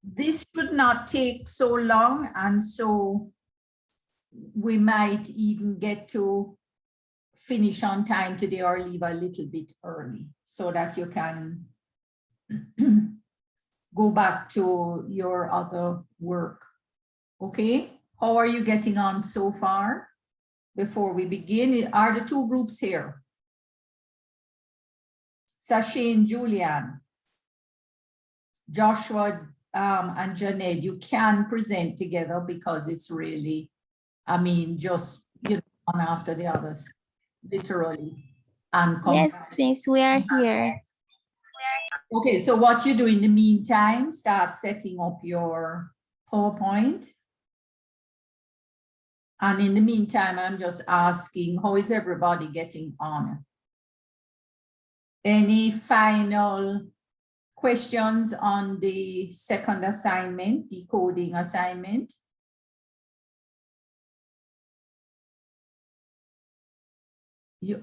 This should not take so long, and so we might even get to finish on time today or leave a little bit early so that you can go back to your other work. Okay, how are you getting on so far? Before we begin, are the two groups here? Sashane, Julian, Joshua, and Janet, you can present together because it's really, I mean, just one after the others, literally. And yes, Miss, we are here. Okay, so what you do in the meantime, start setting up your PowerPoint. And in the meantime, I'm just asking, how is everybody getting on? Any final questions on the second assignment, the coding assignment?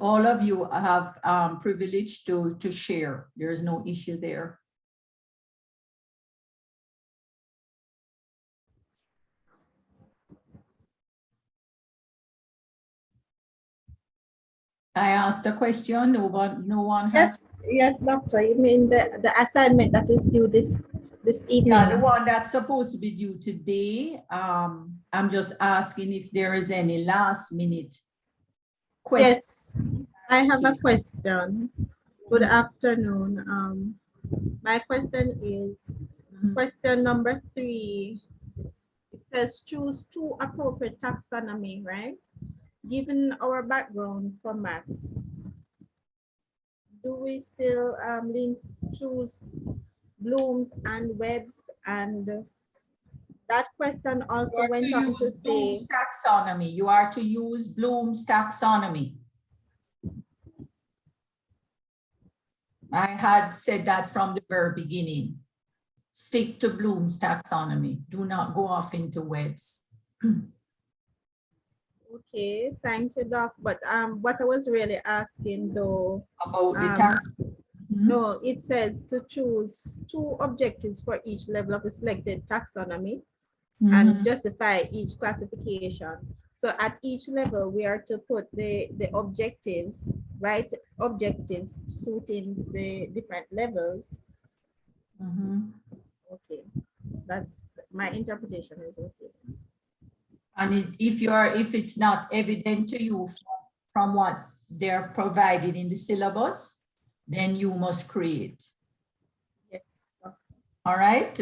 All of you have privilege to share. There's no issue there. I asked a question. No one has. Yes, doctor. You mean the assignment that is due this evening? Yeah, the one that's supposed to be due today. I'm just asking if there is any last minute question. Yes, I have a question. Good afternoon. My question is question number 3. It says choose 2 appropriate taxonomy, right? Given our background for maths, do we still choose Bloom's and Webb's? And that question also went on to say Bloom's taxonomy. You are to use Bloom's taxonomy. I had said that from the very beginning. Stick to Bloom's taxonomy. Do not go off into Webb's. Okay, thank you, Doc. But what I was really asking though, About the tax. no, it says to choose 2 objectives for each level of the selected taxonomy and justify each classification. So at each level, we are to put the objectives, right? Objectives suiting the different levels. Okay, that my interpretation is okay. And if it's not evident to you from what they're provided in the syllabus, then you must create. Yes. Okay. All right,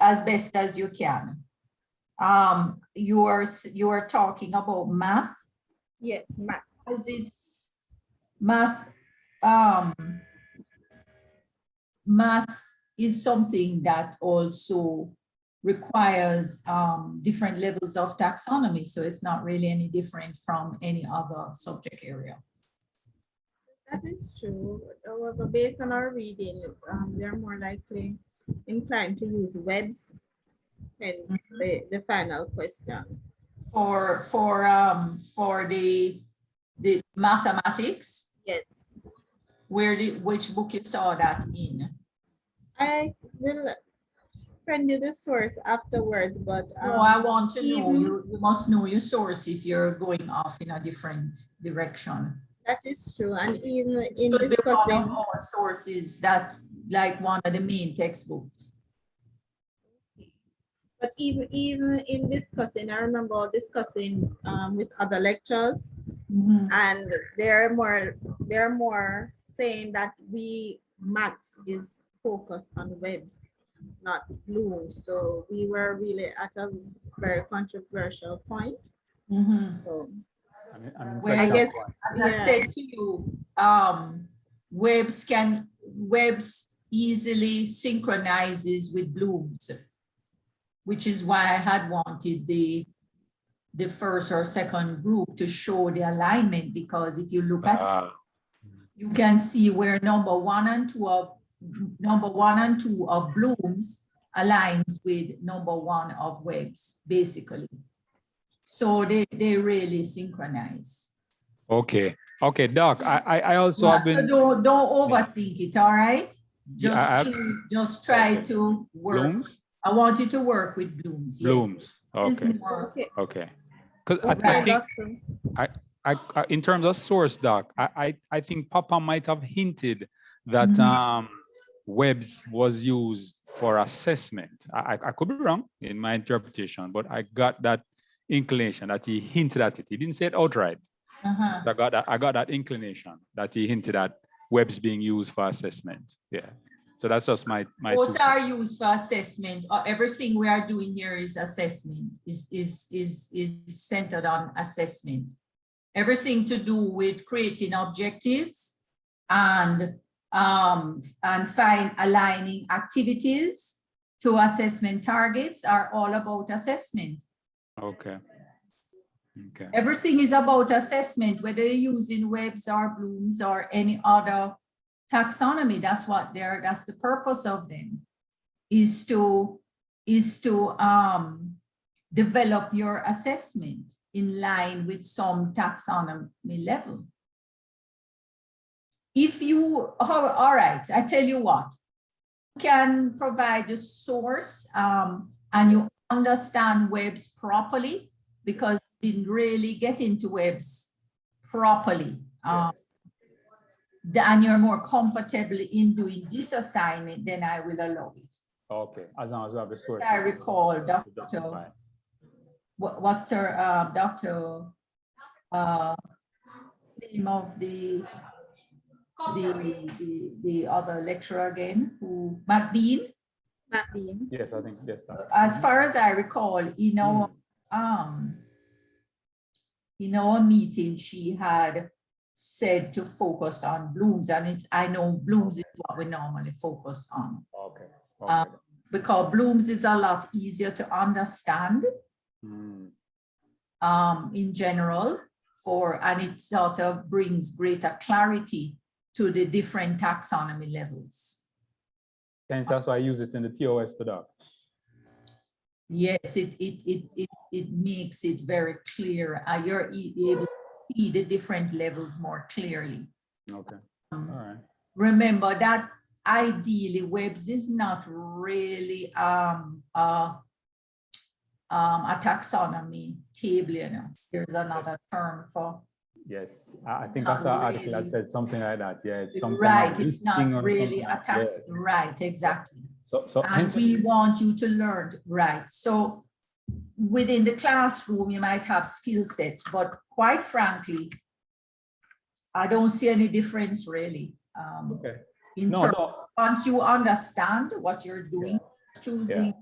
as best as you can. You are talking about math. Yes, math. As it's math. Math is something that also requires different levels of taxonomy. So it's not really any different from any other subject area. That is true. However, based on our reading, they're more likely inclined to use Webb's, hence the final question. For the mathematics? Yes. Which book you saw that in? I will send you the source afterwards, but no, I want to know, you must know your source if you're going off in a different direction. That is true. And even in discussing discussing our sources, that like one of the main textbooks. but even in discussing, I remember discussing with other lecturers, and they're more saying that maths is focused on Webb's, not Bloom. So we were really at a very controversial point. So well, I guess, as I said to you, Webb's easily synchronizes with Bloom's, which is why I had wanted the first or second group to show the alignment, because if you look at it, you can see where number one and two of Bloom's aligns with number 1 of Webb's, basically. So they really synchronize. Okay, Doc. I also have been. So don't overthink it. All right. Just, just try okay. to work. Blooms? I want you to work with blooms. Yes. Blooms. This Okay. is more, Okay, Okay. Because okay, I think doctor. I in terms of source doc, I think Papa might have hinted that Mhm. Webs was used for assessment. I could be wrong in my interpretation, but I got that inclination that he hinted at it. He didn't say it outright. Uh-huh. I got that inclination that he hinted at Webs being used for assessment. Yeah. So that's just my Both two are cents. used for assessment. Everything we are doing here is assessment, is centered on assessment. Everything to do with creating objectives and find aligning activities to assessment targets are all about assessment. Okay. Okay. Everything is about assessment, whether you're using Webs or Blooms or any other taxonomy. That's what that's the purpose of them, is to develop your assessment in line with some taxonomy level. If you, all right, I tell you what, you can provide the source and you understand Webs properly, because you didn't really get into Webs properly. And you're more comfortable in doing this assignment, then I will allow it. Okay. As long as we have the source. As I recall, Dr. What's her, Dr. Name of the other lecturer again, who, McBean? McBean. Yes, I think yes. As far as I recall, in our meeting, she had said to focus on blooms, and I know blooms is what we normally focus on. Okay. Okay. Because blooms is a lot easier to understand in general, and it sort of brings greater clarity to the different taxonomy levels. And that's why I use it in the TOS to doc. Yes, it makes it very clear. You're able to see the different levels more clearly. Okay. All right. Remember that ideally Webs is not really a taxonomy table, you know. There's another term for. Yes, I think that's an article that said something like that. Yeah, it's some right. Kind of it's not really a tax. Yeah. Right, exactly. So and we want you to learn, right? So within the classroom, you might have skill sets, but quite frankly, I don't see any difference really. Okay. Once you understand what you're doing, choosing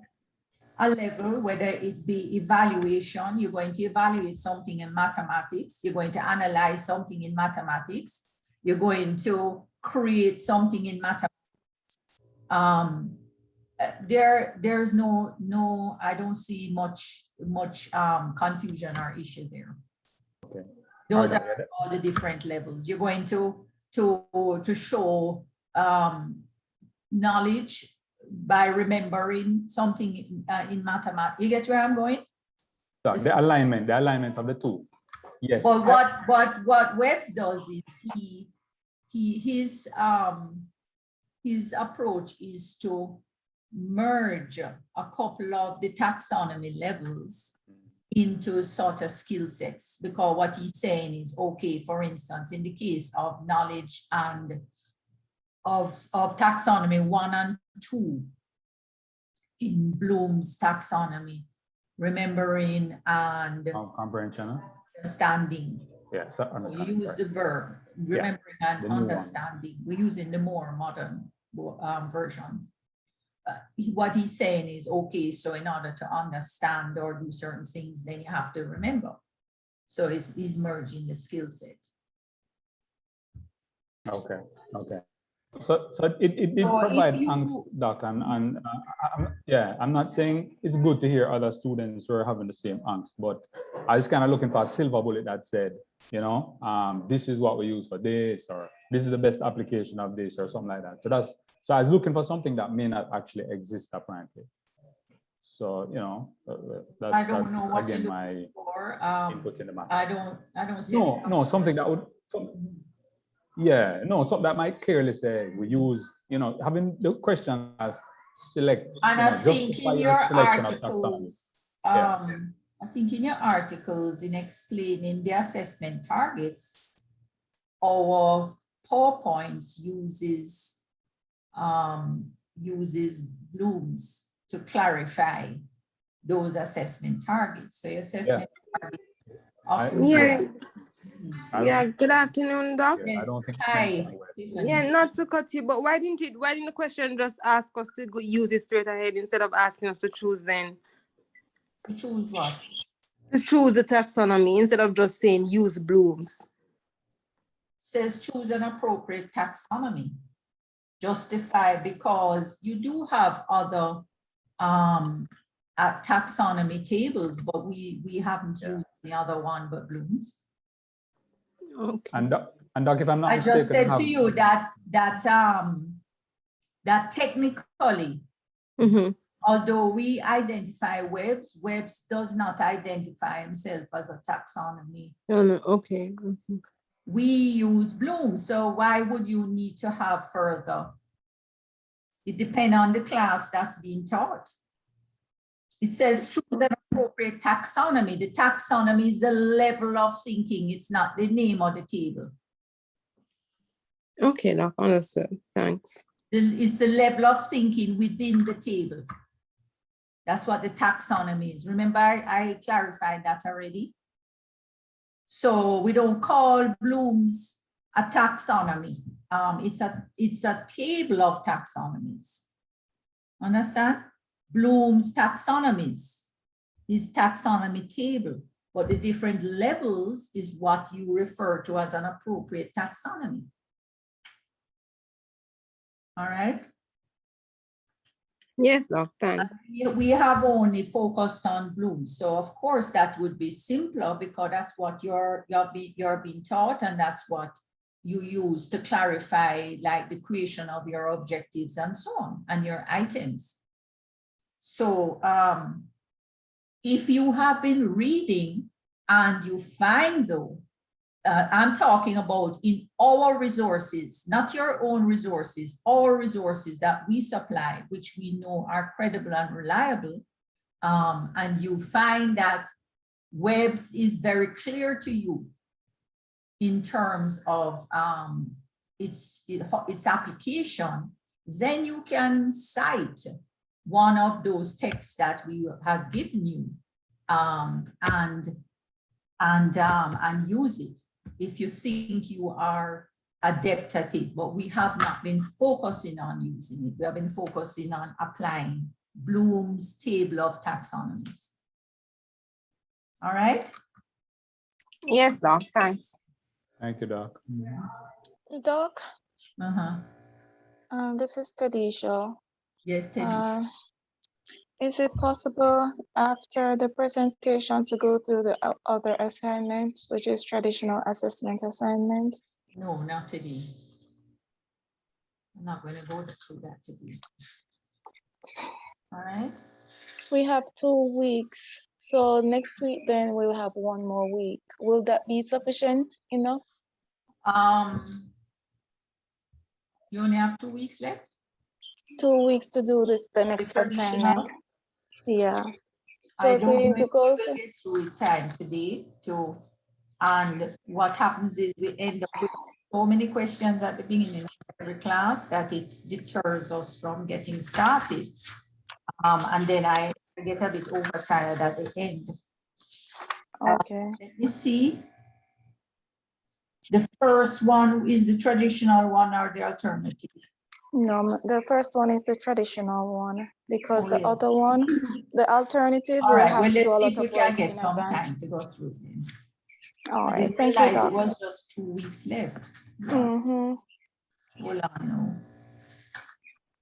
a level, whether it be evaluation, you're going to evaluate something in mathematics, you're going to analyze something in mathematics, you're going to create something in mathematics. There's no, I don't see much confusion or issue there. Okay. Those are all the different levels. You're going to show knowledge by remembering something in mathematics. You get where I'm going? The alignment of the two. Yes. But what Webs does is his approach is to merge a couple of the taxonomy levels into sort of skill sets, because what he's saying is, okay, for instance, in the case of knowledge and of taxonomy 1 and 2 in Bloom's taxonomy, remembering and comprehension, understanding. Yeah, so we use the verb remembering and understanding. We're using the more modern version. What he's saying is, okay, so in order to understand or do certain things, then you have to remember. So he's merging the skill set. Okay. So it did provide angst, Doc, and I'm not saying it's good to hear other students who are having the same angst, but I was kind of looking for a silver bullet that said, this is what we use for this, or this is the best application of this, or something like that. So I was looking for something that may not actually exist apparently. So that's, I don't know what again you're my looking for. input in the matter. I don't see. No, something that would. Something that might clearly say we use, you know, having the question as select. And you I know, think justify in your selection of taxonomy. articles, Yeah. I think in your articles in explaining the assessment targets, our PowerPoints uses Bloom's to clarify those assessment targets. So your assessment targets often. Yeah. I don't- Yeah, good afternoon, Doc. Yeah, I don't think it's Hi, mentioned anywhere. Tiffany. Yeah, not to cut you, but why didn't the question just ask us to use it straight ahead instead of asking us to choose then? To choose what? To choose the taxonomy instead of just saying use Bloom's. Says choose an appropriate taxonomy. Justify, because you do have other taxonomy tables, but we haven't used the other one but Bloom's. Okay. And Doc, if I'm not I mistaken, just said have- to you that technically, Mhm. although we identify Webs does not identify himself as a taxonomy. No, okay. Mhm. We use Bloom, so why would you need to have further? It depends on the class that's being taught. It says choose an appropriate taxonomy. The taxonomy is the level of thinking. It's not the name of the table. Okay, Doc, understood. Thanks. It's the level of thinking within the table. That's what the taxonomy is. Remember, I clarified that already. So we don't call Bloom's a taxonomy. It's a table of taxonomies. Understand? Bloom's taxonomies is taxonomy table, but the different levels is what you refer to as an appropriate taxonomy. All right. Yes, Doc, thanks. We have only focused on Bloom. So of course that would be simpler because that's what you're being taught, and that's what you use to clarify like the creation of your objectives and so on and your items. So if you have been reading and you find though, I'm talking about in our resources, not your own resources, our resources that we supply, which we know are credible and reliable, and you find that Webs is very clear to you in terms of its application, then you can cite one of those texts that we have given you and use it if you think you are adept at it. But we have not been focusing on using it. We have been focusing on applying Bloom's table of taxonomies. All right. Yes, Doc, thanks. Thank you, Doc. Doc, Uh-huh. this is Tadisha. Yes, Teddy. Is it possible after the presentation to go through the other assignment, which is traditional assessment assignment? No, not today. I'm not going to go through that today. All right. We have 2 weeks. So next week, then we'll have 1 more week. Will that be sufficient enough? You only have 2 weeks left? 2 weeks to do this, the The next traditional? assignment. Yeah. So I if don't we know to if go we will get through it time today too. And what happens is we end up with so many questions at the beginning of every class that it deters us from getting started. And then I get a bit overtired at the end. Okay. Let me see. The first one is the traditional one or the alternative? No, the first one is the traditional one because Oh, the yeah. other one, the alternative, All we'll right, have well, to do a let's see lot if we of can work get in some advance. time to go through them. All I right, didn't thank you, realize it Doc. was just 2 weeks left. Mm-hmm. Hold on, no.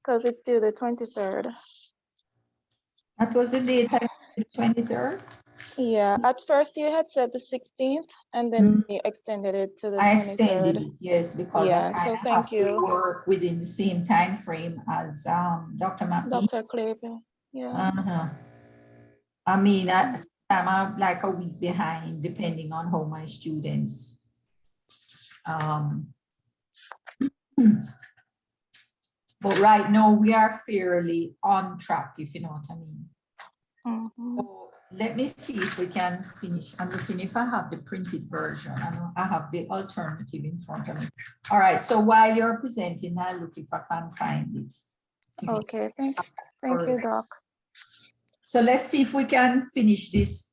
Because it's due the 23rd. That was the date, the 23rd? Yeah, at first you had said the 16th and then you extended it to the I extended 23rd. it, yes, because I Yeah, kind so of have thank to you, work within the same time frame as Dr. McNeil. Dr. Kleber. Yeah. I mean, I'm like a week behind depending on how my students But right now we are fairly on track, if you know what I mean. Mhm. So let me see if we can finish. I'm looking if I have the printed version. I have the alternative in front of me. All right, so while you're presenting, I'll look if I can find it. Okay, thank you, Doc. So let's see if we can finish this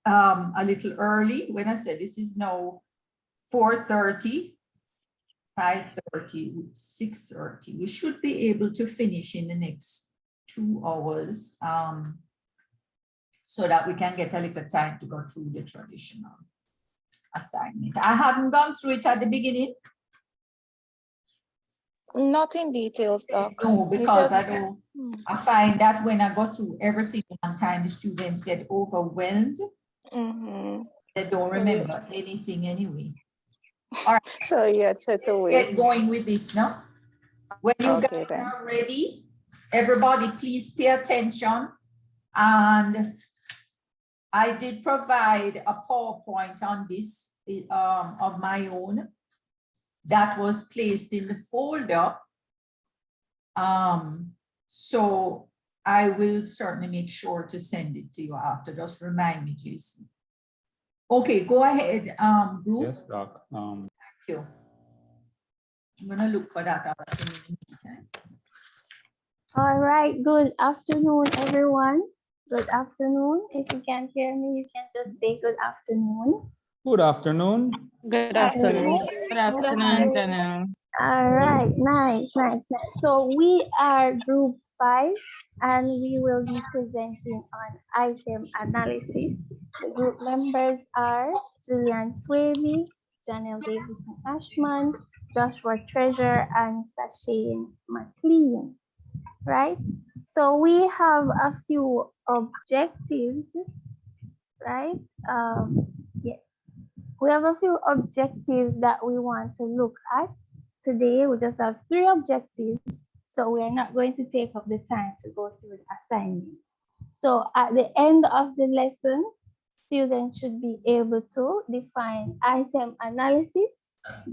a little early. When I said this is now 4:30, 5:30, 6:30. We should be able to finish in the next 2 hours so that we can get a little time to go through the traditional assignment. I hadn't gone through it at the beginning. Not in details, Doc. No, You because just- I find that when I go through everything one time, the students get overwhelmed. Mhm. They don't So you- remember anything anyway. So you had to Let's wait. get going with this now. When you Okay, guys then. are ready, everybody please pay attention. And I did provide a PowerPoint on this of my own that was placed in the folder. So I will certainly make sure to send it to you after. Just remind me, Jason. Okay, go ahead, group. Yes, Doc. Thank you. I'm gonna look for that other thing in the meantime. All right, good afternoon, everyone. Good afternoon. If you can't hear me, you can just say good afternoon. Good afternoon. Good afternoon. Good Good afternoon, Janelle. All right, nice. So we are group 5 and we will be presenting on item analysis. The group members are Julian Swaby, Janelle Davidson Ashman, Joshua Treasure, and Sashane McLean, right? So we have a few objectives, right? Yes, we have a few objectives that we want to look at. Today, we just have 3 objectives, so we are not going to take up the time to go through the assignment. So at the end of the lesson, students should be able to define item analysis,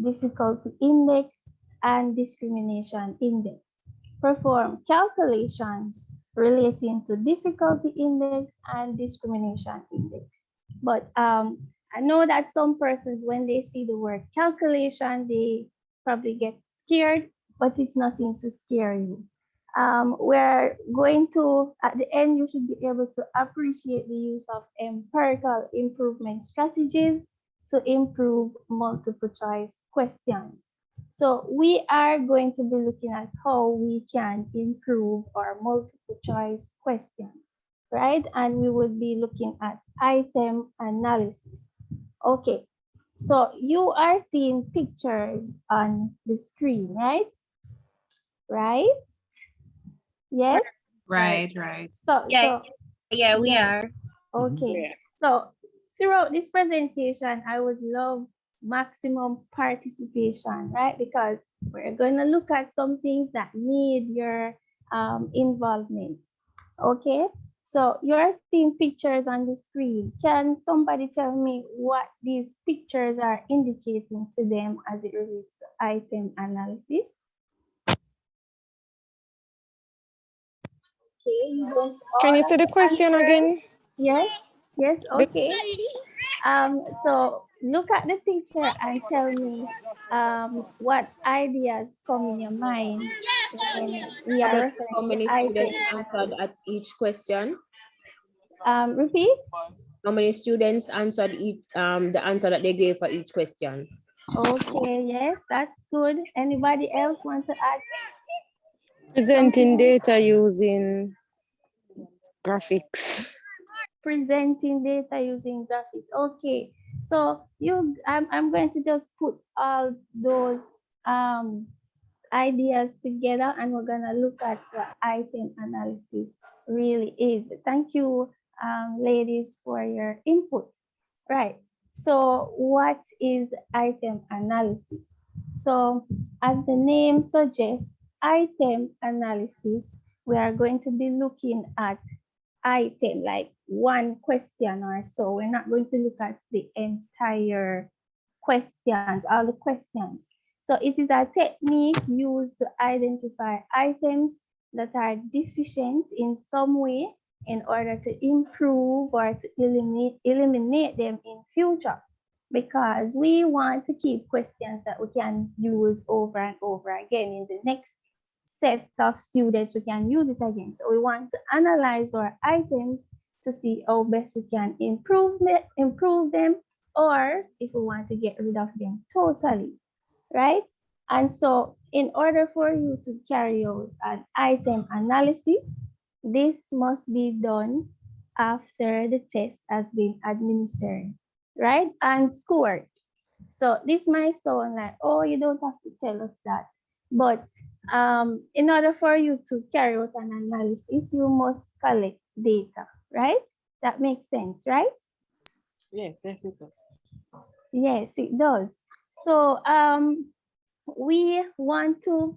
difficulty index, and discrimination index. Perform calculations relating to difficulty index and discrimination index. But I know that some persons, when they see the word calculation, they probably get scared, but it's nothing to scare you. We're going to, at the end, you should be able to appreciate the use of empirical improvement strategies to improve multiple choice questions. So we are going to be looking at how we can improve our multiple choice questions, right? And we will be looking at item analysis. Okay, so you are seeing pictures on the screen, right? Right? Yes? Right. So, Yeah, we yes. are. Okay, so throughout this presentation, I would love maximum participation, right? Because we're going to look at some things that need your involvement. Okay, so you're seeing pictures on the screen. Can somebody tell me what these pictures are indicating to them as it relates to item analysis? Okay, you don't Can you all say the question answer. again? Yes, okay. So look at the picture and tell me what ideas come in your mind when we are referring How many to students item. answered at each question? Repeat. How many students answered each the answer that they gave for each question? Okay, yes, that's good. Anybody else want to add? Presenting data using graphics. Presenting data using graphics. Okay, so I'm going to just put all those ideas together and we're gonna look at what item analysis really is. Thank you, ladies, for your input. Right, so what is item analysis? So as the name suggests, item analysis, we are going to be looking at item, like one question or so. We're not going to look at the entire questions, all the questions. So it is a technique used to identify items that are deficient in some way in order to improve or to eliminate them in future, because we want to keep questions that we can use over and over again in the next set of students. We can use it again. So we want to analyze our items to see how best we can improve them, or if we want to get rid of them totally, right? And so in order for you to carry out an item analysis, this must be done after the test has been administered, right? And scored. So this might sound like, oh, you don't have to tell us that. But in order for you to carry out an analysis, you must collect data, right? That makes sense, right? Yes, it does. Yes, it does. So we want to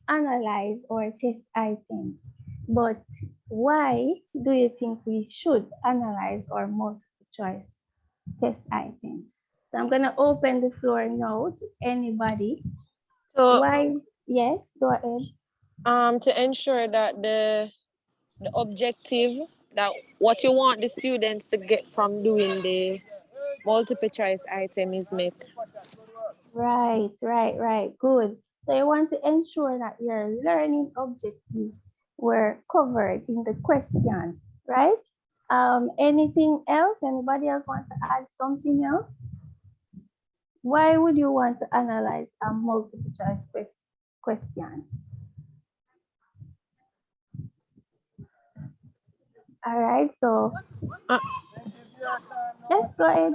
analyze or test items, but why do you think we should analyze our multiple choice test items? So I'm gonna open the floor now to anybody. So Why? Yes, go ahead. to ensure that the objective, that what you want the students to get from doing the multiple choice item is met. Right. Good. So you want to ensure that your learning objectives were covered in the question, right? Anything else? Anybody else want to add something else? Why would you want to analyze a multiple choice question? All right, so yes, go ahead.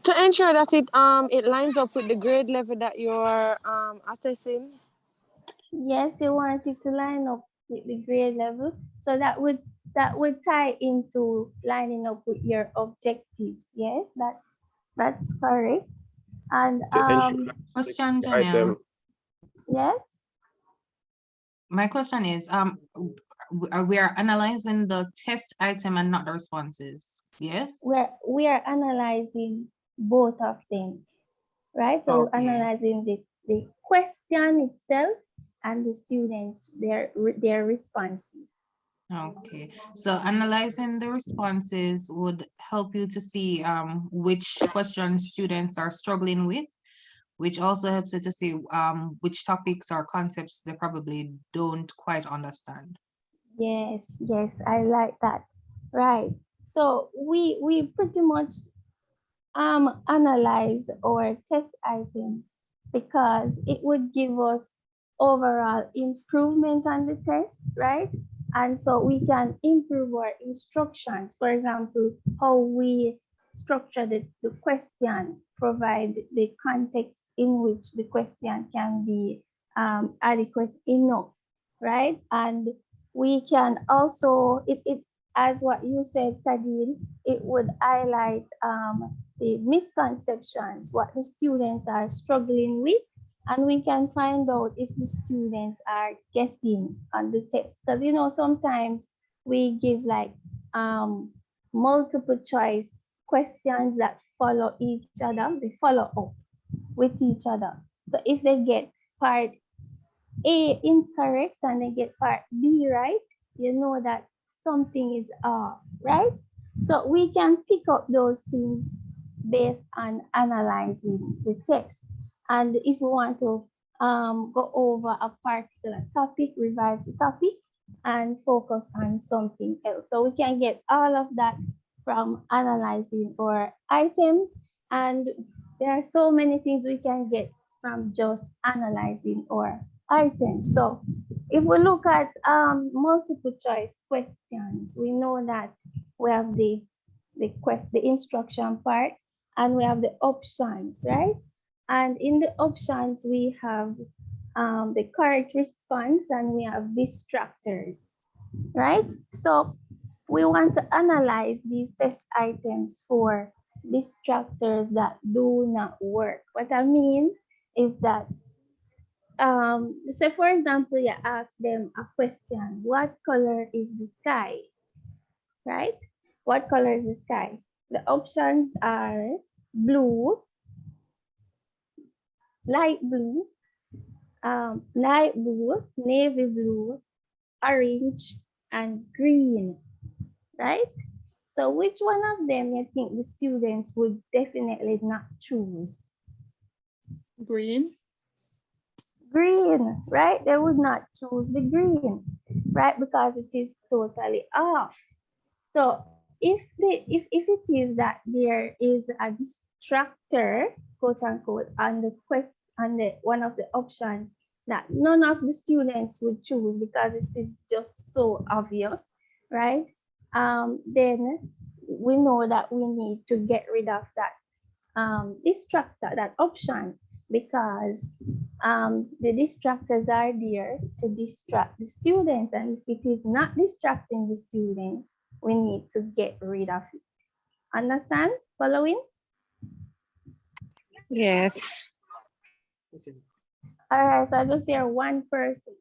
To ensure that it lines up with the grade level that you're assessing. Yes, you want it to line up with the grade level. So that would tie into lining up with your objectives. Yes, that's correct. And Question, Janelle. yes. My question is, we are analyzing the test item and not the responses. Yes. We are analyzing both of them, right? So we're Okay. analyzing the question itself and the students, their responses. Okay, so analyzing the responses would help you to see which questions students are struggling with, which also helps you to see which topics or concepts they probably don't quite understand. Yes, I like that. Right. So we pretty much analyze our test items because it would give us overall improvement on the test, right? And so we can improve our instructions. For example, how we structure the question, provide the context in which the question can be adequate enough, right? And we can also, it as what you said, Tadil, it would highlight the misconceptions, what the students are struggling with, and we can find out if the students are guessing on the test. Because you know, sometimes we give like multiple choice questions that follow each other, they follow up with each other. So if they get part A incorrect and they get part B right, you know that something is off, right? So we can pick up those things based on analyzing the text. And if we want to go over a particular topic, revise the topic and focus on something else. So we can get all of that from analyzing our items. And there are so many things we can get from just analyzing our items. So if we look at multiple choice questions, we know that we have the instruction part and we have the options, right? And in the options, we have the correct response and we have distractors, right? So we want to analyze these test items for distractors that do not work. What I mean is that say for example, you ask them a question, what color is the sky, right? What color is the sky? The options are blue, light blue, light blue, navy blue, orange, and green, right? So which one of them you think the students would definitely not choose? Green. Green, right? They would not choose the green, right? Because it is totally off. So if it is that there is a distractor, quote unquote, on the one of the options that none of the students would choose because it is just so obvious, right? Then we know that we need to get rid of that distractor, that option, because the distractors are there to distract the students. And if it is not distracting the students, we need to get rid of it. Understand? Following? Yes. All right, so I just hear one person.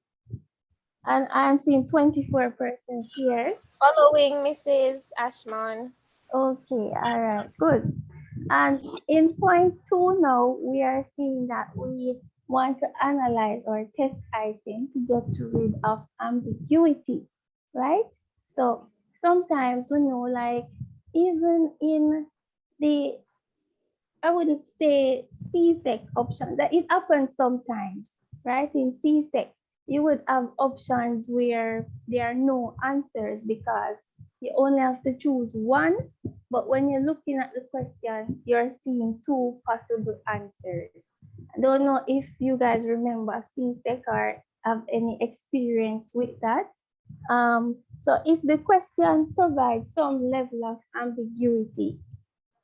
And I'm seeing 24 persons here. Following Mrs. Ashman. Okay, all right, good. And in point 2 now, we are seeing that we want to analyze our test item to get rid of ambiguity, right? So sometimes we know, like, even in the, I wouldn't say CSEC option, that it happens sometimes, right? In CSEC, you would have options where there are no answers because you only have to choose one, but when you're looking at the question, you're seeing 2 possible answers. I don't know if you guys remember CSEC or have any experience with that. So if the question provides some level of ambiguity,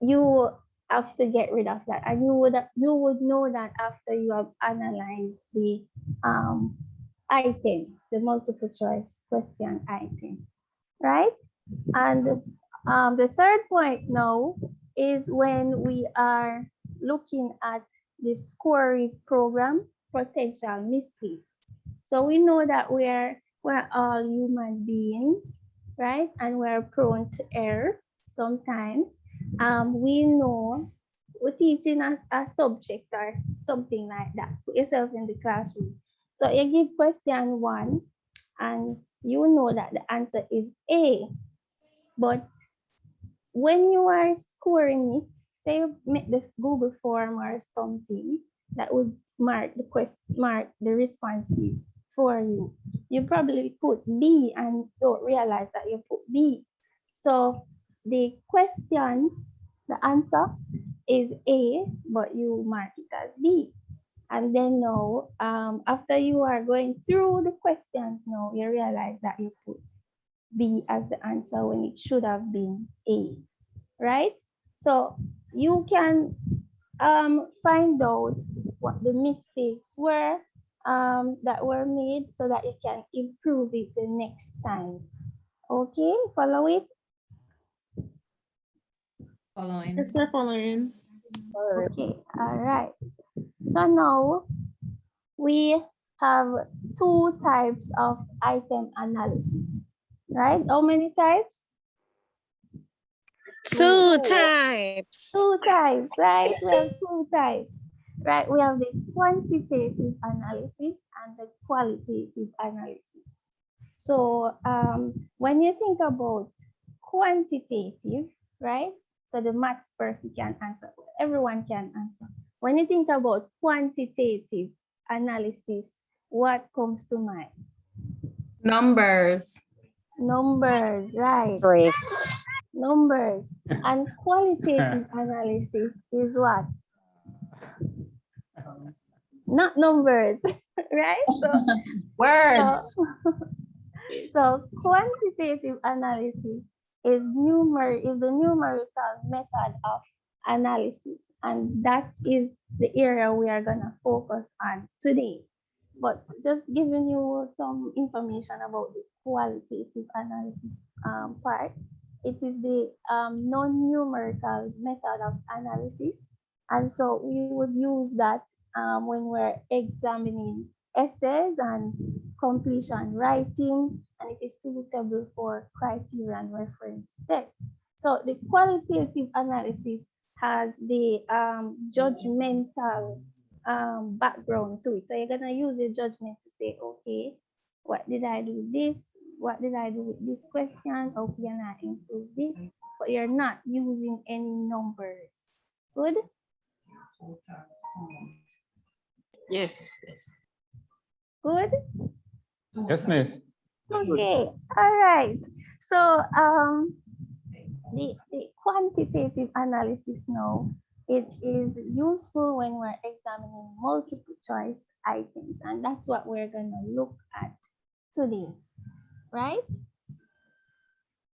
you have to get rid of that, and you would know that after you have analyzed the item, the multiple choice question item, right? And the third point now is when we are looking at the scoring program potential mistakes. So we know that we're all human beings, right? And we're prone to error sometimes. We know we're teaching us a subject or something like that. Put yourself in the classroom. So you give question 1 and you know that the answer is A. But when you are scoring it, say you make the Google form or something that would mark the responses for you, you probably put B and don't realize that you put B. So the question, the answer is A, but you mark it as B. And then now, after you are going through the questions now, you realize that you put B as the answer when it should have been A, right? So you can find out what the mistakes were that were made so that you can improve it the next time. Okay, follow it? Following. Yes, we're following. Okay, all right. So now we have 2 types of item analysis, right? How many types? 2 types. 2 types, right? We have 2 types, right? We have the quantitative analysis and the qualitative analysis. So when you think about quantitative, right? So the maths person can answer, everyone can answer. When you think about quantitative analysis, what comes to mind? Numbers. Numbers, right? Brace. Numbers. And qualitative analysis is what? Not numbers, right? Words. So quantitative analysis is the numerical method of analysis, and that is the area we are gonna focus on today. But just giving you some information about the qualitative analysis part. It is the non-numerical method of analysis, and so we would use that when we're examining essays and completion writing, and it is suitable for criterion reference tests. So the qualitative analysis has the judgmental background to it. So you're gonna use your judgment to say, okay, what did I do this? What did I do with this question? How can I improve this? But you're not using any numbers. Good? Yes. Good? Yes, miss. Okay, all right. So the quantitative analysis now, it is useful when we're examining multiple choice items, and that's what we're gonna look at today, right?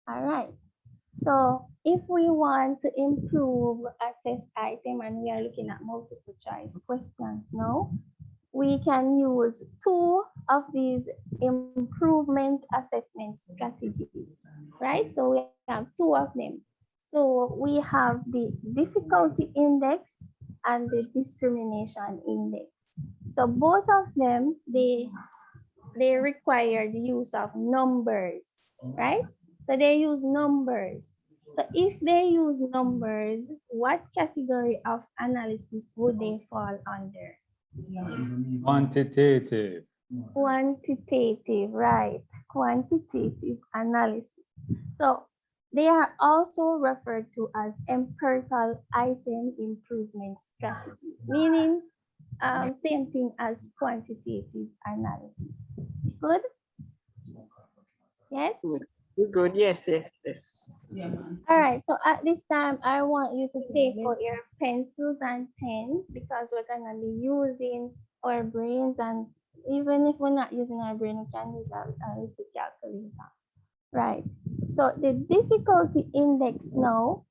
All right. So if we want to improve a test item and we are looking at multiple choice questions now, we can use two of these improvement assessment strategies, right? So we have two of them. So we have the difficulty index and the discrimination index. So both of them, they require the use of numbers, right? So they use numbers. So if they use numbers, what category of analysis would they fall under? Quantitative. Quantitative, right? Quantitative analysis. So they are also referred to as empirical item improvement strategies, meaning same thing as quantitative analysis. Good? Yes? Good. Yes. All right, so at this time, I want you to take out your pencils and pens because we're gonna be using our brains, and even if we're not using our brain, we can use a little calculator. Right, so the difficulty index now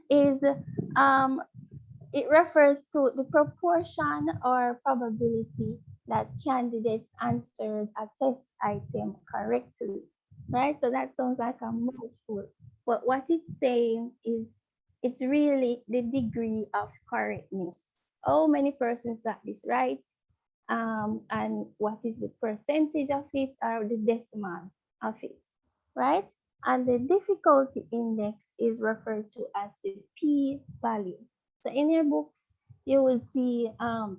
is, it refers to the proportion or probability that candidates answered a test item correctly, right? So that sounds like a mouthful, but what it's saying is it's really the degree of correctness. How many persons got this right? And what is the percentage of it or the decimal of it, right? And the difficulty index is referred to as the p-value. So in your books, you will see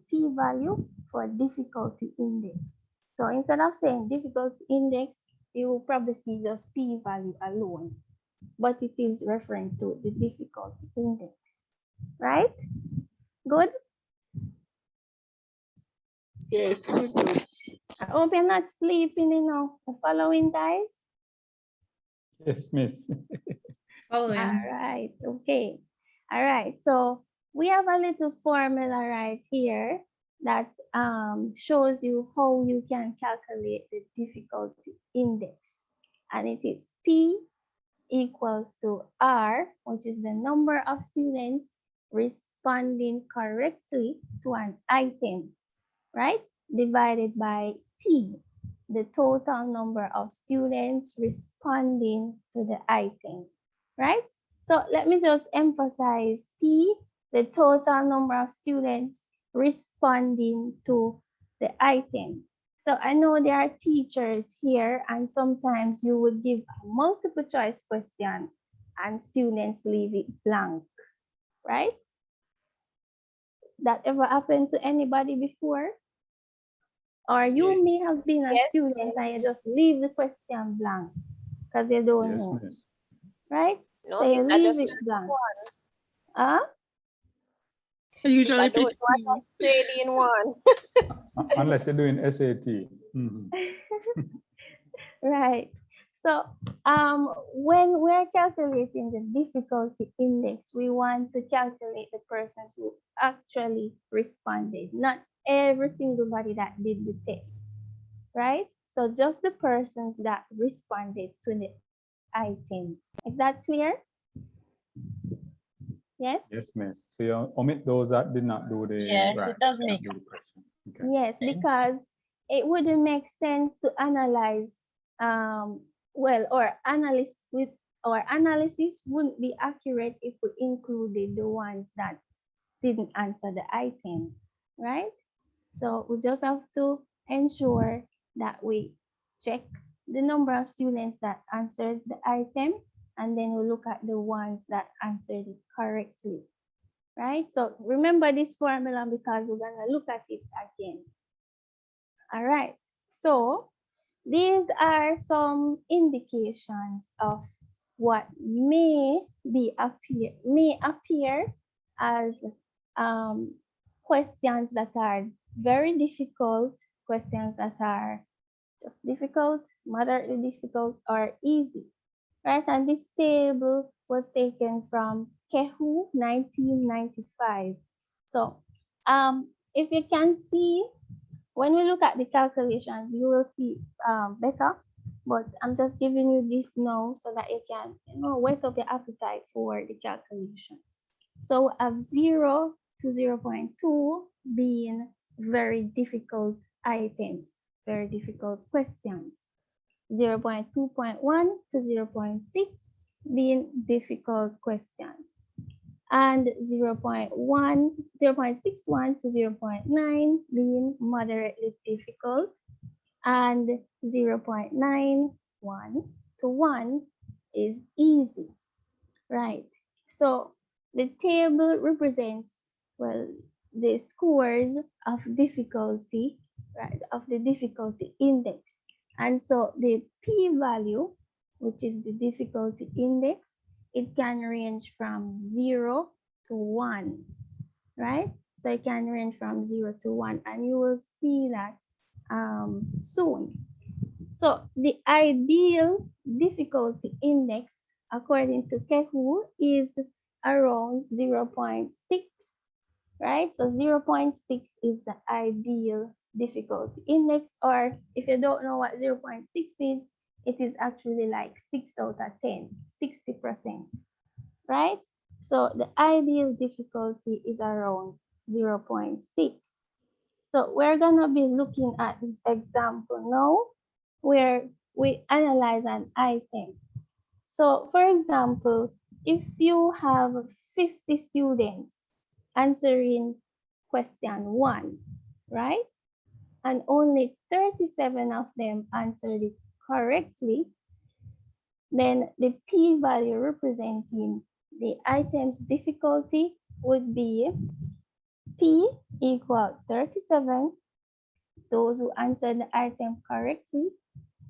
p-value for difficulty index. So instead of saying difficulty index, you will probably see just p-value alone, but it is referring to the difficulty index, right? Good? Yes. I hope you're not sleeping, following, guys. Yes, miss. Following. All right, okay. All right, so we have a little formula right here that shows you how you can calculate the difficulty index. And it is P equals to R, which is the number of students responding correctly to an item, right? Divided by T, the total number of students responding to the item, right? So let me just emphasize T, the total number of students responding to the item. So I know there are teachers here, and sometimes you would give a multiple choice question and students leave it blank, right? That ever happened to anybody before? Or you may have been a student and you just leave the question blank because you don't know, Miss. right? No, So you I leave just it blank. I usually I do pick it one straight in one. Unless you're doing SAT. Mhm. Right. So when we're calculating the difficulty index, we want to calculate the persons who actually responded, not every single body that did the test, right? So just the persons that responded to the item. Is that clear? Yes? Yes, miss. So you omit those that did not do the It does make do the question. Okay. Yes, sense. because it wouldn't make sense to analyze, our analysis wouldn't be accurate if we included the ones that didn't answer the item, right? So we just have to ensure that we check the number of students that answered the item, and then we look at the ones that answered it correctly. right? So remember this formula because we're gonna look at it again. All right, so these are some indications of what may appear as questions that are very difficult, questions that are just difficult, moderately difficult, or easy, right? And this table was taken from Kehu 1995. So if you can see, when we look at the calculations, you will see better, but I'm just giving you this now so that you can, whet up your appetite for the calculations. So of 0 to 0.2 being very difficult items, very difficult questions. 0.2.1 to 0.6 being difficult questions, and 0.61 to 0.9 being moderately difficult, and 0.91 to 1 is easy, right? So the table represents, well, the scores of difficulty, right, of the difficulty index. And so the p-value, which is the difficulty index, it can range from 0 to 1, right? So it can range from 0 to 1, and you will see that soon. So the ideal difficulty index, according to Kehu, is around 0.6, right? So 0.6 is the ideal difficulty index, or if you don't know what 0.6 is, it is actually like 6 out of 10, 60%, right? So the ideal difficulty is around 0.6. So we're gonna be looking at this example now where we analyze an item. So for example, if you have 50 students answering question 1, right? And only 37 of them answered it correctly, then the p-value representing the item's difficulty would be p equal 37, those who answered the item correctly,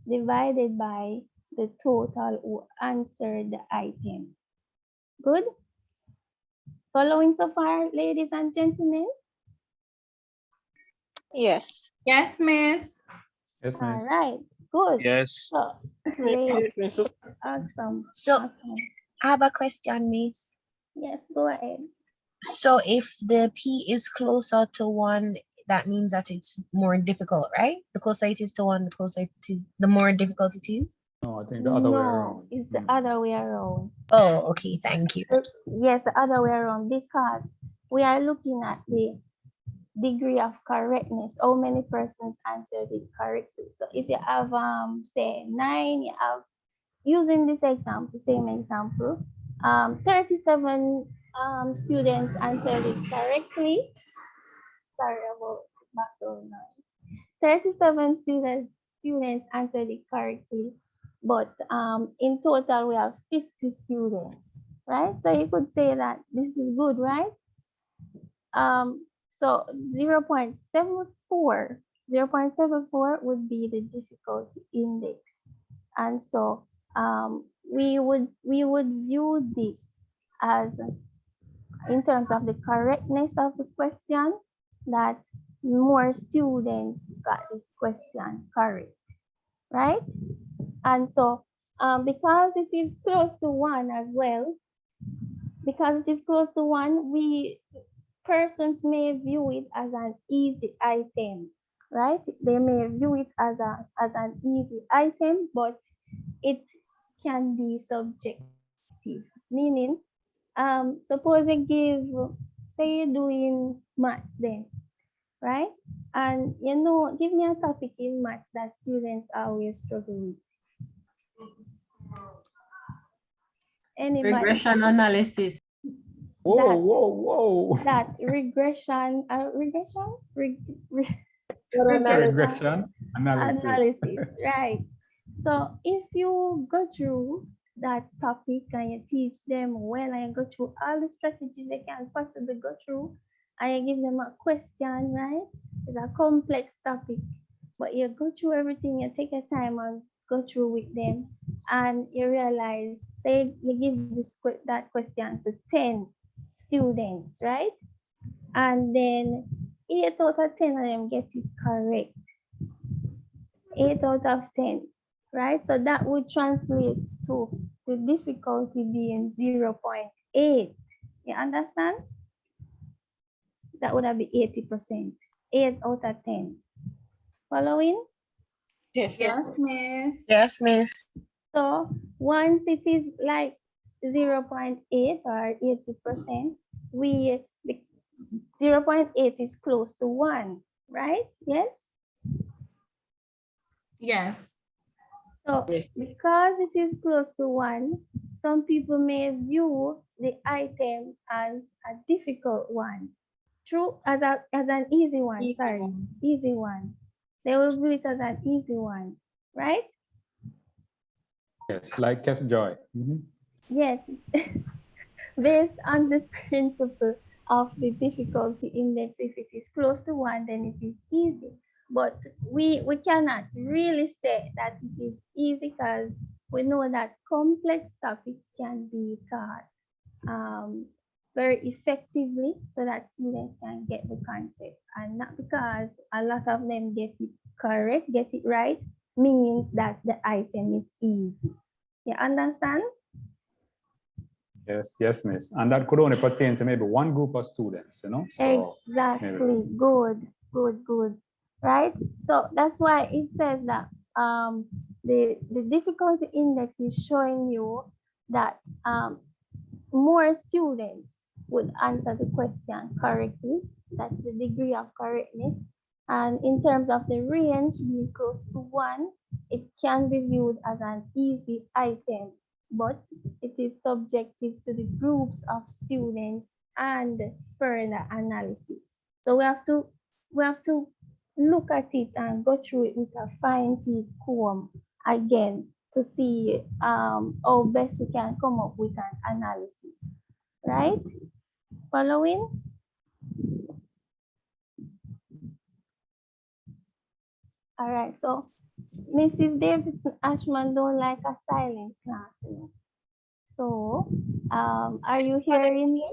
divided by the total who answered the item. Good? Following so far, ladies and gentlemen? Yes. Yes, miss. Yes, All miss. right, good. Yes. So, great. Awesome. So Awesome. I have a question, Miss. Yes, go ahead. So if the P is closer to 1, that means that it's more difficult, right? The closer it is to 1, the closer it is, the more difficult it is. No, I think the other way around. No, it's the other way around. Oh, okay, thank you. Yes, the other way around, because we are looking at the degree of correctness, how many persons answered it correctly. So if you have say 9, you have, using this example, same example, 37 students answered it correctly. Sorry about background noise. 37 students answered it correctly, but in total we have 50 students, right? So you could say that this is good, right? So 0.74 would be the difficulty index, and so we would view this as, in terms of the correctness of the question, that more students got this question correct, right? And so because it is close to 1 as well, because it is close to 1, persons may view it as an easy item, right? They may view it as an easy item, but it can be subjective, meaning suppose you say you're doing maths then, right? And give me a topic in maths that students always struggle with. Anybody? Regression analysis. Whoa. That regression Regression analysis. analysis, right? So if you go through that topic and you teach them well and you go through all the strategies they can possibly go through and you give them a question, right? It's a complex topic, but you go through everything, you take your time and go through with them and you realize, say you give that question to 10 students, right? And then 8 out of 10 of them get it correct. 8 out of 10, right? So that would translate to the difficulty being 0.8. You understand? That would have been 80%. 8 out of 10. Following? Yes, Yes, miss. Yes, miss. So once it is like 0.8 or 80%, the 0.8 is close to 1, right? Yes? Yes. So because it is close to 1, some people may view the item as a difficult one. True, as an easy one, easy one. They will view it as an easy one, right? Yes, like Cat Joy. Yes, based on the principle of the difficulty index, if it is close to 1, then it is easy. But we cannot really say that it is easy because we know that complex topics can be taught very effectively so that students can get the concept. And not because a lot of them get it correct, get it right, means that the item is easy. You understand? Yes, yes, miss. And that could only pertain to maybe one group of students, you know? So Exactly. maybe. Good. Right? So that's why it says that the difficulty index is showing you that more students would answer the question correctly. That's the degree of correctness. And in terms of the range being close to 1, it can be viewed as an easy item, but it is subjective to the groups of students and further analysis. So we have to look at it and go through it with a fine-tooth comb again to see how best we can come up with an analysis, right? Following? All right, so Mrs. Davidson Ashman don't like a silent class, you know. So, are you hearing me?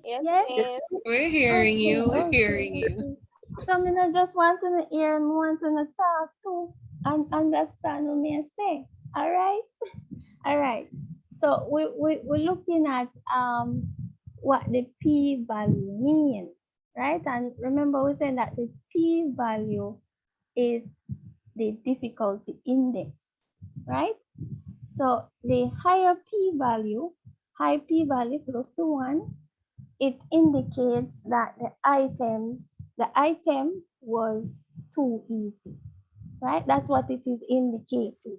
Yes, Yes? miss. We're hearing you. We're hearing you. So I just want to hear and want to talk too and understand what me say. All right? All right. So we're looking at what the p-value means, right? And remember we said that the p-value is the difficulty index, right? So the higher p-value, high p-value close to 1, it indicates that the item was too easy, right? That's what it is indicating.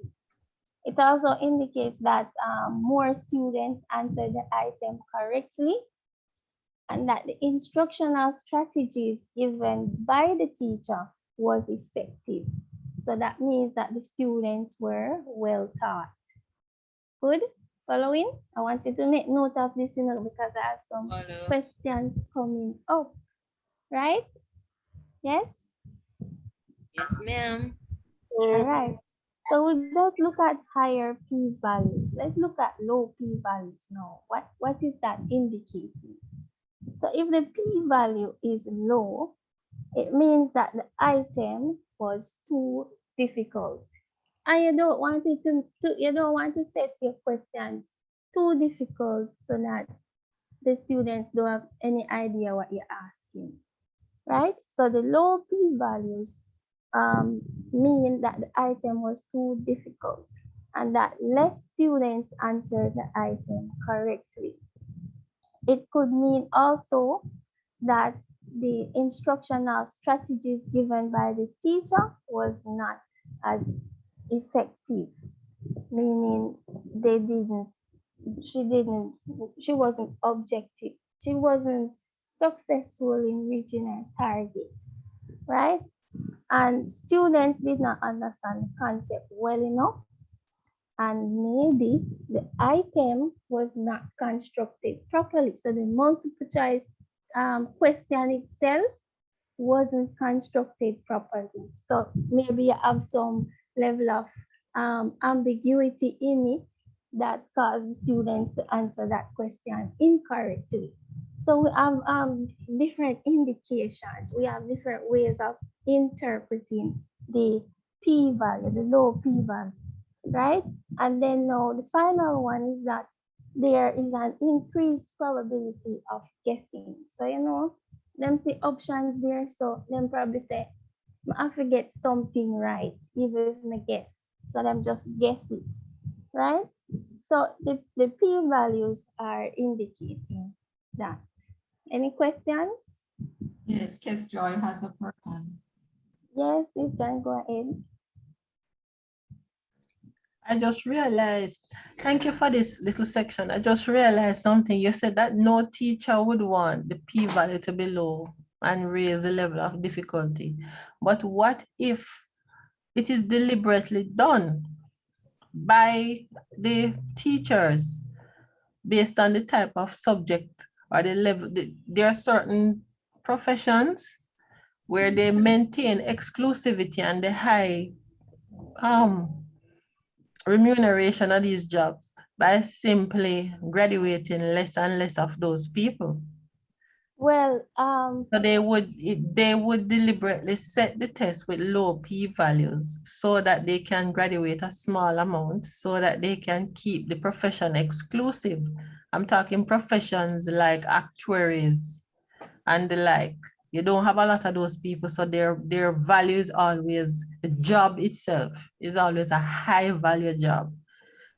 It also indicates that more students answered the item correctly and that the instructional strategies given by the teacher was effective. So that means that the students were well taught. Good? Following? I want you to make note of this, you know, because I have some questions coming up, right? Yes? Yes, ma'am. All right. So we just look at higher p-values. Let's look at low p-values now. What is that indicating? So if the p-value is low, it means that the item was too difficult. And you don't want it you don't want to set your questions too difficult so that the students don't have any idea what you're asking, right? So the low p-values mean that the item was too difficult and that less students answered the item correctly. It could mean also that the instructional strategies given by the teacher was not as effective, meaning she wasn't objective. She wasn't successful in reaching her target, right? And students did not understand the concept well enough. and maybe the item was not constructed properly. So the multiple choice question itself wasn't constructed properly. So maybe you have some level of ambiguity in it that causes students to answer that question incorrectly. So we have different indications. We have different ways of interpreting the p-value, the low p-value, right? And then now the final one is that there is an increased probability of guessing. So, you know, them see options there, so them probably say, I forget something right, even if I guess. So them just guess it, right? So the p-values are indicating that. Any questions? Yes, Kev Joy has a person. Yes, you can go ahead. I just realized, thank you for this little section. I just realized something. You said that no teacher would want the p-value to be low and raise the level of difficulty. But what if it is deliberately done by the teachers based on the type of subject or the level? There are certain professions where they maintain exclusivity and the high remuneration of these jobs by simply graduating less and less of those people. Well, so they would deliberately set the test with low p-values so that they can graduate a small amount so that they can keep the profession exclusive. I'm talking professions like actuaries and the like. You don't have a lot of those people, so their value is always, the job itself is always a high value job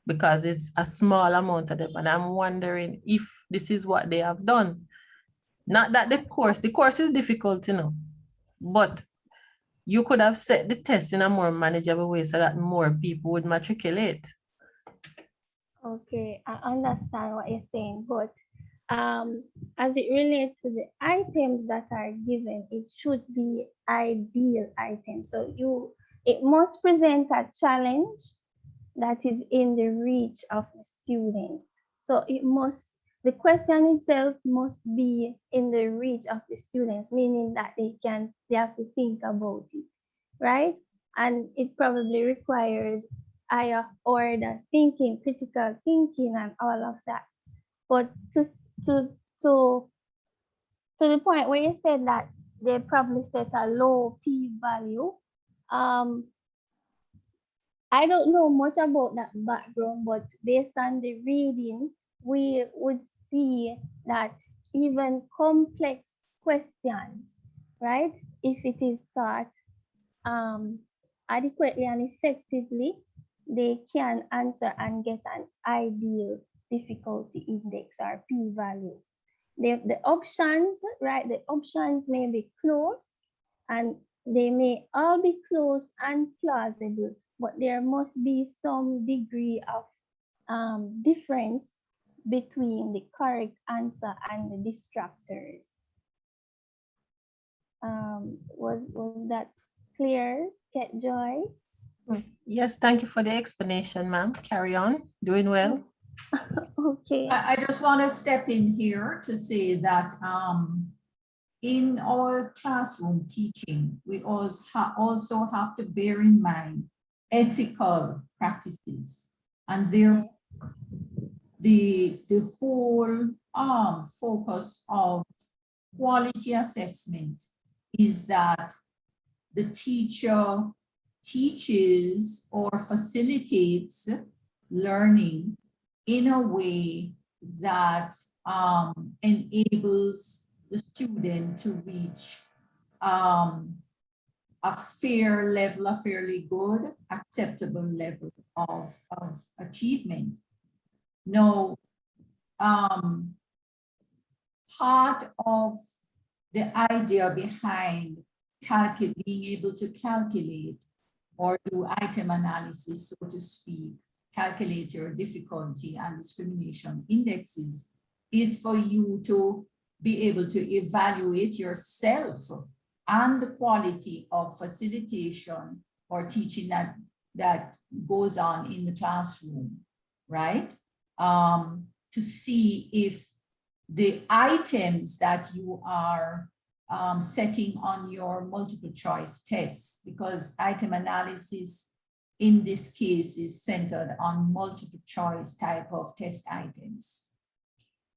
because it's a small amount of them. And I'm wondering if this is what they have done. Not that the course is difficult, you know, but you could have set the test in a more manageable way so that more people would matriculate. Okay, I understand what you're saying, but as it relates to the items that are given, it should be ideal items. So it must present a challenge that is in the reach of the students. So the question itself must be in the reach of the students, meaning that they have to think about it, right? And it probably requires higher order thinking, critical thinking, and all of that. But to the point where you said that they probably set a low p-value, I don't know much about that background, but based on the reading, we would see that even complex questions, right? If it is taught adequately and effectively, they can answer and get an ideal difficulty index or p-value. The options, right? The options may be close and they may all be close and plausible, but there must be some degree of difference between the correct answer and the distractors. Was that clear, Ket Joy? Yes, thank you for the explanation, ma'am. Carry on, doing well. Okay. I just want to step in here to say that in our classroom teaching, we also have to bear in mind ethical practices, and therefore the whole focus of quality assessment is that the teacher teaches or facilitates learning in a way that enables the student to reach a fair level, a fairly good, acceptable level of achievement. Now, part of the idea behind being able to calculate or do item analysis, so to speak, calculate your difficulty and discrimination indexes, is for you to be able to evaluate yourself and the quality of facilitation or teaching that that goes on in the classroom, right? To see if the items that you are setting on your multiple choice tests, because item analysis in this case is centered on multiple choice type of test items.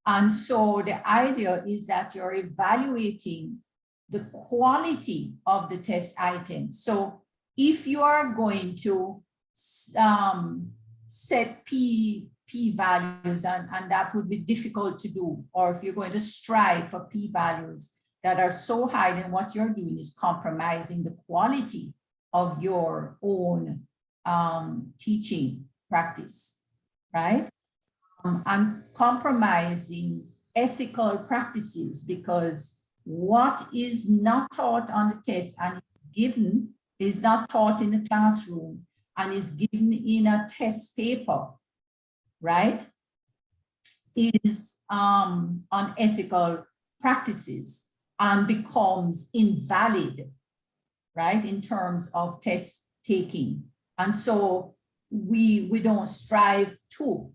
And so the idea is that you're evaluating the quality of the test item. So if you are going to set p values, and that would be difficult to do, or if you're going to strive for p values that are so high, then what you're doing is compromising the quality of your own teaching practice, right? And compromising ethical practices, because what is not taught on the test and is given is not taught in the classroom and is given in a test paper, right, is unethical practices and becomes invalid, right, in terms of test taking. And so we don't strive to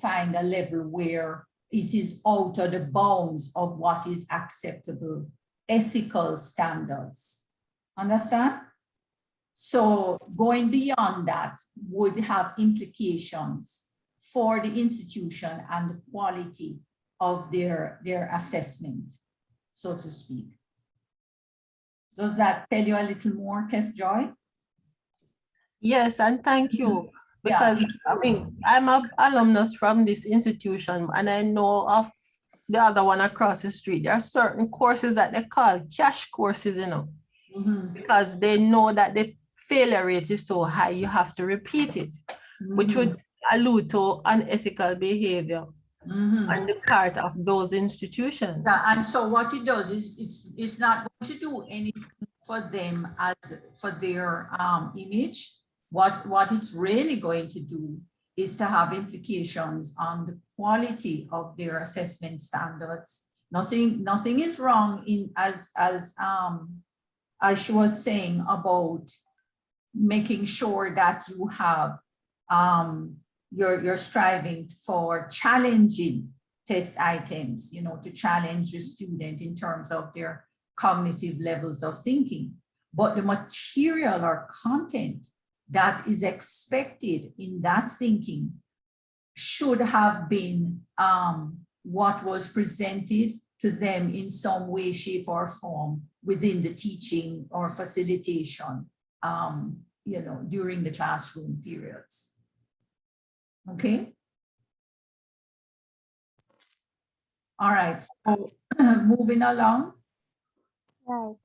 find a level where it is out of the bounds of what is acceptable ethical standards. Understand? So going beyond that would have implications for the institution and the quality of their assessment, so to speak. Does that tell you a little more, Kes Joy? Yes, and thank you. Because I mean, I'm an alumnus from this institution, and I know of the other one across the street. There are certain courses that they call cash courses, you know, because they know that the failure rate is so high, you have to repeat it, which would allude to unethical behavior on the part of those institutions. Yeah, and so what it does is it's not going to do anything for them as for their image. What it's really going to do is to have implications on the quality of their assessment standards. Nothing is wrong in as she was saying about making sure that you have you're striving for challenging test items, you know, to challenge the student in terms of their cognitive levels of thinking. But the material or content that is expected in that thinking should have been what was presented to them in some way, shape, or form within the teaching or facilitation, you know, during the classroom periods. Okay. All right, so moving along. Right.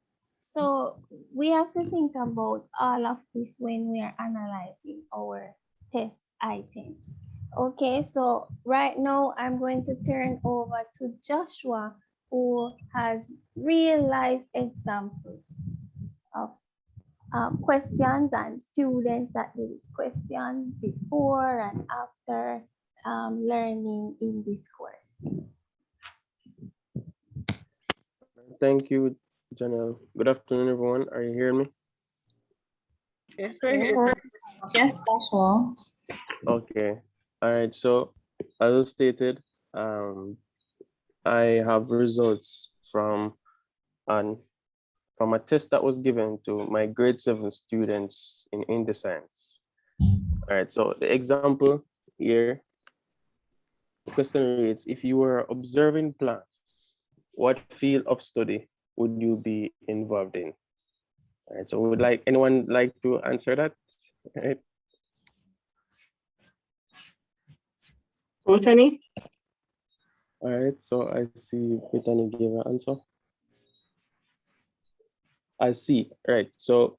So we have to think about all of this when we are analyzing our test items. Okay, so right now I'm going to turn over to Joshua, who has real life examples of questions and students that did this question before and after learning in this course. Thank you, Janelle. Good afternoon, everyone. Are you hearing me? Yes, Yes, Joshua. Okay. All right. So, as stated, I have results from a test that was given to my grade 7 students in English science. All right. So the example here, the question reads: if you were observing plants, what field of study would you be involved in? All right, so would anyone like to answer that? All right. Botany. All right, so I see Brittany gave an answer. I see, right, so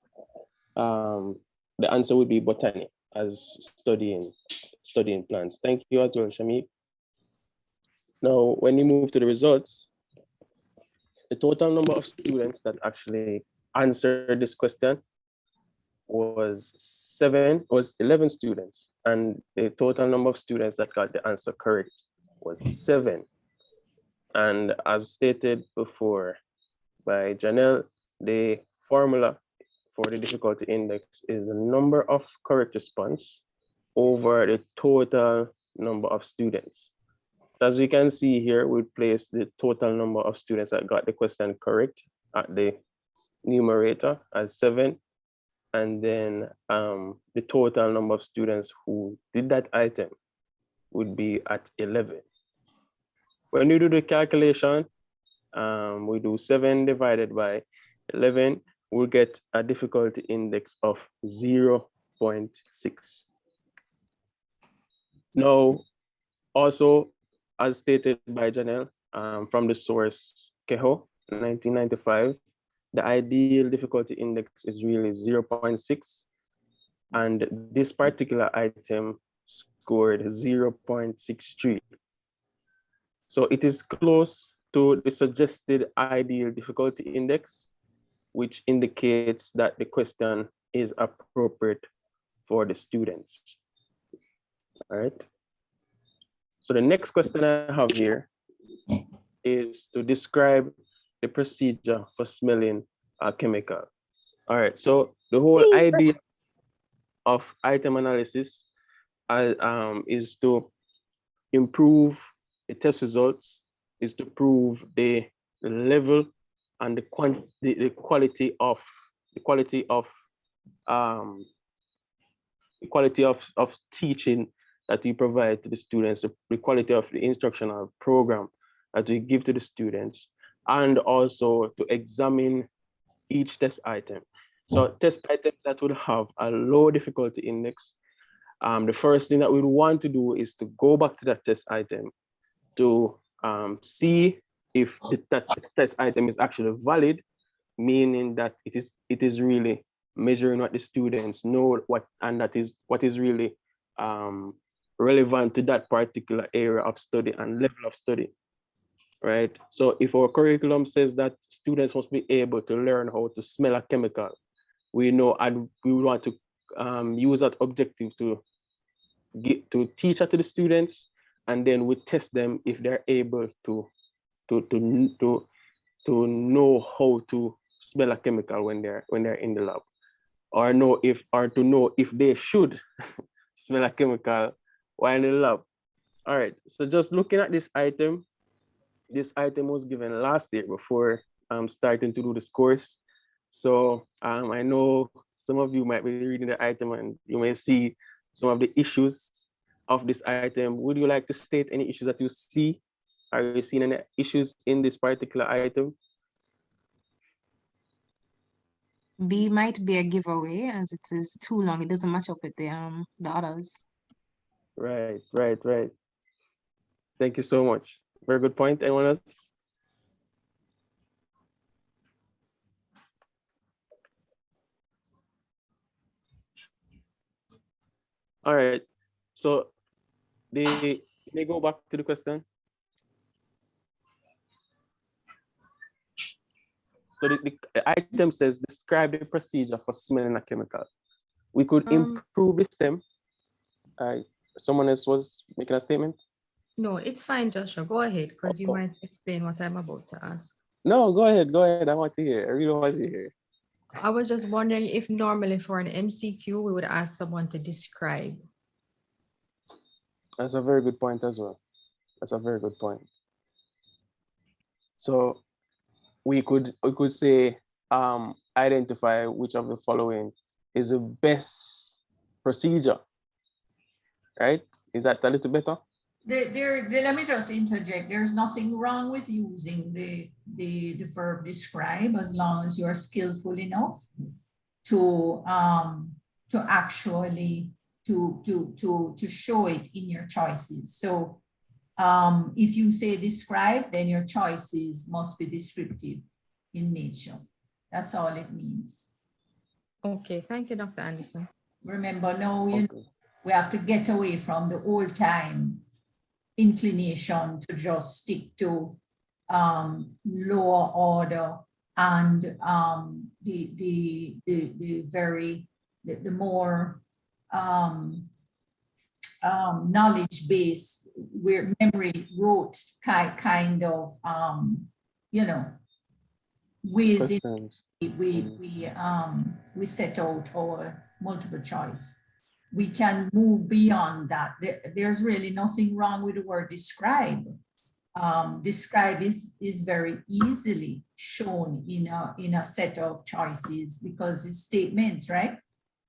the answer would be botany, as studying plants. Thank you as well, Shamik. Now, when you move to the results, the total number of students that actually answered this question was 11 students, and the total number of students that got the answer correct was 7. And as stated before by Janelle, the formula for the difficulty index is the number of correct response over the total number of students. So as we can see here, we place the total number of students that got the question correct at the numerator as 7. And then the total number of students who did that item would be at 11. When we do the calculation, we do 7 divided by 11, we'll get a difficulty index of 0.6. Now, also, as stated by Janelle, from the source Keho, 1995, the ideal difficulty index is really 0.6, and this particular item scored 0.63. So it is close to the suggested ideal difficulty index, which indicates that the question is appropriate for the students. All right. So the next question I have here is to describe the procedure for smelling a chemical. All right, so the whole idea of item analysis is to improve the test results, is to prove the level and the quality of teaching that we provide to the students, the quality of the instructional program that we give to the students, and also to examine each test item. So test items that would have a low difficulty index, the first thing that we want to do is to go back to that test item to see if that test item is actually valid, meaning that it is really measuring what the students know what is really relevant to that particular area of study and level of study, right? So if our curriculum says that students must be able to learn how to smell a chemical, we know, and we want to use that objective to teach that to the students, and then we test them if they're able to know how to smell a chemical when they're in the lab, or to know if they should smell a chemical while in the lab. All right, so just looking at this item was given last year before starting to do this course. So I know some of you might be reading the item and you may see some of the issues of this item. Would you like to state any issues that you see? Are you seeing any issues in this particular item? B might be a giveaway as it is too long. It doesn't match up with the others. Right. Thank you so much. Very good point. Anyone else? All right. So they go back to the question. So the item says, describe the procedure for smelling a chemical. We could improve the STEM. Someone else was making a statement? No, it's fine, Joshua. Go ahead, because you might explain what I'm about to ask. No, go ahead. I want to hear. I really want to hear. I was just wondering if normally for an MCQ, we would ask someone to describe. That's a very good point as well. That's a very good point. So we could say, identify which of the following is the best procedure, right? Is that a little better? Let me just interject. There's nothing wrong with using the verb describe, as long as you're skillful enough to actually to show it in your choices. So if you say describe, then your choices must be descriptive in nature. That's all it means. Okay, thank you, Dr. Anderson. Remember, now we have to get away from the old time inclination to just stick to lower order and the more knowledge base, where memory wrote kind of ways in we set out our multiple choice. We can move beyond that. There's really nothing wrong with the word describe. Describe is very easily shown in a set of choices because it's statements, right?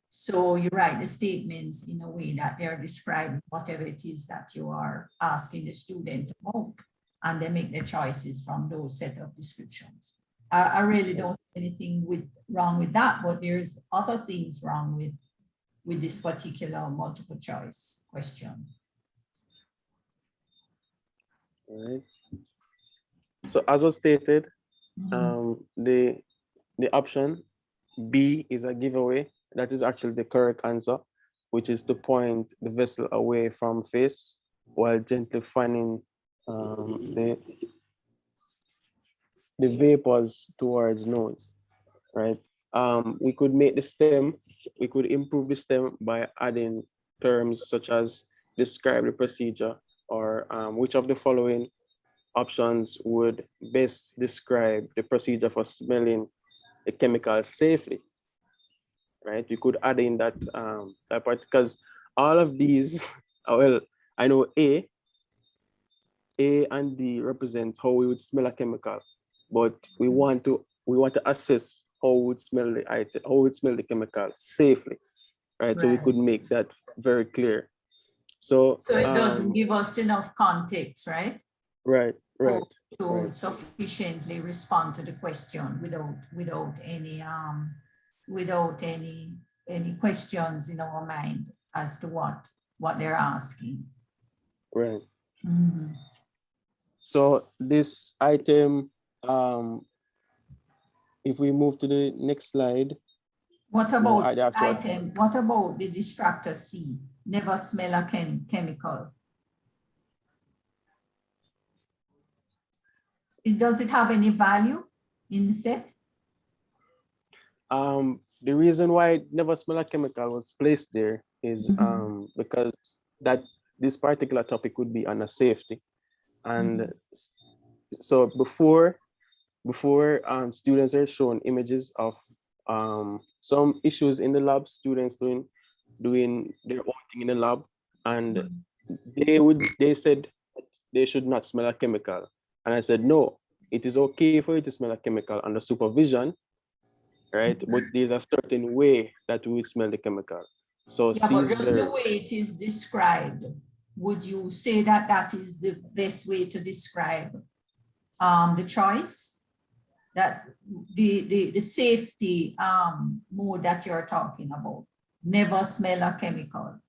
So you write the statements in a way that they're describing whatever it is that you are asking the student about, and they make their choices from those set of descriptions. I really don't see anything wrong with that, but there's other things wrong with this particular multiple choice question. All right. So as was stated, the option B is a giveaway. That is actually the correct answer, which is to point the vessel away from face while gently fanning the vapors towards nose, right? We could make the stem, we could improve the stem by adding terms such as describe the procedure, or which of the following options would best describe the procedure for smelling the chemical safely, right? You could add in that, that part, because all of these, well, I know A and D represent how we would smell a chemical, but we want to assess how we would smell the item, how we would smell the chemical safely, right? So we could make that very clear. So it doesn't give us enough context, right? Right. To sufficiently respond to the question without any questions in our mind as to what they're asking. Right. So this item, if we move to the next slide. What about item? What about the distractor C? Never smell a chemical. Does it have any value in the set? The reason why never smell a chemical was placed there is because this particular topic would be on a safety. And so before students are shown images of some issues in the lab, students doing their own thing in the lab, and they said they should not smell a chemical. And I said, no, it is okay for you to smell a chemical under supervision, right? But there's a certain way that we would smell the chemical. So yeah, but just the way it is described, would you say that that is the best way to describe the choice? That the safety mode that you're talking about, never smell a chemical.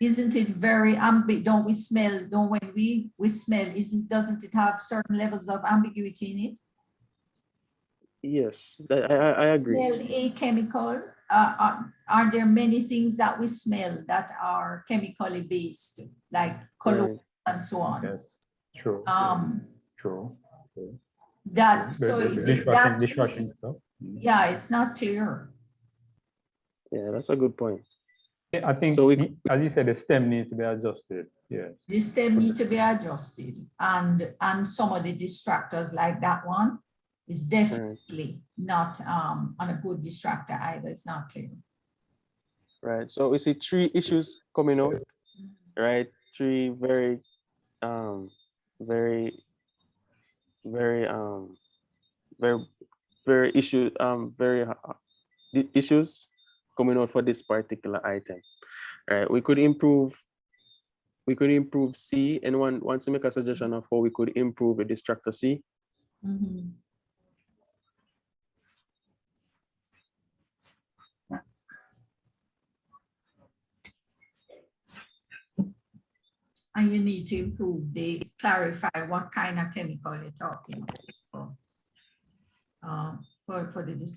Isn't it very ambiguous? Don't we smell, when we smell, doesn't it have certain levels of ambiguity in it? Yes, I agree. Smell a chemical. Are there many things that we smell that are chemically based, like cologne and so on? Yes, true. True. That dishwashing stuff. Yeah, it's not clear. Yeah, that's a good point. I think, so as you said, the stem needs to be adjusted. Yes. The stem needs to be adjusted, and some of the distractors like that one is definitely not on a good distractor either. It's not clear. Right. So we see 3 issues coming out. Right. 3 very issues coming out for this particular item. Right. We could improve C, and wants to make a suggestion of how we could improve the distractor C. And you need to improve clarify what kind of chemical you're talking about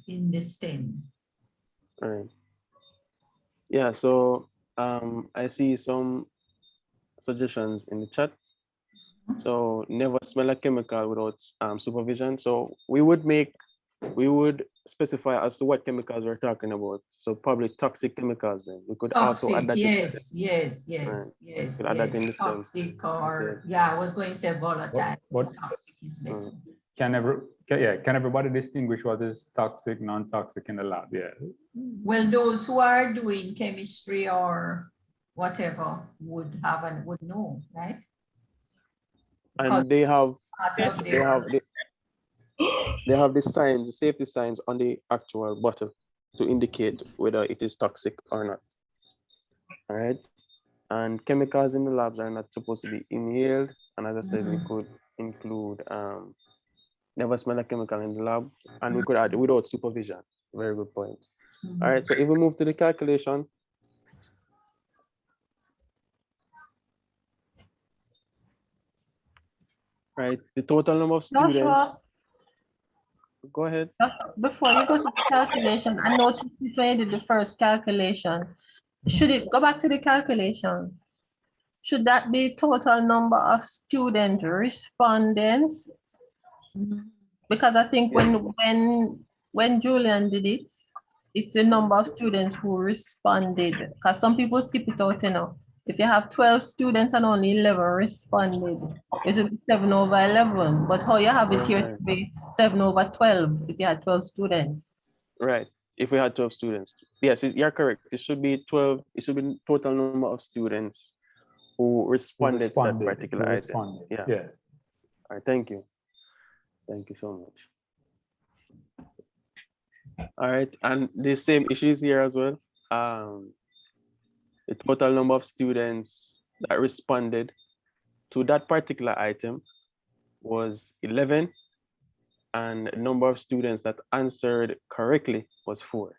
in the stem. All right. Yeah, so I see some suggestions in the chat. So never smell a chemical without supervision. So we would specify as to what chemicals we're talking about. So probably toxic chemicals then. We could also add that. Yes. Add that in the toxic or, yeah, I was going to say volatile. What toxic is better. Can Can everybody distinguish what is toxic, non-toxic in the lab? Yeah. Well, those who are doing chemistry or whatever would know, right? And they have Part of they their- have they have the signs, the safety signs on the actual bottle to indicate whether it is toxic or not. All right. And chemicals in the labs are not supposed to be inhaled. And as I said, we could include never smell a chemical in the lab, and we could add without supervision. Very good point. All right. So if we move to the calculation. Right. The total number of students. Joshua, go ahead. Before you go to the calculation, I noticed when you did the first calculation, should it go back to the calculation? Should that be total number of student respondents? Because I think when Julian did it, it's the number of students who responded. Because some people skip it out, you know. If you have 12 students and only 11 responded, it will be 7/11. But how you have it here to be 7/12 if you had 12 students? Right. If we had 12 students. Yes, you're correct. It should be 12. It should be total number of students who responded to that particular item. Yeah. All right. Thank you. Thank you so much. All right. And the same issues here as well. The total number of students that responded to that particular item was 11, and the number of students that answered correctly was 4.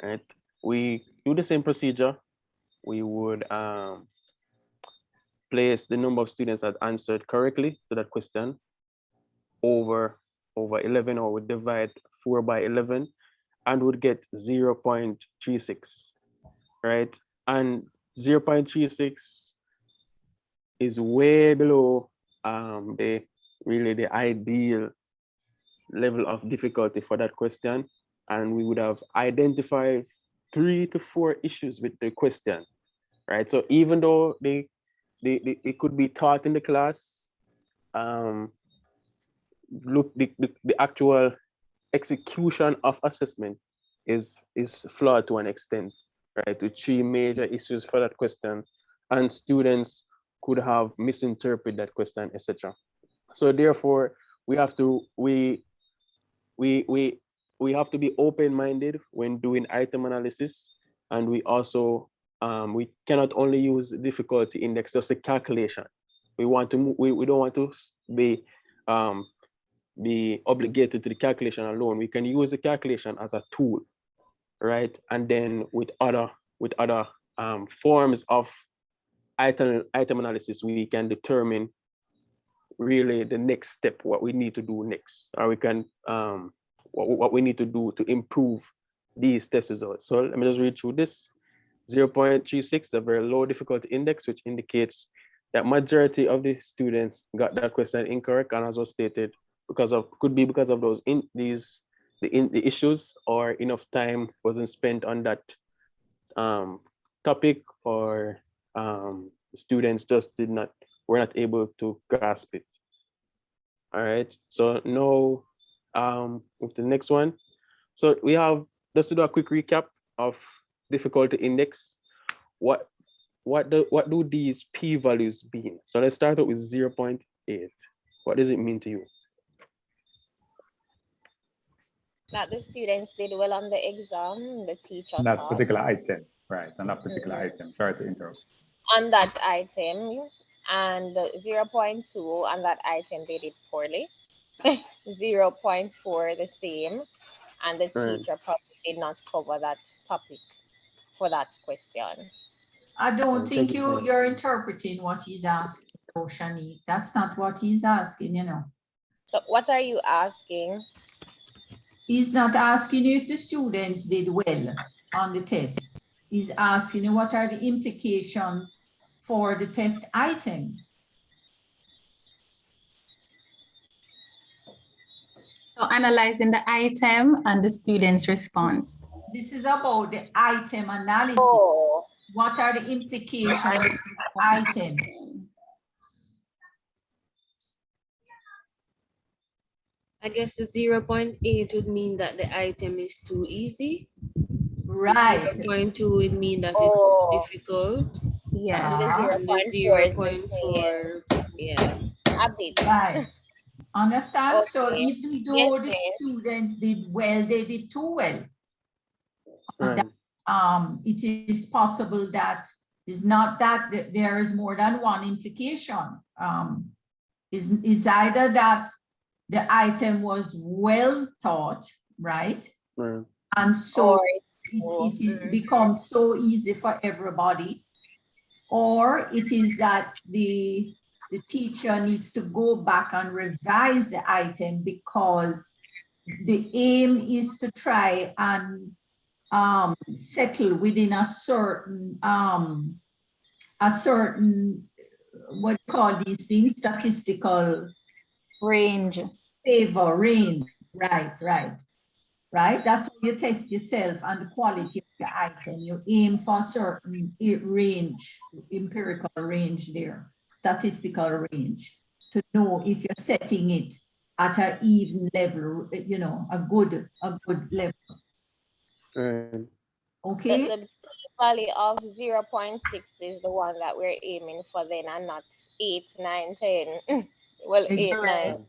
Right? We do the same procedure. We would place the number of students that answered correctly to that question over 11, or would divide 4 by 11 and would get 0.36. Right? And 0.36 is way below the ideal level of difficulty for that question. And we would have identified 3 to 4 issues with the question, right? So even though they could be taught in the class, look, the actual execution of assessment is flawed to an extent, right? With 3 major issues for that question, and students could have misinterpreted that question, etc. So therefore, we have to have to be open-minded when doing item analysis, and we also we cannot only use difficulty index as a calculation. We want to we don't want to be obligated to the calculation alone. We can use the calculation as a tool, right? And then with other forms of item analysis, we can determine really the next step, what we need to do next, or we can what we need to do to improve these test results. So let me just read through this. 0.36, a very low difficulty index, which indicates that majority of the students got that question incorrect, and as was stated, could be because of those the issues, or enough time wasn't spent on that topic, or students just were not able to grasp it. All right, so now with the next one. So we have, just to do a quick recap of difficulty index. What do these p-values mean? So let's start out with 0.8. What does it mean to you? That the students did well on the exam, the teacher That taught. particular item, right? On that particular item. Sorry to interrupt. On that item, and 0.2 on that item they did poorly. 0.4 the same, and the teacher probably did not cover that topic for that question. I don't think you're interpreting what he's asking, Shani. That's not what he's asking, you know. So what are you asking? He's not asking you if the students did well on the test. He's asking you what are the implications for the test items. So analyzing the item and the student's response. This is about the item analysis. Oh. What are the implications of items? I guess the 0.8 would mean that the item is too easy. Right. 0.2 would mean that it's Oh. too difficult. And the Uh-huh. And the 0.4 is the same. 0.4, yeah. A bit. Right. Understand? So Okay. even though Yes, the miss. students did well, they did too well. Right. It is possible that it's not that there is more than one implication. It's either that the item was well taught, right? Right. And so Or it becomes so easy for everybody, or it is that the teacher needs to go back and revise the item because the aim is to try and settle within a certain what do you call these things, statistical range. Favor range. Right. That's how you test yourself and the quality of the item. You aim for a certain range, empirical range there, statistical range, to know if you're setting it at an even level, you know, a good level. Right. Okay. The value of 0.6 is the one that we're aiming for then, and not 8, 9, 10. Well, 8, 9.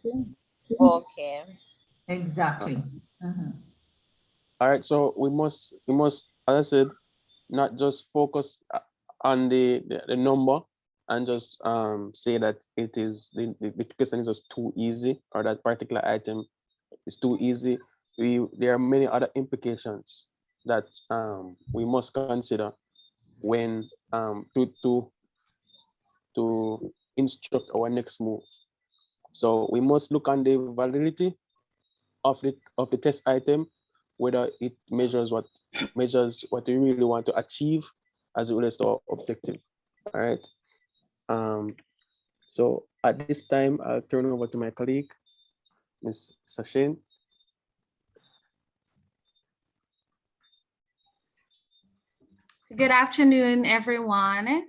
Okay. Exactly. All right, so we must, as I said, not just focus on the number and just say that it is the question is just too easy, or that particular item is too easy. There are many other implications that we must consider when to instruct our next move. So we must look on the validity of the test item, whether it measures what we really want to achieve as it relates to our objective. All right. So at this time, I'll turn over to my colleague, Ms. Sachin. Good afternoon, everyone.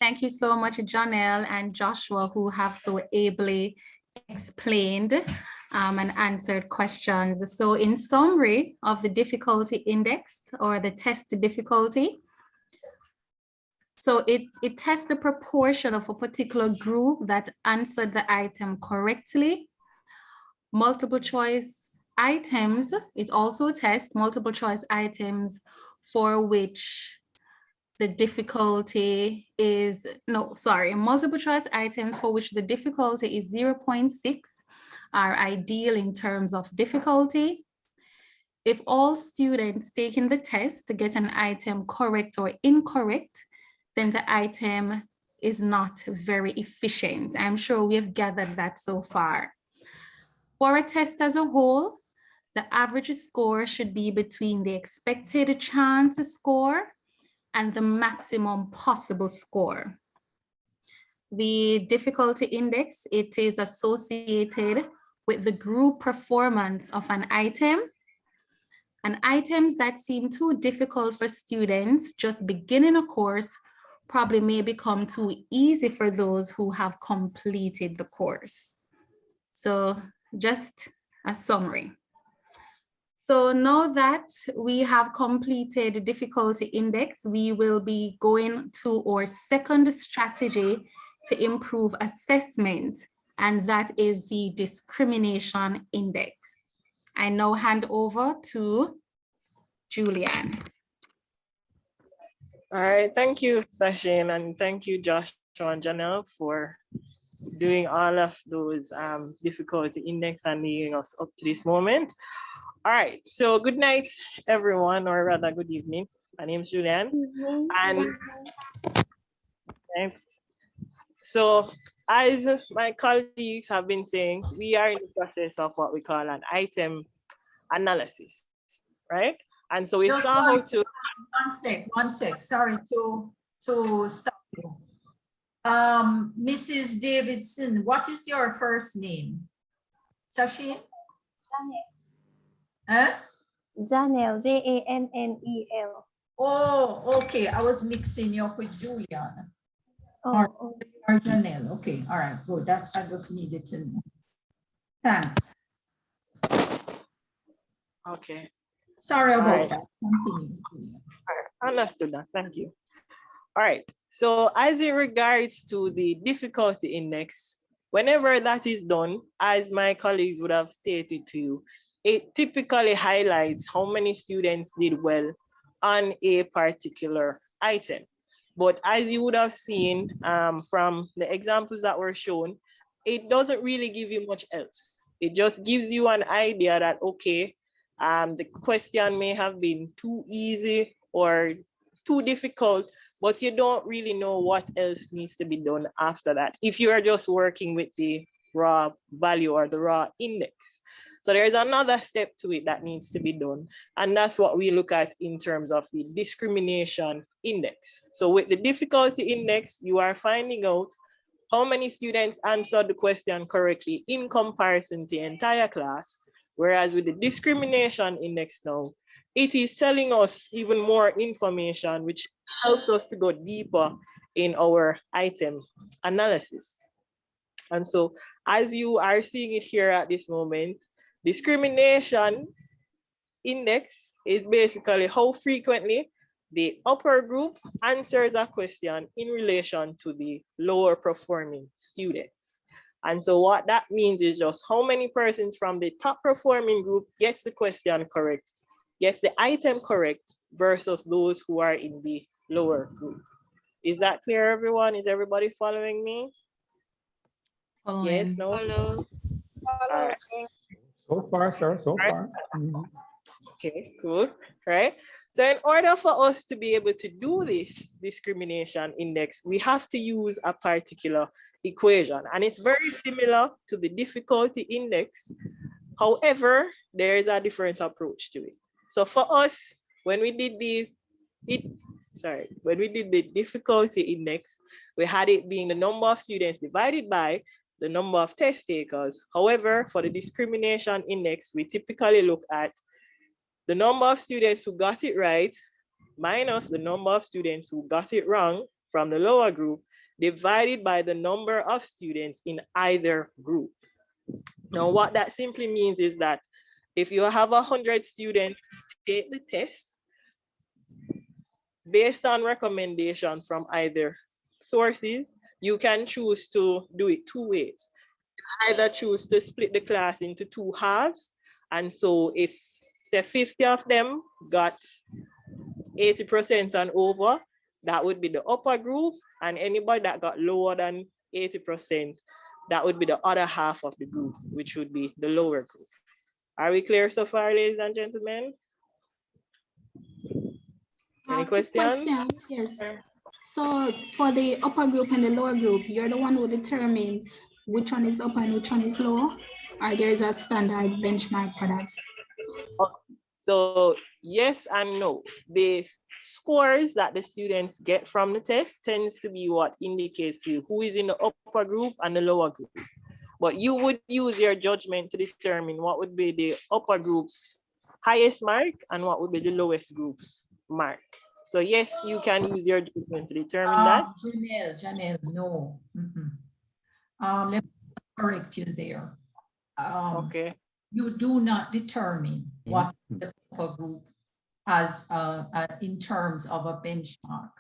Thank you so much, Janelle and Joshua, who have so ably explained and answered questions. So in summary of the difficulty index or the test difficulty, so it tests the proportion of a particular group that answered the item correctly. Multiple choice items, it also tests multiple choice items for which the difficulty is, multiple choice items for which the difficulty is 0.6 are ideal in terms of difficulty. If all students taking the test to get an item correct or incorrect, then the item is not very efficient. I'm sure we have gathered that so far. For a test as a whole, the average score should be between the expected chance score and the maximum possible score. The difficulty index, it is associated with the group performance of an item, and items that seem too difficult for students just beginning a course probably may become too easy for those who have completed the course. So just a summary. So now that we have completed the difficulty index, we will be going to our second strategy to improve assessment, and that is the discrimination index. I now hand over to Julianne. All right, thank you, Sachin, and thank you, Joshua and Janelle, for doing all of those difficulty index and leading us up to this moment. All right, so good night, everyone, or rather good evening. My name is Julianne, and so as my colleagues have been saying, we are in the process of what we call an item analysis, right? And so we saw how to— One sec, sorry to stop you. Mrs. Davidson, what is your first name? Sachin? Huh? Janelle, Jannel. Oh, okay. I was mixing you up with Juliana. Oh, or Janelle. Okay, all right, good. That I just needed to know. Thanks. Okay. Sorry All about right. that. Continue. Understood that. Thank you. All right. So as in regards to the difficulty index, whenever that is done, as my colleagues would have stated to you, it typically highlights how many students did well on a particular item. But as you would have seen from the examples that were shown, it doesn't really give you much else. It just gives you an idea that, okay, the question may have been too easy or too difficult, but you don't really know what else needs to be done after that if you are just working with the raw value or the raw index. So there's another step to it that needs to be done. And that's what we look at in terms of the discrimination index. So with the difficulty index, you are finding out how many students answered the question correctly in comparison to the entire class. Whereas with the discrimination index now, it is telling us even more information, which helps us to go deeper in our item analysis. And so as you are seeing it here at this moment, discrimination index is basically how frequently the upper group answers a question in relation to the lower performing students. And so what that means is just how many persons from the top performing group gets the question correct, gets the item correct versus those who are in the lower group. Is that clear, everyone? Is everybody following me? Following. Yes, no? Follow. All right. So far, sir, so far. Okay, cool, right? So in order for us to be able to do this discrimination index, we have to use a particular equation, and it's very similar to the difficulty index. However, there is a different approach to it. So for us, when we did the difficulty index, we had it being the number of students divided by the number of test takers. However, for the discrimination index, we typically look at the number of students who got it right minus the number of students who got it wrong from the lower group divided by the number of students in either group. Now, what that simply means is that if you have 100 students take the test, based on recommendations from either sources, you can choose to do it two ways. Either choose to split the class into two halves. And so if say 50 of them got 80% and over, that would be the upper group, and anybody that got lower than 80%, that would be the other half of the group, which would be the lower group. Are we clear so far, ladies and gentlemen? Any questions? Question, yes. So for the upper group and the lower group, you're the one who determines which one is upper and which one is lower, or there is a standard benchmark for that? So yes and no. The scores that the students get from the test tends to be what indicates you who is in the upper group and the lower group. But you would use your judgment to determine what would be the upper group's highest mark and what would be the lowest group's mark. So yes, you can use your judgment to determine that. Janelle, no. Let me correct you there. Okay. You do not determine what the upper group as in terms of a benchmark.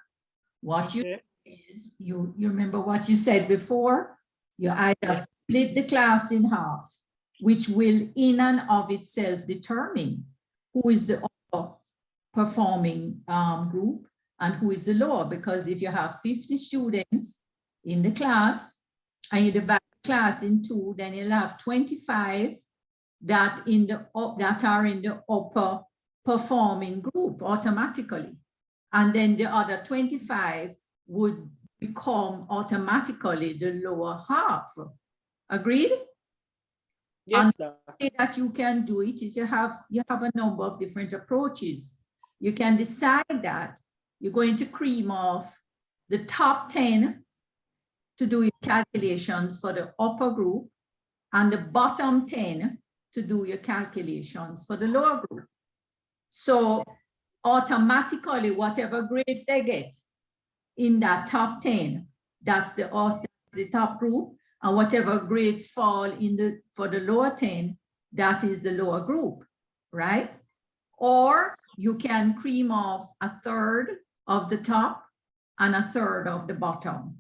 What you do is you remember what you said before. You either split the class in half, which will in and of itself determine who is the upper performing group and who is the lower. Because if you have 50 students in the class and you divide the class in two, then you'll have 25 that are in the upper performing group automatically. And then the other 25 would become automatically the lower half. Agreed? Yes, and the way that you can do it is you have a number of different approaches. You can decide that you're going to cream off the top 10 to do your calculations for the upper group and the bottom 10 to do your calculations for the lower group. So automatically, whatever grades they get in that top 10, that's the top group. and whatever grades fall for the lower 10, that is the lower group, right? Or you can cream off a third of the top and a third of the bottom.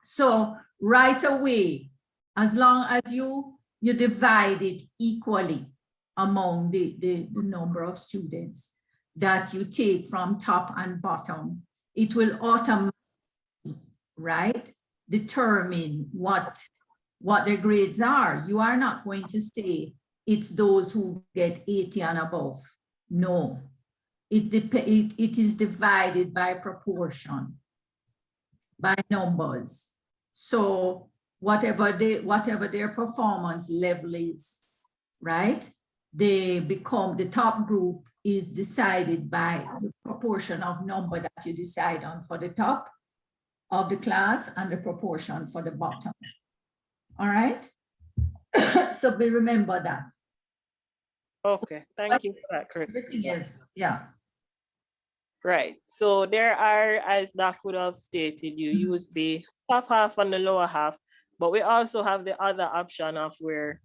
So right away, as long as you divide it equally among the number of students that you take from top and bottom, it will automatically, right, determine what their grades are. You are not going to say it's those who get 80 and above. No, it is divided by proportion, by numbers. So whatever their performance level is, right, they become, the top group is decided by the proportion of number that you decide on for the top of the class and the proportion for the bottom. All right. So we remember that. Okay, thank you for that, correct. Everything else, yeah. Right, so there are, as Doc would have stated, you use the top half and the lower half, but we also have the other option of where,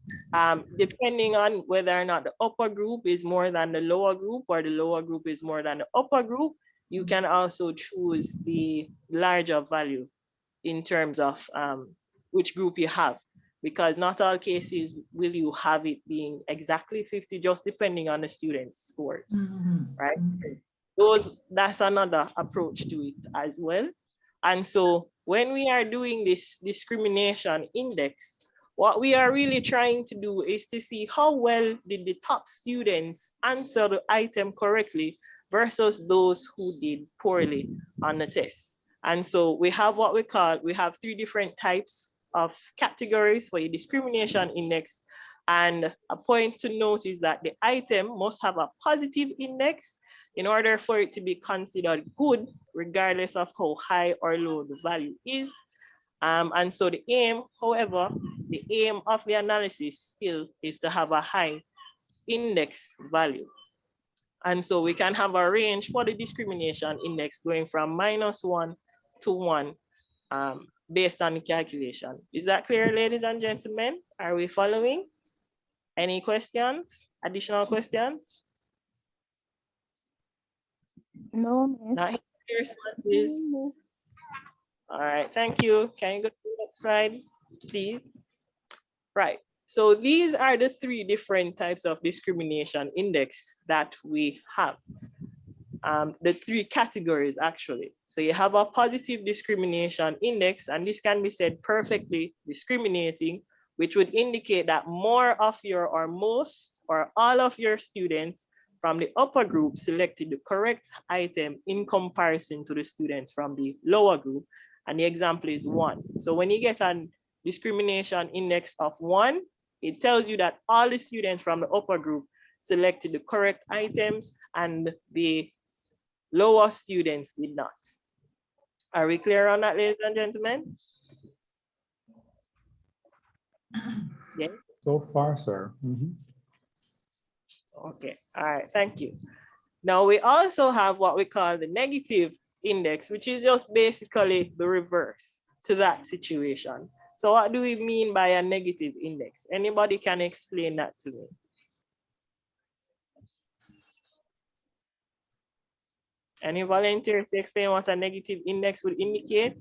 depending on whether or not the upper group is more than the lower group or the lower group is more than the upper group, you can also choose the larger value in terms of which group you have, because not all cases will you have it being exactly 50, just depending on the student's scores, right? That's another approach to it as well. And so when we are doing this discrimination index, what we are really trying to do is to see how well did the top students answer the item correctly versus those who did poorly on the test. And so we have what we have 3 different types of categories for a discrimination index. And a point to note is that the item must have a positive index in order for it to be considered good, regardless of how high or low the value is. And so the aim, however, the aim of the analysis still is to have a high index value. And so we can have a range for the discrimination index going from -1 to 1 based on the calculation. Is that clear, ladies and gentlemen? Are we following? Any questions? Additional questions? No, miss. Not here, responses. All right, thank you. Can you go to the next slide, please? Right, so these are the 3 different types of discrimination index that we have. The 3 categories actually. So you have a positive discrimination index, and this can be said perfectly discriminating, which would indicate that more of your or most or all of your students from the upper group selected the correct item in comparison to the students from the lower group. And the example is 1. So when you get a discrimination index of 1, it tells you that all the students from the upper group selected the correct items and the lower students did not. Are we clear on that, ladies and gentlemen? Yes. So far, sir. Okay, all right, thank you. Now we also have what we call the negative index, which is just basically the reverse to that situation. So what do we mean by a negative index? Anybody can explain that to me? Any volunteers to explain what a negative index would indicate?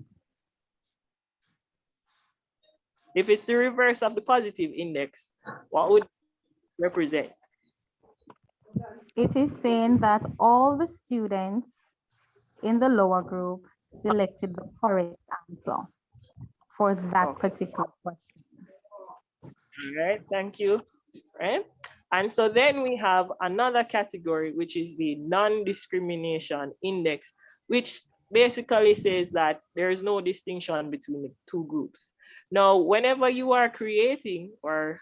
If it's the reverse of the positive index, what would it represent? It is saying that all the students in the lower group selected the correct answer for that particular question. All right, thank you. Right. And so then we have another category, which is the non-discrimination index, which basically says that there is no distinction between the 2 groups. Now, whenever you are creating or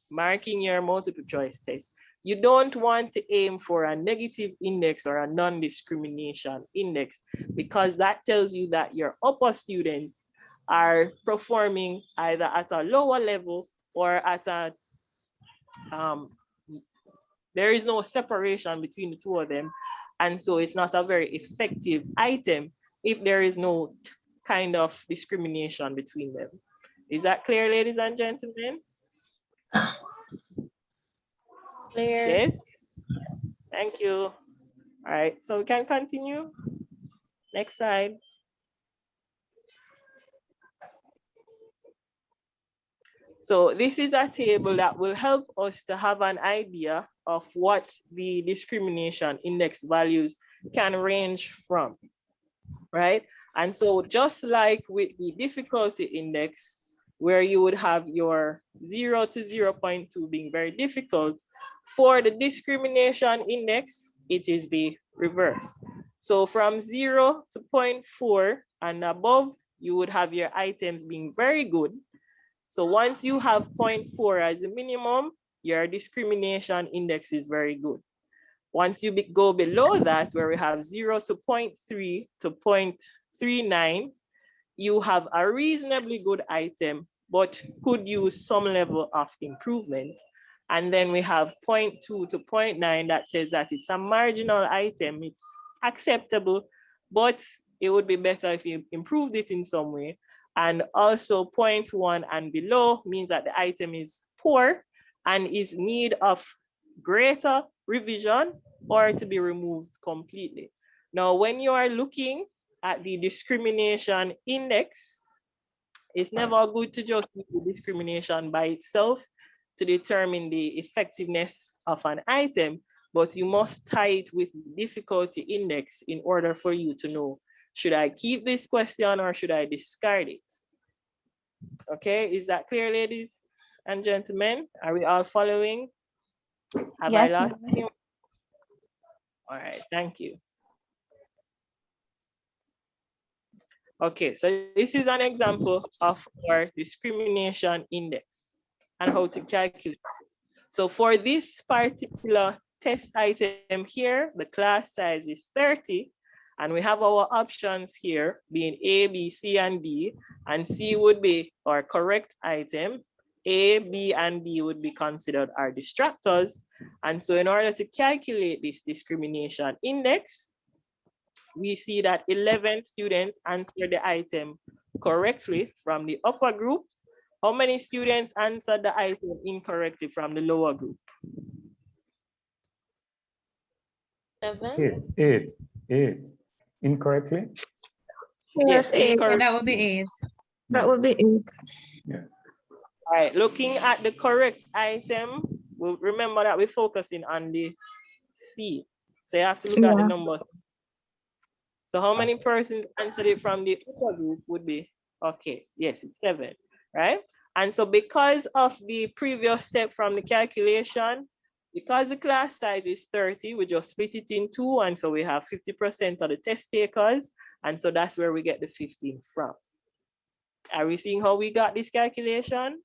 marking your multiple choice test, you don't want to aim for a negative index or a non-discrimination index, because that tells you that your upper students are performing either at a lower level or at a there is no separation between the 2 of them. And so it's not a very effective item if there is no kind of discrimination between them. Is that clear, ladies and gentlemen? Clear. Yes? Thank you. All right, so we can continue. Next slide. So this is a table that will help us to have an idea of what the discrimination index values can range from, right? And so just like with the difficulty index, where you would have your 0 to 0.2 being very difficult, for the discrimination index, it is the reverse. So from 0 to 0.4 and above, you would have your items being very good. So once you have 0.4 as a minimum, your discrimination index is very good. Once you go below that, where we have 0 to 0.3 to 0.39, you have a reasonably good item, but could use some level of improvement. And then we have 0.2 to 0.9 that says that it's a marginal item, it's acceptable, but it would be better if you improved it in some way. And also 0.1 and below means that the item is poor and is in need of greater revision or to be removed completely. Now, when you are looking at the discrimination index, it's never good to just use the discrimination by itself to determine the effectiveness of an item, but you must tie it with the difficulty index in order for you to know, should I keep this question or should I discard it? Okay, is that clear, ladies and gentlemen? Are we all following? Have I lost anyone? All right, thank you. Okay, so this is an example of our discrimination index and how to calculate it. So for this particular test item here, the class size is 30, and we have our options here being A, B, C, and D, and C would be our correct item. A, B, and D would be considered our distractors. And so in order to calculate this discrimination index, we see that 11 students answered the item correctly from the upper group. How many students answered the item incorrectly from the lower group? 7. Eight. Incorrectly? Yes, 8. That would be 8. That would be 8. Yeah. All right, looking at the correct item, we'll remember that we're focusing on the C. So you have to look at the numbers. So how many persons answered it from the upper group would be, okay, yes, it's 7, right? And so because of the previous step from the calculation, because the class size is 30, we just split it in 2, and so we have 50% of the test takers, and so that's where we get the 15 from. Are we seeing how we got this calculation?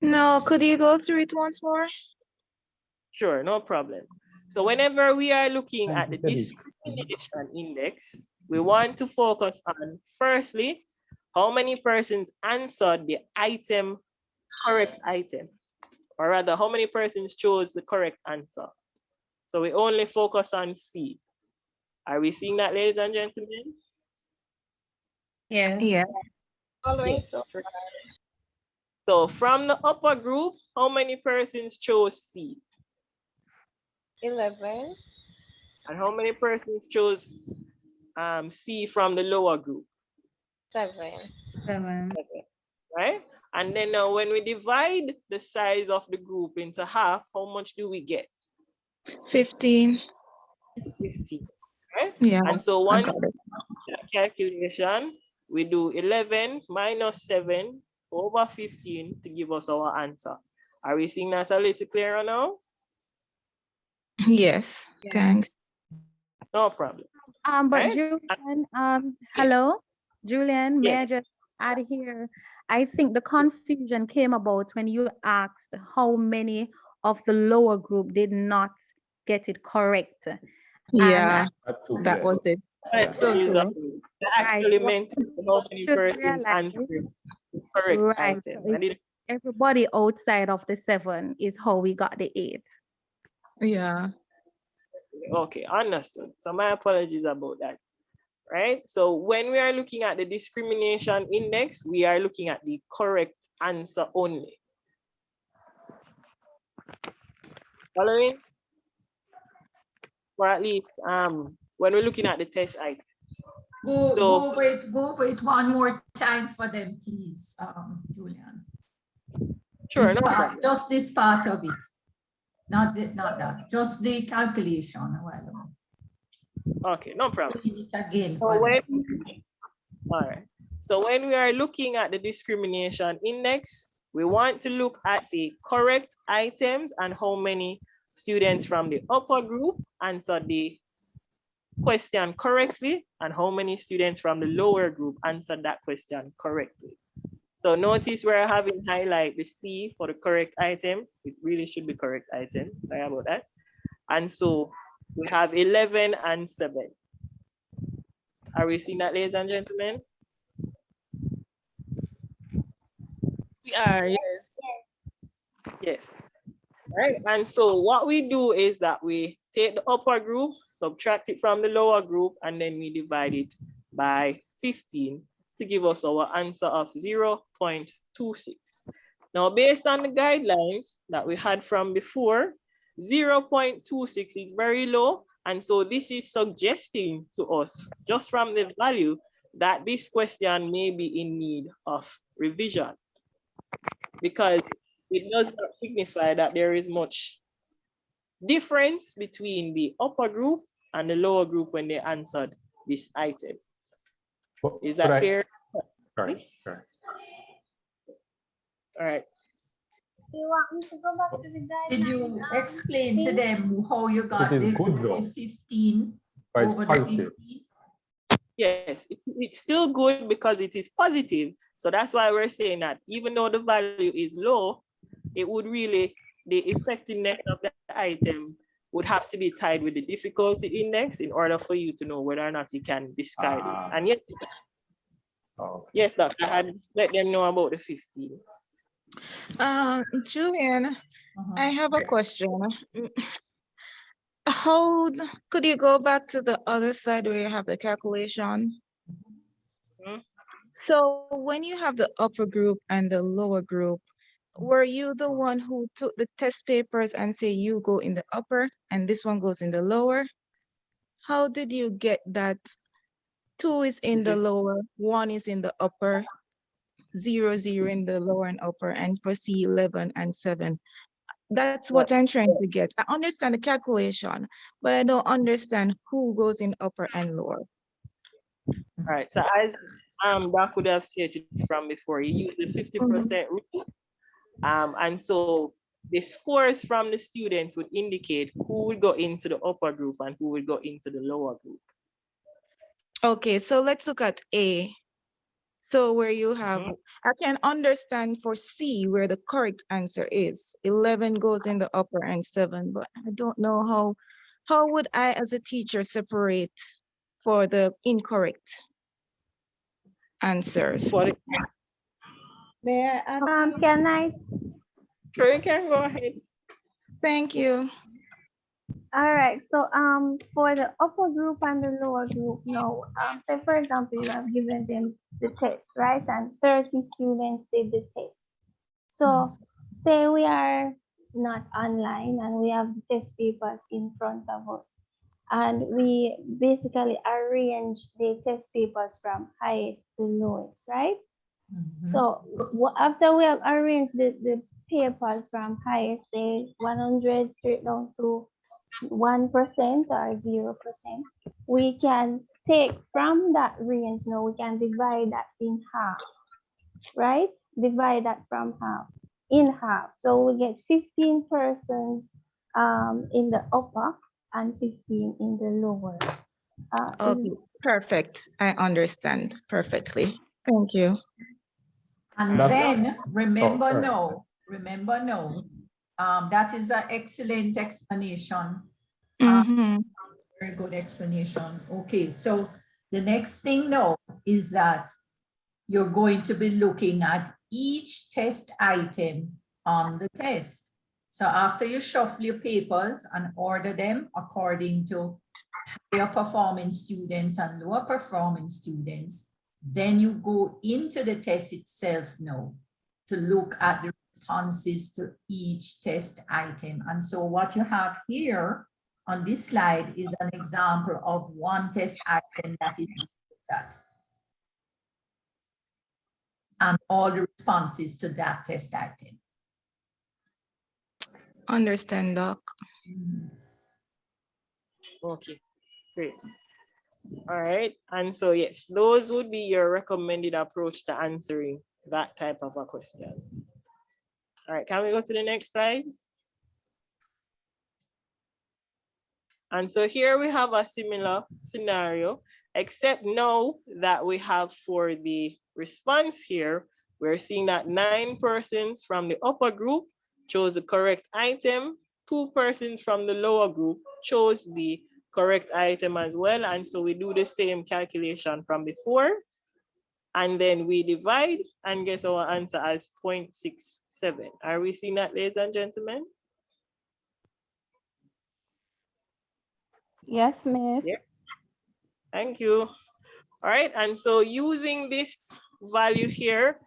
No, could you go through it once more? Sure, no problem. So whenever we are looking at the discrimination index, we want to focus on, firstly, how many persons answered the item, correct item, or rather, how many persons chose the correct answer. So we only focus on C. Are we seeing that, ladies and gentlemen? Yes. Yeah. Following. Yes. So from the upper group, how many persons chose C? 11. And how many persons chose C from the lower group? 7. 7. Right? And then when we divide the size of the group into half, how much do we get? 15. 15, right? Yeah. And so once that calculation, we do 11 minus 7 over 15 to give us our answer. Are we seeing that a little clearer now? Yes, thanks. No problem. But Right? Julian, hello, Julian, may I just add here? I think the confusion came about when you asked how many of the lower group did not get it correct. Yeah, And that was it. Right. So So true. actually meant how many should persons realize, answered the correct right, item. so it's everybody outside of the 7 is how we got the 8. Yeah. Okay, understood. So my apologies about that. right? So when we are looking at the discrimination index, we are looking at the correct answer only. Following? Or at least when we're looking at the test items. Go over it one more time for them, please, Julian. Sure, This no part, problem. just this part of it. Not that, just the calculation a while ago. Okay, no problem. Read it again So for when, them. all right. So when we are looking at the discrimination index, we want to look at the correct items and how many students from the upper group answered the question correctly and how many students from the lower group answered that question correctly. So notice where I have in highlight the C for the correct item. It really should be correct item. Sorry about that. And so we have 11 and 7. Are we seeing that, ladies and gentlemen? We are, yes. Yes. Right. And so what we do is that we take the upper group, subtract it from the lower group, and then we divide it by 15 to give us our answer of 0.26. Now, based on the guidelines that we had from before, 0.26 is very low. And so this is suggesting to us, just from the value, that this question may be in need of revision, because it does not signify that there is much difference between the upper group and the lower group when they answered this item. Is that clear? Sorry. All right. You want me to go back to the guidelines? Did you explain to them how you got It is the good though. 15 But it's over the positive. 50? Yes, it's still good because it is positive. So that's why we're saying that even though the value is low, it would really, the effectiveness of the item would have to be tied with the difficulty index in order for you to know whether or not you can discard it. And yet, yes, Doctor, I had let them know about the 15. Julian, I have a question. How could you go back to the other side where you have the calculation? So when you have the upper group and the lower group, were you the one who took the test papers and say you go in the upper and this one goes in the lower? How did you get that 2 is in the lower, 1 is in the upper, 0, 0 in the lower and upper, and for C 11 and 7? That's what I'm trying to get. I understand the calculation, but I don't understand who goes in upper and lower. All right, so as Doc would have stated from before, you use the 50% rule. And so the scores from the students would indicate who will go into the upper group and who will go into the lower group. Okay, so let's look at A. So where you have, I can understand for C where the correct answer is. 11 goes in the upper and 7, but I don't know how would I as a teacher separate for the incorrect answers? May I add? Can I? Sure, you can go ahead. Thank you. All right, so for the upper group and the lower group, now, say for example, you have given them the test, right? And 30 students did the test. So say we are not online and we have the test papers in front of us. And we basically arrange the test papers from highest to lowest, right? So after we have arranged the papers from highest, say 100 straight down to 1% or 0%, we can take from that range. Now we can divide that in half, right? Divide that from half in half. So we get 15 persons in the upper and 15 in the lower. Okay, perfect. I understand perfectly. Thank you. And then remember now, that is an excellent explanation. Very good explanation. Okay, so the next thing now is that you're going to be looking at each test item on the test. So after you shuffle your papers and order them according to higher performing students and lower performing students, then you go into the test itself now to look at the responses to each test item. And so what you have here on this slide is an example of one test item that is looked at. And all the responses to that test item. Understand, Doc. Okay, great. All right, and so yes, those would be your recommended approach to answering that type of a question. All right, can we go to the next slide? And so here we have a similar scenario, except now that we have for the response here, we're seeing that 9 persons from the upper group chose the correct item, 2 persons from the lower group chose the correct item as well. And so we do the same calculation from before, and then we divide and get our answer as 0.67. Are we seeing that, ladies and gentlemen? Yes, miss. Yeah. Thank you. All right, and so using this value here,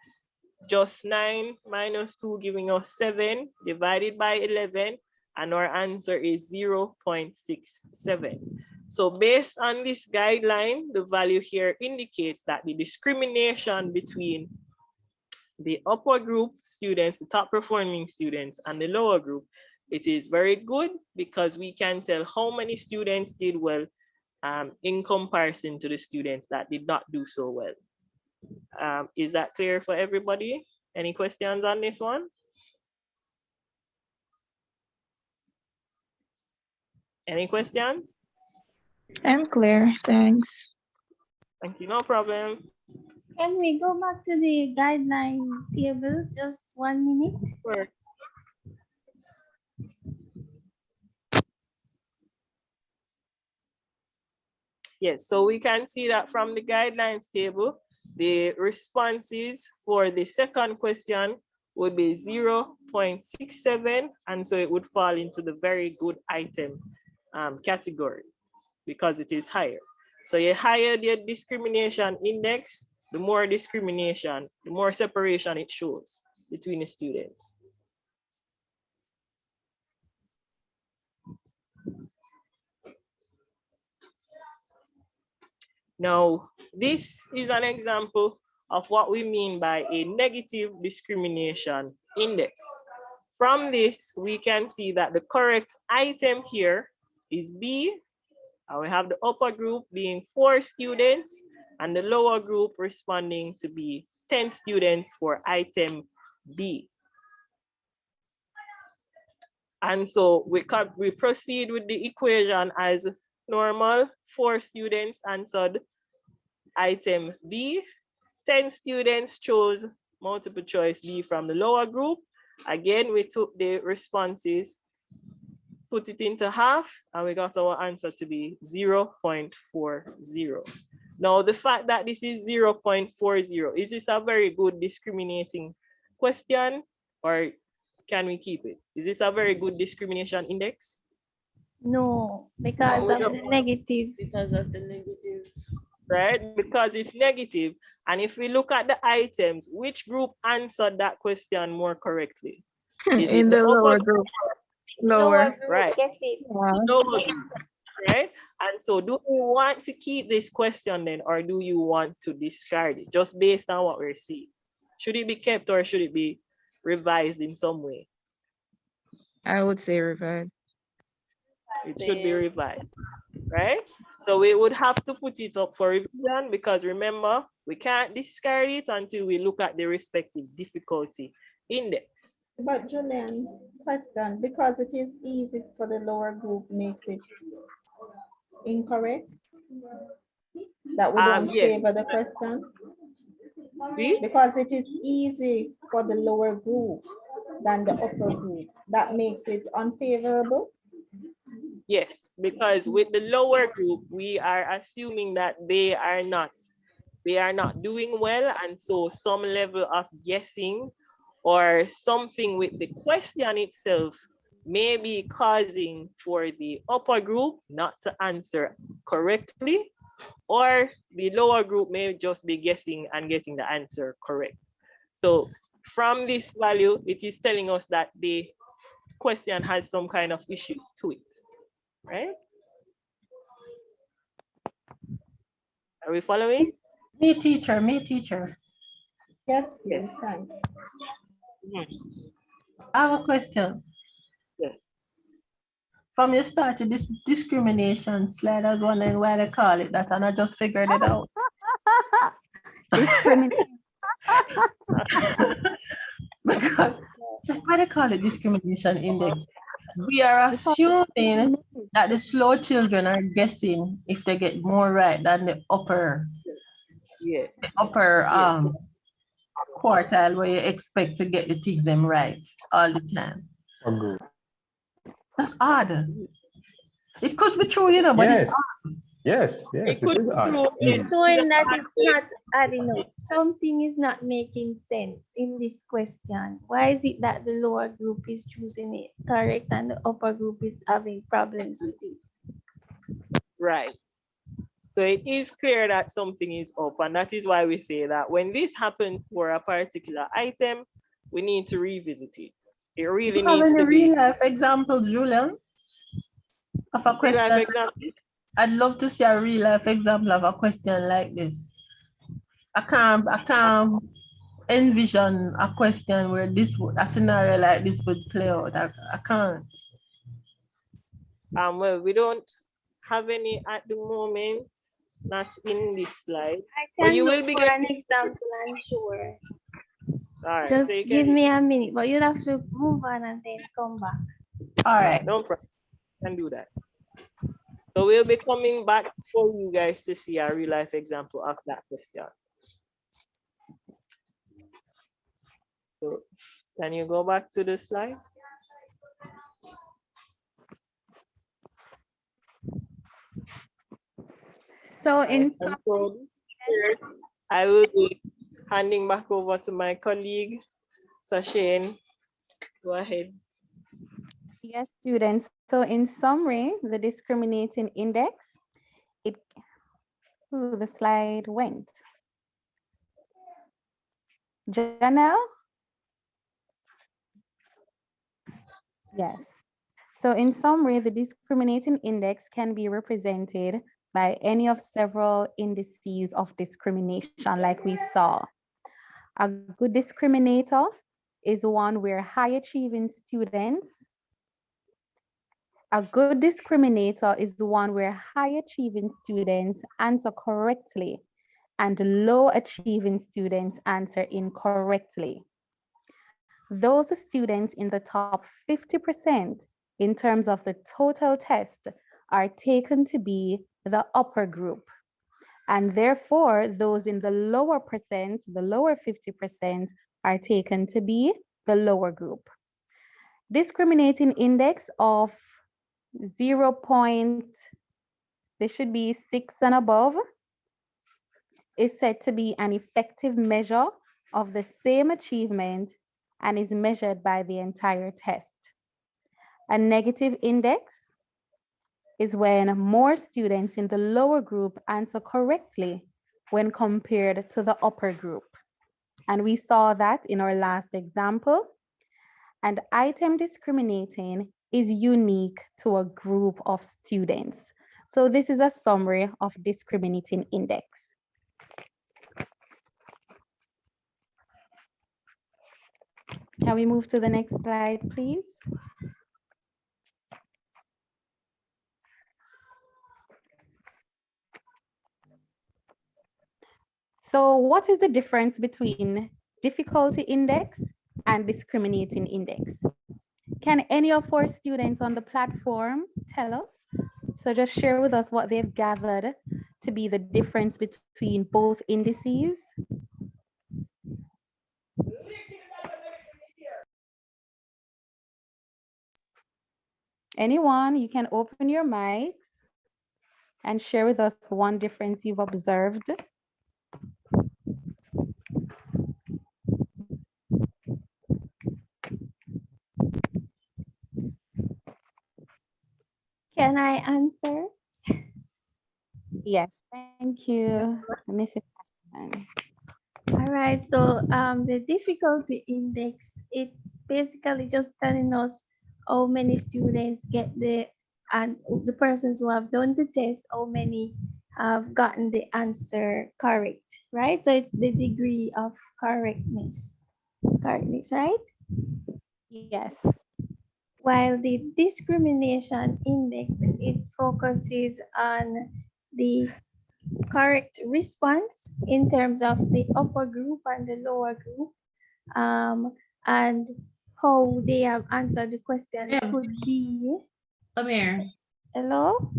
just 9 minus 2 giving us 7 divided by 11, and our answer is 0.67. So based on this guideline, the value here indicates that the discrimination between the upper group students, the top performing students, and the lower group, it is very good because we can tell how many students did well in comparison to the students that did not do so well. Is that clear for everybody? Any questions on this one? Any questions? I'm clear, thanks. Thank you, no problem. Can we go back to the guideline table just 1 minute? Sure. Yes, so we can see that from the guidelines table, the responses for the second question would be 0.67, and so it would fall into the very good item category because it is higher. So the higher the discrimination index, the more discrimination, the more separation it shows between the students. Now, this is an example of what we mean by a negative discrimination index. From this, we can see that the correct item here is B, and we have the upper group being 4 students, and the lower group responding to be 10 students for item B. And so we proceed with the equation as normal. 4 students answered item B. 10 students chose multiple choice B from the lower group. Again, we took the responses, put it into half, and we got our answer to be 0.40. Now, the fact that this is 0.40, is this a very good discriminating question, or can we keep it? Is this a very good discrimination index? No, because of the negative. Because of the negative. Right, because it's negative. And if we look at the items, which group answered that question more correctly? Is In it the lower upper group. Lower. Right. Guess it. Lower group, right? And so do you want to keep this question then, or do you want to discard it just based on what we're seeing? Should it be kept or should it be revised in some way? I would say revised. It should be revised, right? So we would have to put it up for revision because remember, we can't discard it until we look at the respective difficulty index. But Julian, question, because it is easy for the lower group makes it incorrect? That we don't Yes. favor the question? See? Because it is easy for the lower group than the upper group. That makes it unfavorable? Yes, because with the lower group, we are assuming that they are not doing well, and so some level of guessing or something with the question itself may be causing for the upper group not to answer correctly, or the lower group may just be guessing and getting the answer correct. So from this value, it is telling us that the question has some kind of issues to it, right? Are we following? Me teacher, me teacher. Yes, please, thanks. I have a question. Yeah. From you started this discrimination slide, I was wondering why they call it that, and I just figured it out. Discrimination. Because why they call it discrimination index? We are assuming that the slow children are guessing if they get more right than the upper, yeah, the upper quartile where you expect to get the things them right all the time. Agree. That's odd. It could be true, you know, but Yes. it's odd. Yes, yes, it is odd. It's showing that it's not adding up. Something is not making sense in this question. Why is it that the lower group is choosing it correct and the upper group is having problems with it? Right. So it is clear that something is up, and that is why we say that when this happens for a particular item, we need to revisit it. It really You have needs any to be. real life examples, Julian, of a Real life question? example? I'd love to see a real life example of a question like this. I can't envision a question where a scenario like this would play out. I can't. Well, we don't have any at the moment, not in this slide. I But can you look will be for an getting. example, I'm sure. All right, Just so you give can. me a minute, but you'll have to move on and then come back. All right. No problem. Can do that. So we'll be coming back for you guys to see a real life example of that question. So can you go back to the slide? So in And so I will be handing back over to my colleague, Sashane. Go ahead. Yes, students. So in summary, the discriminating index, the slide went. Janelle? Yes. So in summary, the discriminating index can be represented by any of several indices of discrimination like we saw. A good discriminator is one where high achieving students. A good discriminator is the one where high achieving students answer correctly and low achieving students answer incorrectly. Those students in the top 50% in terms of the total test are taken to be the upper group. And therefore, those in the lower percent, the lower 50%, are taken to be the lower group. Discriminating index of 0. There should be 6 and above is said to be an effective measure of the same achievement and is measured by the entire test. A negative index is when more students in the lower group answer correctly when compared to the upper group. And we saw that in our last example. And item discriminating is unique to a group of students. So this is a summary of discriminating index. Can we move to the next slide, please? So what is the difference between difficulty index and discriminating index? Can any of our students on the platform tell us? So just share with us what they've gathered to be the difference between both indices. Anyone, you can open your mics and share with us one difference you've observed. Can I answer? Yes, thank you, Mrs. Ashman. All right, so the difficulty index, it's basically just telling us how many students get and the persons who have done the test, how many have gotten the answer correct, right? So it's the degree of correctness, right? Yes. While the discrimination index, it focuses on the correct response in terms of the upper group and the lower group, and how they have answered the question. It could be, Amir. Hello?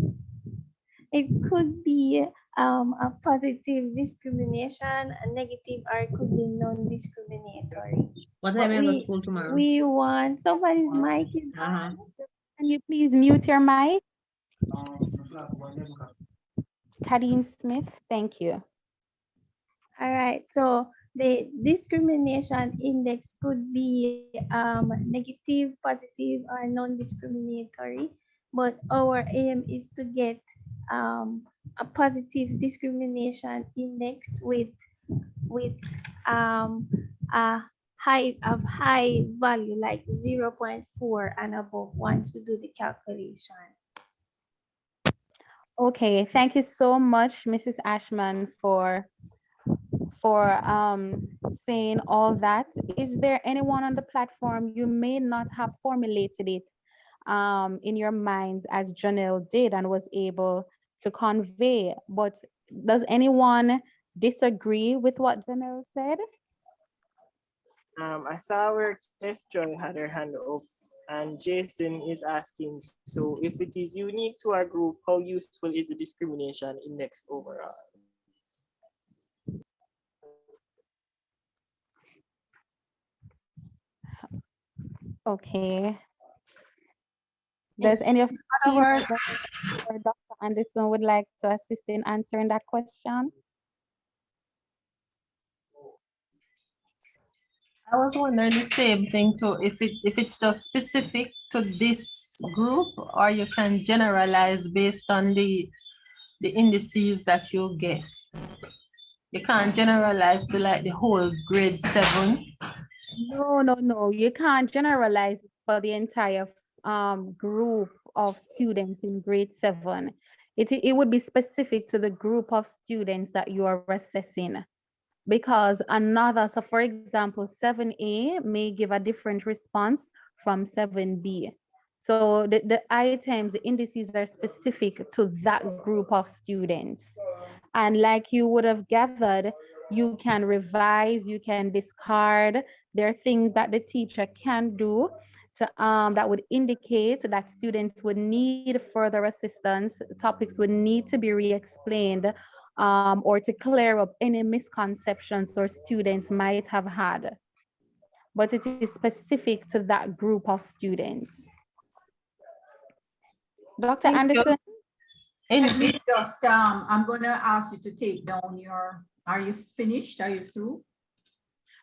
It could be a positive discrimination, a negative, or it could be non-discriminatory. What But time you go to school tomorrow? we want, somebody's mic is on. Can you please mute your mic? Kadeen Smith, thank you. All right, so the discrimination index could be negative, positive, or non-discriminatory, but our aim is to get a positive discrimination index with a high value like 0.4 and above once we do the calculation. Okay, thank you so much, Mrs. Ashman, for saying all that. Is there anyone on the platform, you may not have formulated it in your minds as Janelle did and was able to convey, but does anyone disagree with what Janelle said? I saw where Tess Joy had her hand up, and Jason is asking, so if it is unique to our group, how useful is the discrimination index overall? Okay. Does any of you or Dr. Anderson would like to assist in answering that question? I was wondering the same thing too, if it's just specific to this group, or you can generalize based on the indices that you get. You can't generalize to like the whole grade 7. No, you can't generalize for the entire group of students in grade 7. It would be specific to the group of students that you are assessing. Because so for example, 7A may give a different response from 7B. So the items, the indices are specific to that group of students. And like you would have gathered, you can revise, you can discard. There are things that the teacher can do to, that would indicate that students would need further assistance, topics would need to be re-explained, or to clear up any misconceptions or students might have had. But it is specific to that group of students. Dr. Anderson? Let me just, I'm going to ask you to take down are you finished? Are you through?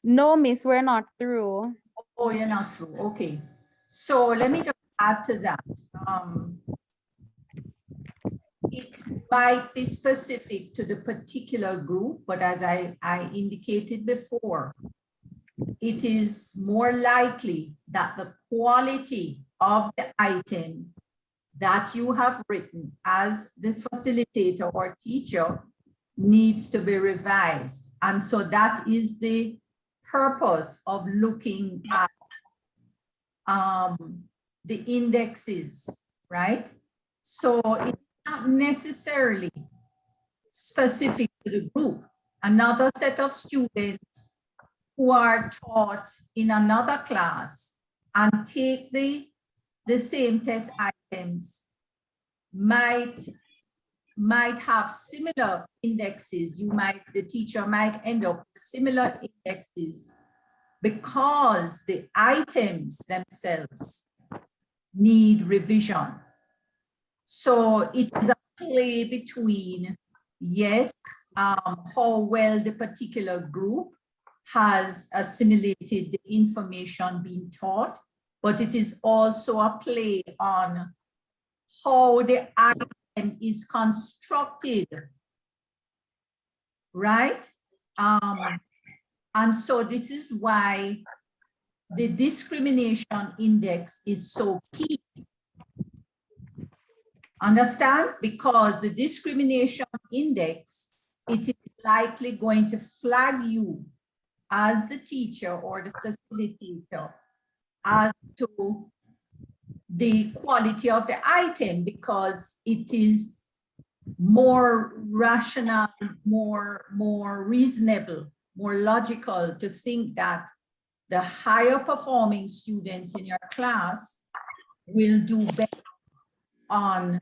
No, miss, we're not through. Oh, you're not through. Okay. So let me just add to that. It might be specific to the particular group, but as I indicated before, it is more likely that the quality of the item that you have written as the facilitator or teacher needs to be revised. And so that is the purpose of looking at the indexes, right? So it's not necessarily specific to the group. Another set of students who are taught in another class and take the same test items might have similar indexes. The teacher might end up with similar indexes because the items themselves need revision. So it is a play between, yes, how well the particular group has assimilated the information being taught, but it is also a play on how the item is constructed, right? And so this is why the discrimination index is so key. Understand? Because the discrimination index, it is likely going to flag you as the teacher or the facilitator as to the quality of the item, because it is more rational, more reasonable, more logical to think that the higher performing students in your class will do better on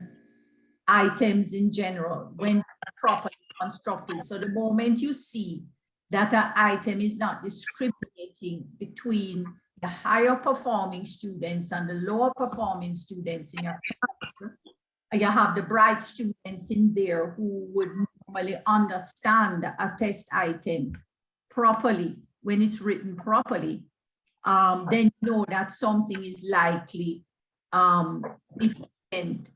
items in general when properly constructed. So the moment you see that an item is not discriminating between the higher performing students and the lower performing students in your class, you have the bright students in there who would normally understand a test item properly when it's written properly, then you know that something is likely deficient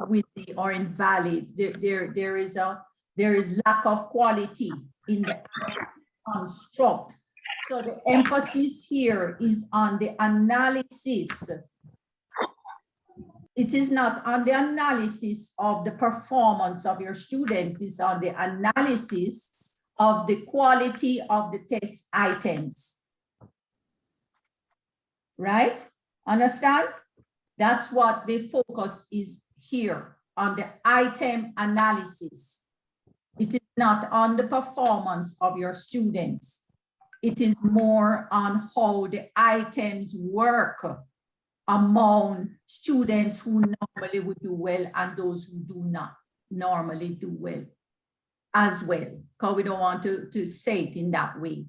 with the or invalid. There is lack of quality in the construct. So the emphasis here is on the analysis. It is not on the analysis of the performance of your students, it's on the analysis of the quality of the test items. Right? Understand? That's what the focus is here, on the item analysis. It is not on the performance of your students. It is more on how the items work among students who normally would do well and those who do not normally do well as well, because we don't want to say it in that way,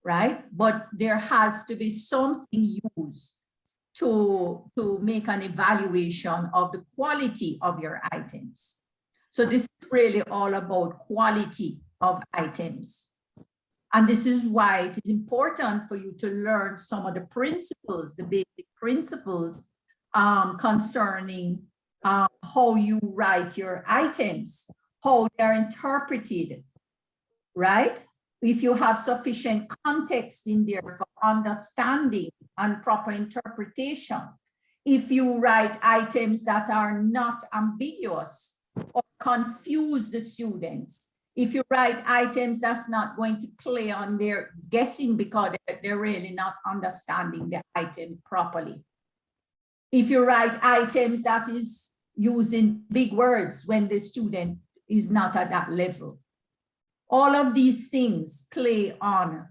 right? But there has to be something used to make an evaluation of the quality of your items. So this is really all about quality of items. And this is why it is important for you to learn some of the principles, the basic principles concerning how you write your items, how they're interpreted, right? If you have sufficient context in there for understanding and proper interpretation, if you write items that are not ambiguous or confuse the students, if you write items that's not going to play on their guessing because they're really not understanding the item properly. If you write items that is using big words when the student is not at that level. All of these things play on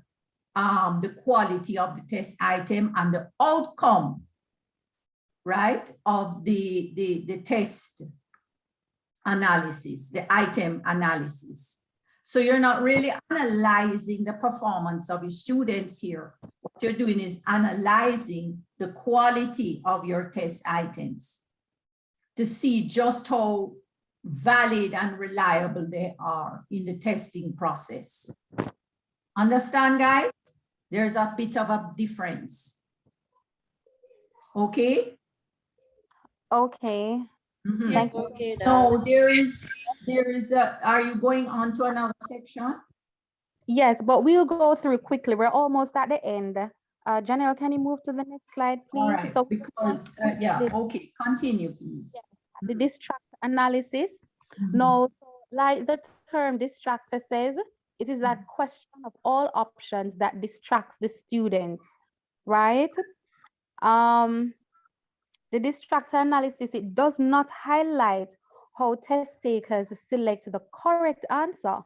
the quality of the test item and the outcome, right, of the test analysis, the item analysis. So you're not really analyzing the performance of your students here. What you're doing is analyzing the quality of your test items to see just how valid and reliable they are in the testing process. Understand, guys? There's a bit of a difference. Okay? Okay. Mm-hmm. Yes, okay. So there is are you going on to another section? Yes, but we'll go through quickly. We're almost at the end. Janelle, can you move to the next slide, please? All right, so because, yeah, okay, continue, please. The distract analysis. Mm-hmm. Now, like the term distractor says, it is that question of all options that distracts the students, right? The distractor analysis, it does not highlight how test takers select the correct answer,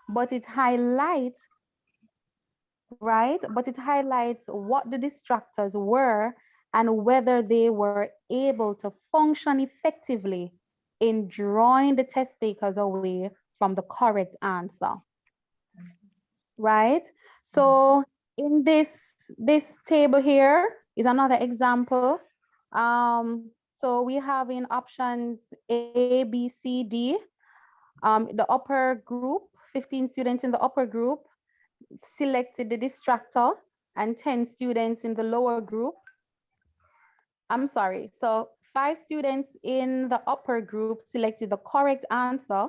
but it highlights, right? But it highlights what the distractors were and whether they were able to function effectively in drawing the test takers away from the correct answer, right? So in this table here is another example. So we have in options A, B, C, D, the upper group, 15 students in the upper group selected the distractor and 10 students in the lower group. I'm sorry, so 5 students in the upper group selected the correct answer,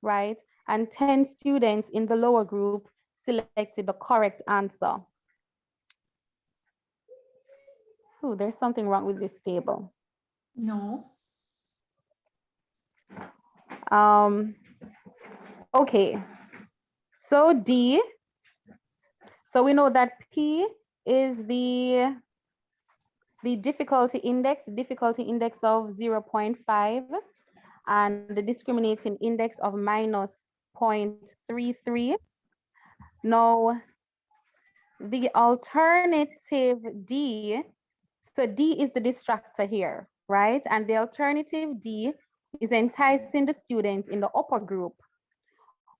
right? And 10 students in the lower group selected the correct answer. Oh, there's something wrong with this table. No. Okay, so D, so we know that P is the difficulty index of 0.5 and the discriminating index of minus 0.33. Now, the alternative D, so D is the distractor here, right? And the alternative D is enticing the students in the upper group.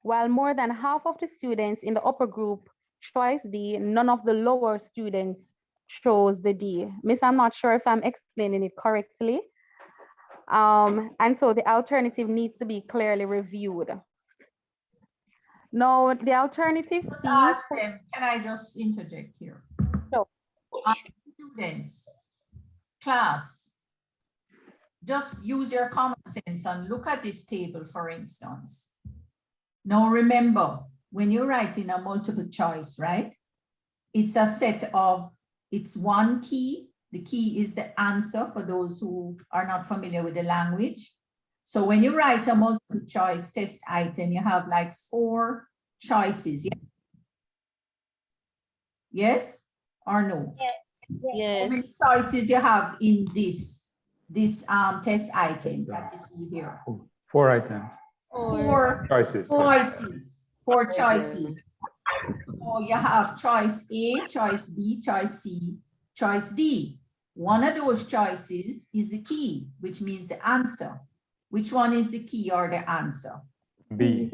While more than half of the students in the upper group chose D, none of the lower students chose the D. Miss, I'm not sure if I'm explaining it correctly. And so the alternative needs to be clearly reviewed. No, the alternative Just C. ask them, can I just interject here? No. Students, class, just use your common sense and look at this table, for instance. Now remember, when you're writing a multiple choice, right? It's a set of, it's one key. The key is the answer for those who are not familiar with the language. So when you write a multiple choice test item, you have like 4 choices. Yes or no? Yes. How many choices you have in this test item that you see here? 4 items. 4 choices. Choices. 4 choices. So you have choice A, choice B, choice C, choice D. One of those choices is the key, which means the answer. Which one is the key or the answer? B.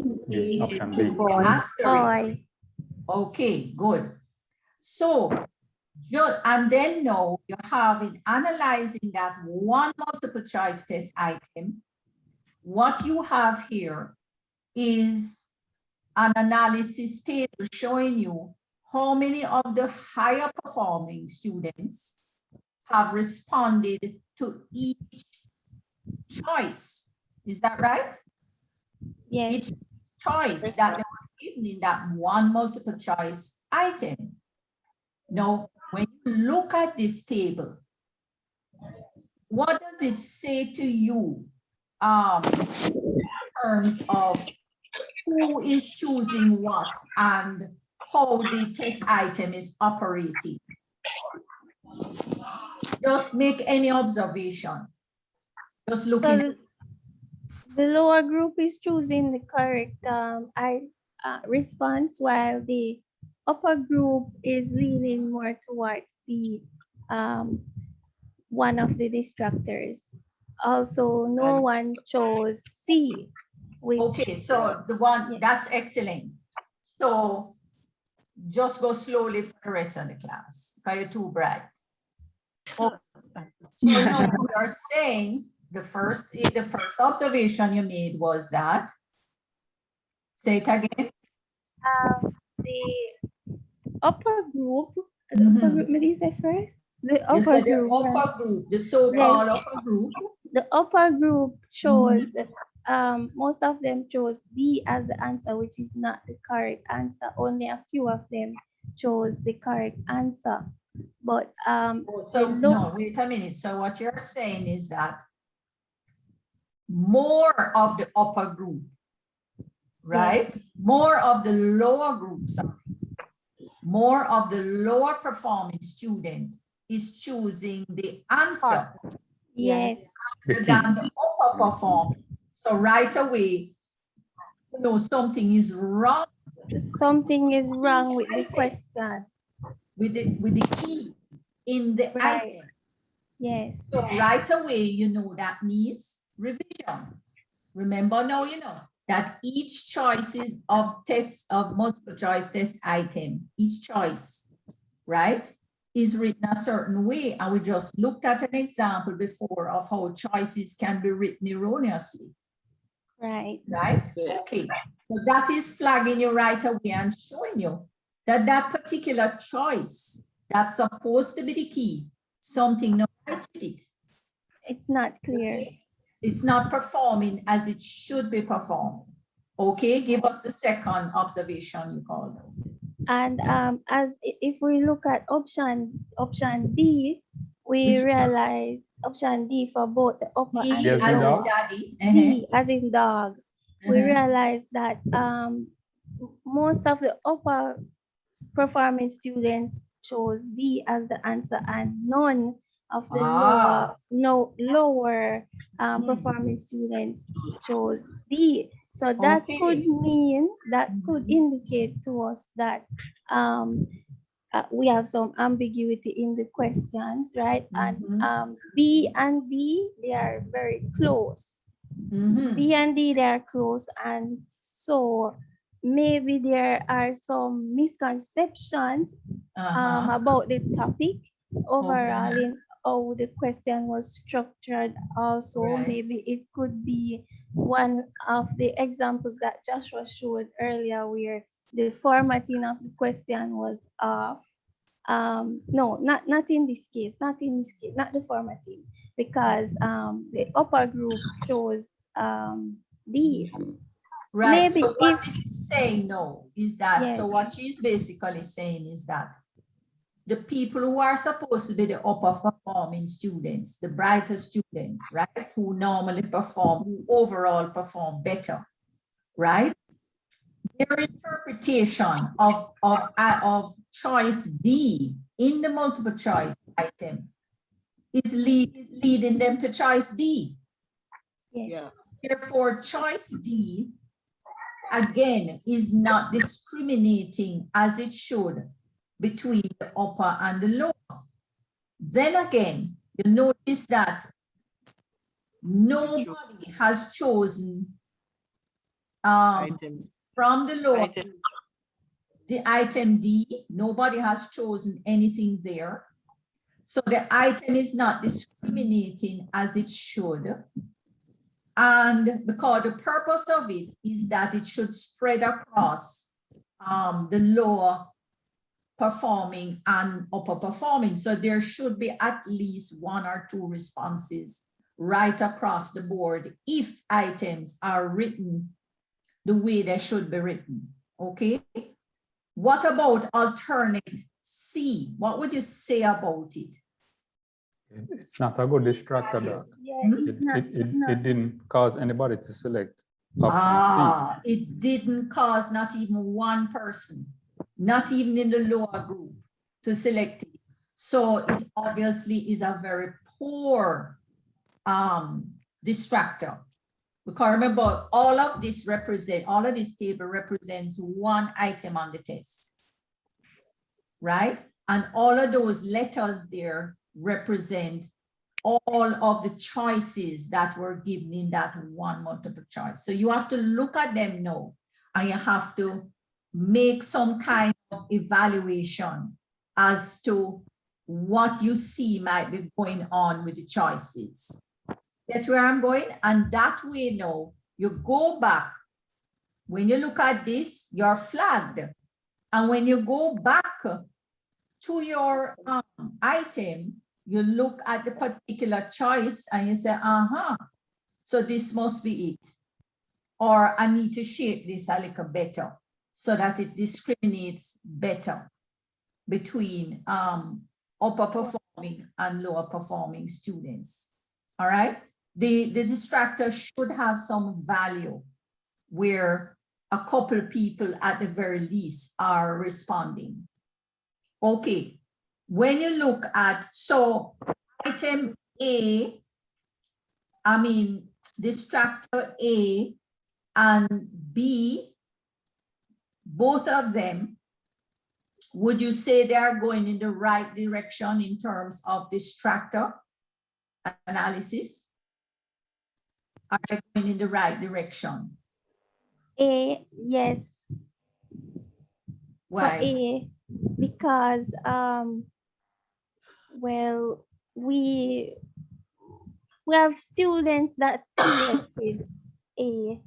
Option B. Asterisk. Okay, good. So, and then now you have in analyzing that one multiple choice test item, what you have here is an analysis table showing you how many of the higher performing students have responded to each choice. Is that right? Yes. Each choice that they were given in that one multiple choice item. Now, when you look at this table, what does it say to you in terms of who is choosing what and how the test item is operating? Just make any observation. Just looking at the lower group is choosing the correct response, while the upper group is leaning more towards the one of the distractors. Also, no one chose C. Okay, so the one, that's excellent. So just go slowly for the rest of the class, because you're too bright. Okay. So now you are saying the first observation you made was that, say it again. The upper group, Melissa first. The upper group. The upper group, the so-called upper group. The upper group chose, most of them chose B as the answer, which is not the correct answer. Only a few of them chose the correct answer. But no, wait a minute. So what you're saying is that more of the upper group, right? Yes. More of the lower groups, more of the lower performing student is choosing the answer. Yes. Rather than the upper performing. So right away, you know, something is wrong. Something is wrong with the question. With the key in the item. Yes. So right away, you know that needs revision. Remember now, you know, that each choices of multiple choice test item, each choice, right, is written a certain way. And we just looked at an example before of how choices can be written erroneously. Right. Right? Okay. So that is flagging you right away and showing you that that particular choice that's supposed to be the key, something not right with it. It's not clear. It's not performing as it should be performed. Okay, give us the second observation you called. And if we look at option D, we realize option D for both the upper and D the as in lower. daddy. D as in dog. We realize that most of the upper performing students chose D as the answer, and none of the lower performing students chose D. So that could mean, that could indicate to us that we have some ambiguity in the questions, right? And B and D, they are very close. B and D, they are close, and so maybe there are some misconceptions about the topic overall in how the question was structured. Also, maybe it could be one of the examples that Joshua showed earlier where the formatting of the question was off. No, not in this case, not the formatting, because the upper group chose D. Right, Maybe so what this is saying no is that, so Yes. what she's basically saying is that the people who are supposed to be the upper performing students, the brighter students, right, who normally perform, who overall perform better, right? Their interpretation of choice D in the multiple choice item is leading them to choice D. Yes. Therefore, choice D, again, is not discriminating as it should between the upper and the lower. Then again, you notice that nobody has chosen from the lower, the item D, nobody has chosen anything there. So the item is not discriminating as it should. And because the purpose of it is that it should spread across the lower performing and upper performing. So there should be at least one or two responses right across the board if items are written the way they should be written, okay? What about alternate C? What would you say about it? It's not a good distractor, Doc. It didn't cause anybody to select option C. It didn't cause not even one person, not even in the lower group, to select it. So it obviously is a very poor distractor. Because remember, all of this table represents one item on the test, right? And all of those letters there represent all of the choices that were given in that one multiple choice. So you have to look at them now, and you have to make some kind of evaluation as to what you see might be going on with the choices. That's where I'm going. And that way now, you go back. When you look at this, you're flagged. And when you go back to your item, you look at the particular choice and you say, so this must be it. Or I need to shape this a little better so that it discriminates better between upper performing and lower performing students. All right. The distractor should have some value where a couple people at the very least are responding. Okay, when you look at, so item A, distractor A and B, both of them, would you say they are going in the right direction in terms of distractor analysis? Are they going in the right direction? A, yes. Why? For A, because well, we have students that selected A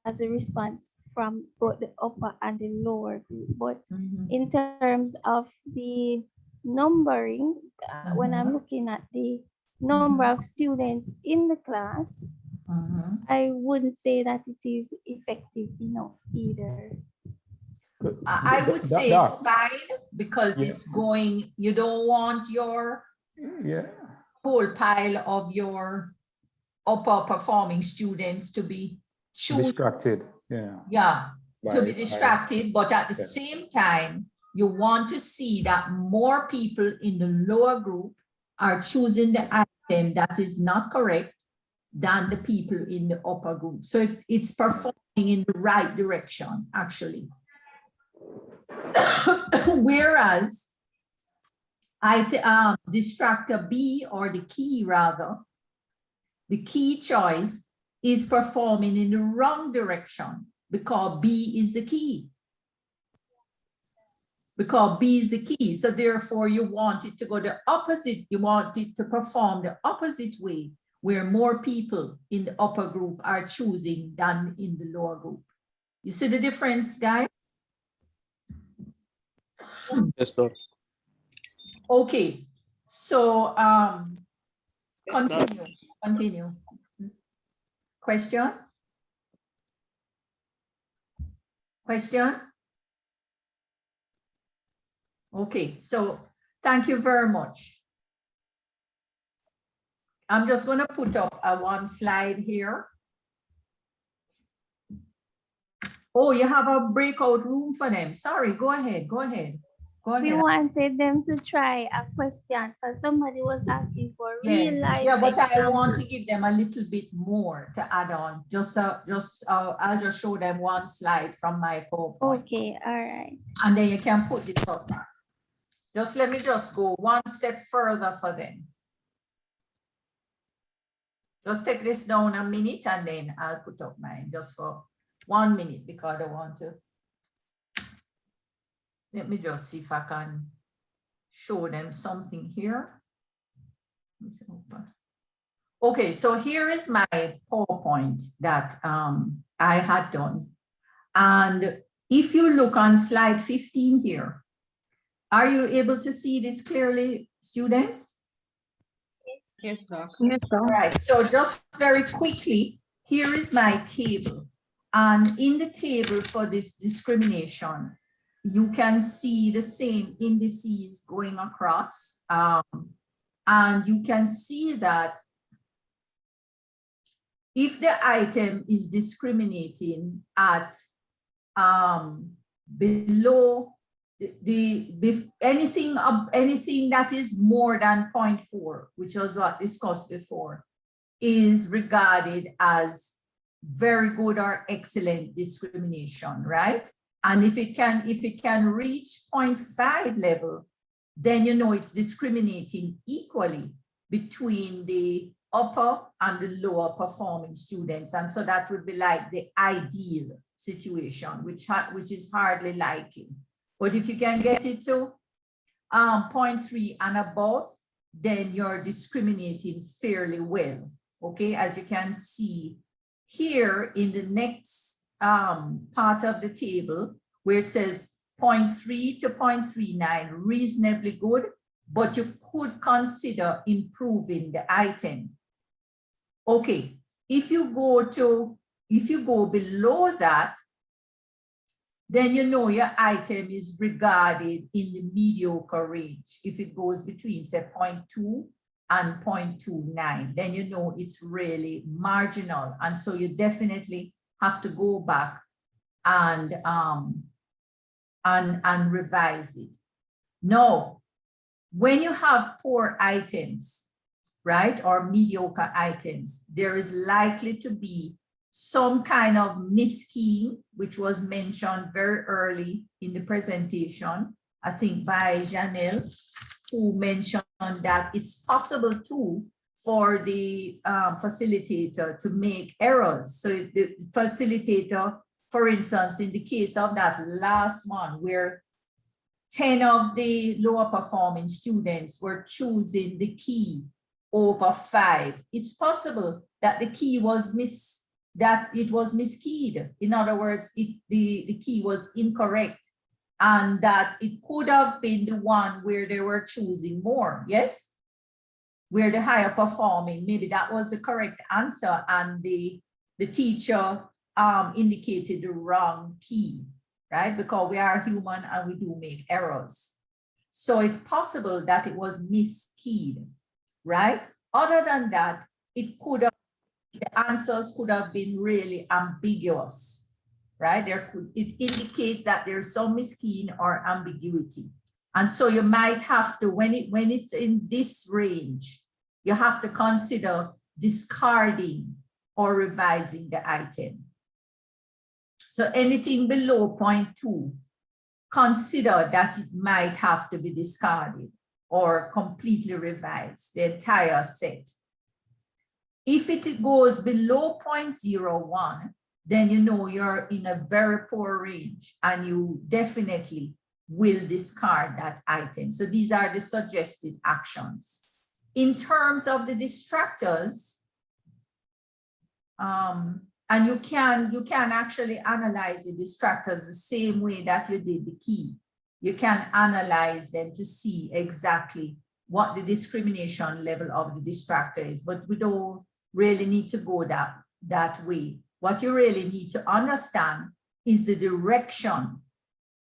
as a response from both the upper and the lower group. But in terms of the numbering, when I'm looking at the number of students in the class, I wouldn't say that it is effective enough either. I would say it's fine because it's going, you don't want your whole pile of your upper performing students to be distracted. To be distracted, but at the same time, you want to see that more people in the lower group are choosing the item that is not correct than the people in the upper group. So it's performing in the right direction, actually. Whereas distractor B, or the key rather, the key choice is performing in the wrong direction because B is the key. Because B is the key. So therefore you want it to go the opposite. You want it to perform the opposite way, where more people in the upper group are choosing than in the lower group. You see the difference, guys? Yes, Doc. Okay, so continue. Question? Okay, so thank you very much. I'm just going to put up one slide here. Oh, you have a breakout room for them. Sorry, go ahead. We wanted them to try a question because somebody was asking for real life. Yeah, but I want to give them a little bit more to add on. I'll just show them one slide from my PowerPoint. Okay, all right. And then you can put this up. Let me go one step further for them. Just take this down a minute and then I'll put up mine just for 1 minute because I want to. Let me just see if I can show them something here. Okay, so here is my PowerPoint that I had done. And if you look on slide 15 here, are you able to see this clearly, students? Yes, Doc. All right, so just very quickly, here is my table. And in the table for this discrimination, you can see the same indices going across. And you can see that if the item is discriminating at below anything that is more than 0.4, which was what discussed before, is regarded as very good or excellent discrimination, right? And if it can reach 0.5 level, then you know it's discriminating equally between the upper and the lower performing students. And so that would be like the ideal situation, which is hardly likely. But if you can get it to 0.3 and above, then you're discriminating fairly well. Okay, as you can see here in the next part of the table where it says 0.3 to 0.39, reasonably good, but you could consider improving the item. Okay, if you go below that, then you know your item is regarded in the mediocre range. If it goes between say 0.2 and 0.29, then you know it's really marginal. And so you definitely have to go back and revise it. Now, when you have poor items, right, or mediocre items, there is likely to be some kind of miskeying, which was mentioned very early in the presentation, I think by Janelle, who mentioned that it's possible too for the facilitator to make errors. So the facilitator, for instance, in the case of that last one where 10 of the lower performing students were choosing the key over 5, it's possible that the key was miskeyed. In other words, the key was incorrect, and that it could have been the one where they were choosing more. Yes? where the higher performing, maybe that was the correct answer and the teacher indicated the wrong key, right? Because we are human and we do make errors. So it's possible that it was miskeyed, right? Other than that, it could have, the answers could have been really ambiguous, right? It indicates that there's some miskeying or ambiguity. And so you might have to, when it's in this range, you have to consider discarding or revising the item. So anything below 0.2, consider that it might have to be discarded or completely revised, the entire set. If it goes below 0.01, then you know you're in a very poor range and you definitely will discard that item. So these are the suggested actions. In terms of the distractors, and you can actually analyze the distractors the same way that you did the key. You can analyze them to see exactly what the discrimination level of the distractor is, but we don't really need to go that way. What you really need to understand is the direction,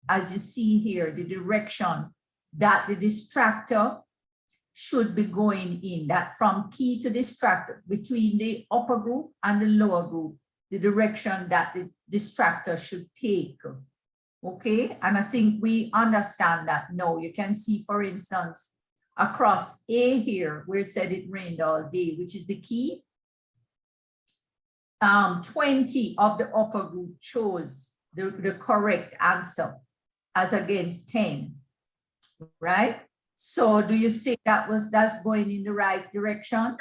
as you see here, the direction that the distractor should be going in, that from key to distractor, between the upper group and the lower group, the direction that the distractor should take. Okay, and I think we understand that now. You can see, for instance, across A here, where it said it rained all day, which is the key, 20 of the upper group chose the correct answer as against 10, right? So do you see that's going in the right direction?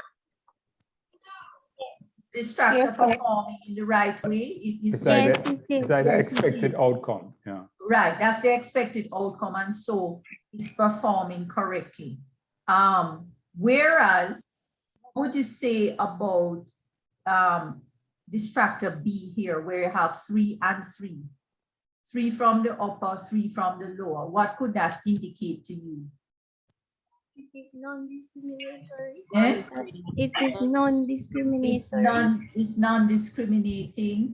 Distractor performing in the right way? It's like the expected outcome. Yeah. Right, that's the expected outcome, and so it's performing correctly. Whereas, what would you say about distractor B here, where you have 3 and 3? 3 from the upper, 3 from the lower. What could that indicate to you? It is non-discriminatory. Eh? It is non-discriminatory. It's non-discriminating,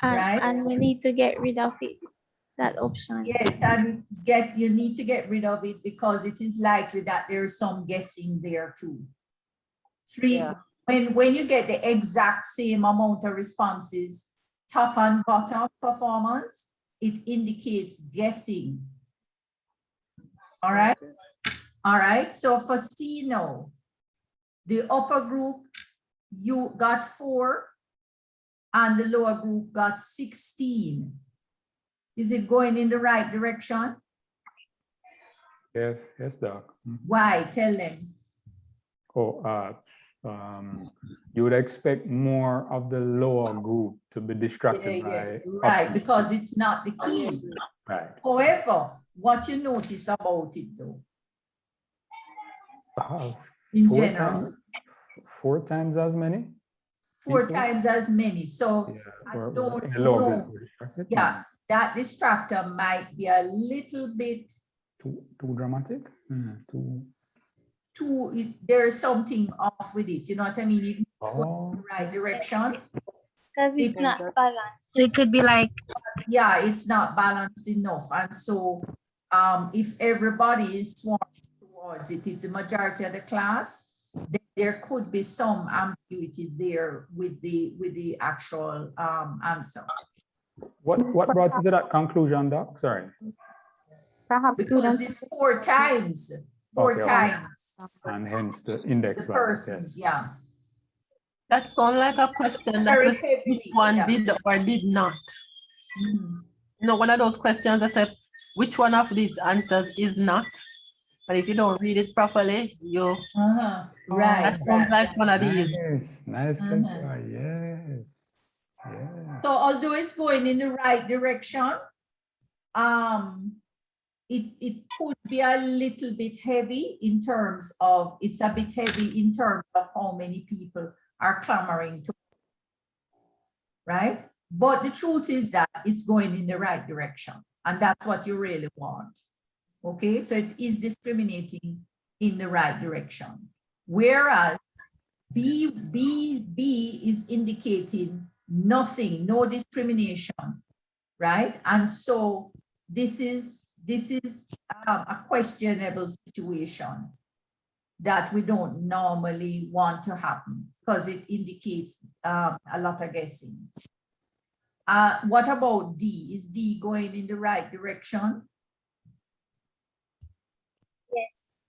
right? And we need to get rid of it, that option. Yes, and you need to get rid of it because it is likely that there's some guessing there too. 3, yeah. When you get the exact same amount of responses, top and bottom performance, it indicates guessing. All right. All right, so for C now, the upper group, you got 4 and the lower group got 16. Is it going in the right direction? Yes, Doc. Why? Tell them. You would expect more of the lower group to be distracted by. Right, because it's not the key. Right. However, what you notice about it though, in general, 4 times as many. 4 times as many. So I don't know. Yeah, that distractor might be a little bit too dramatic. There's something off with it. You know what I mean? It's going in the right direction. Because it's not balanced. So it could be like, yeah, it's not balanced enough. And so if everybody is swarming towards it, if the majority of the class, then there could be some ambiguity there with the actual answer. What brought you to that conclusion, Doc? Sorry. Perhaps because it's 4 times. 4 times. And hence the index the persons, yeah. That sounds like a question that was which one did or did not. You know, one of those questions that said, which one of these answers is not? But if you don't read it properly, you right. That sounds like one of these. Nice. Yes. So although it's going in the right direction, it could be a little bit heavy in terms of, it's a bit heavy in terms of how many people are clamoring to, right? But the truth is that it's going in the right direction, and that's what you really want. Okay, so it is discriminating in the right direction. Whereas B is indicating nothing, no discrimination, right? And so this is a questionable situation that we don't normally want to happen because it indicates a lot of guessing. What about D? Is D going in the right direction? Yes.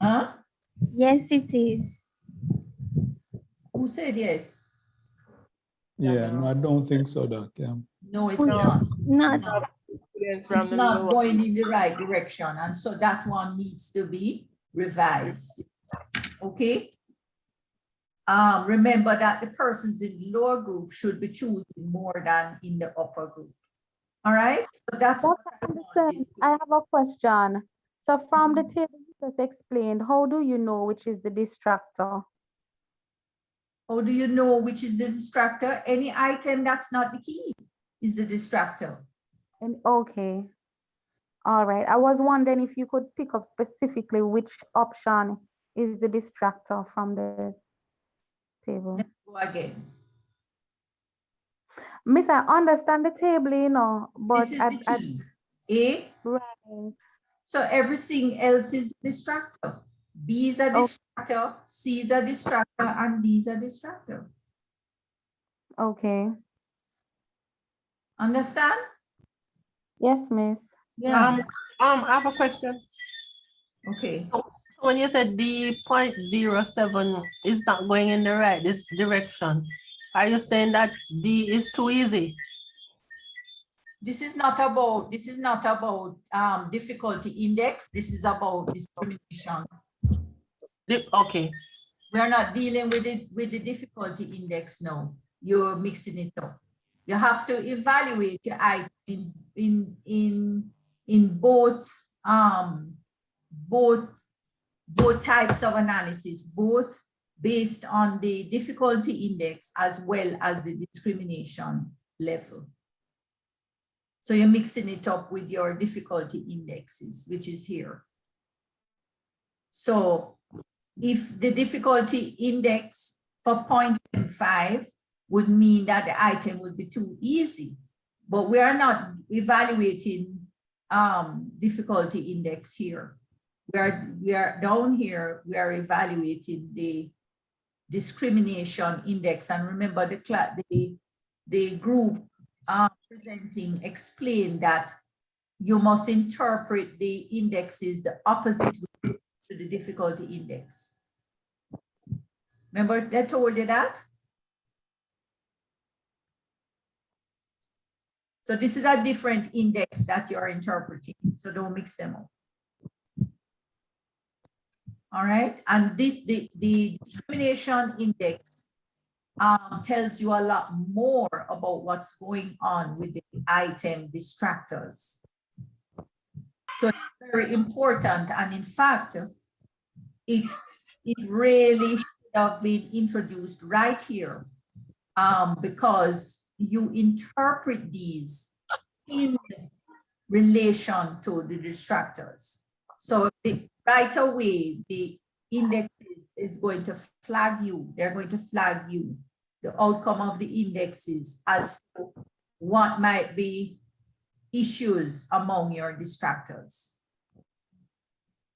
Huh? Yes, it is. Who said yes? Yeah, no, I don't think so, Doc. Yeah. No, it's not. Not. It's not going in the right direction. And so that one needs to be revised. Okay. Remember that the persons in the lower group should be choosing more than in the upper group. All right. So that's what I wanted. I have a question. So from the table you just explained, how do you know which is the distractor? How do you know which is the distractor? Any item that's not the key is the distractor. And okay. All right. I was wondering if you could pick up specifically which option is the distractor from the table. Let's go again. Miss, I understand the table, you know, but this is the key. A. Right. So everything else is the distractor. B is a distractor, C is a distractor, and D is a distractor. Okay. Understand? Yes, miss. Yeah. I have a question. Okay. So when you said D 0.07 is not going in the right this direction, are you saying that D is too easy? This is not about difficulty index. This is about discrimination. Okay. We are not dealing with it with the difficulty index now. You're mixing it up. You have to evaluate your item in both types of analysis, both based on the difficulty index as well as the discrimination level. So you're mixing it up with your difficulty indexes, which is here. So if the difficulty index for 0.75 would mean that the item would be too easy, but we are not evaluating difficulty index here. We are down here, we are evaluating the discrimination index. And remember the group presenting explained that you must interpret the indexes the opposite way to the difficulty index. Remember they told you that? So this is a different index that you're interpreting. So don't mix them up. All right. And the discrimination index tells you a lot more about what's going on with the item distractors. So it's very important. And in fact, it really should have been introduced right here because you interpret these in relation to the distractors. So right away, the index is going to flag you. They're going to flag you the outcome of the indexes as to what might be issues among your distractors.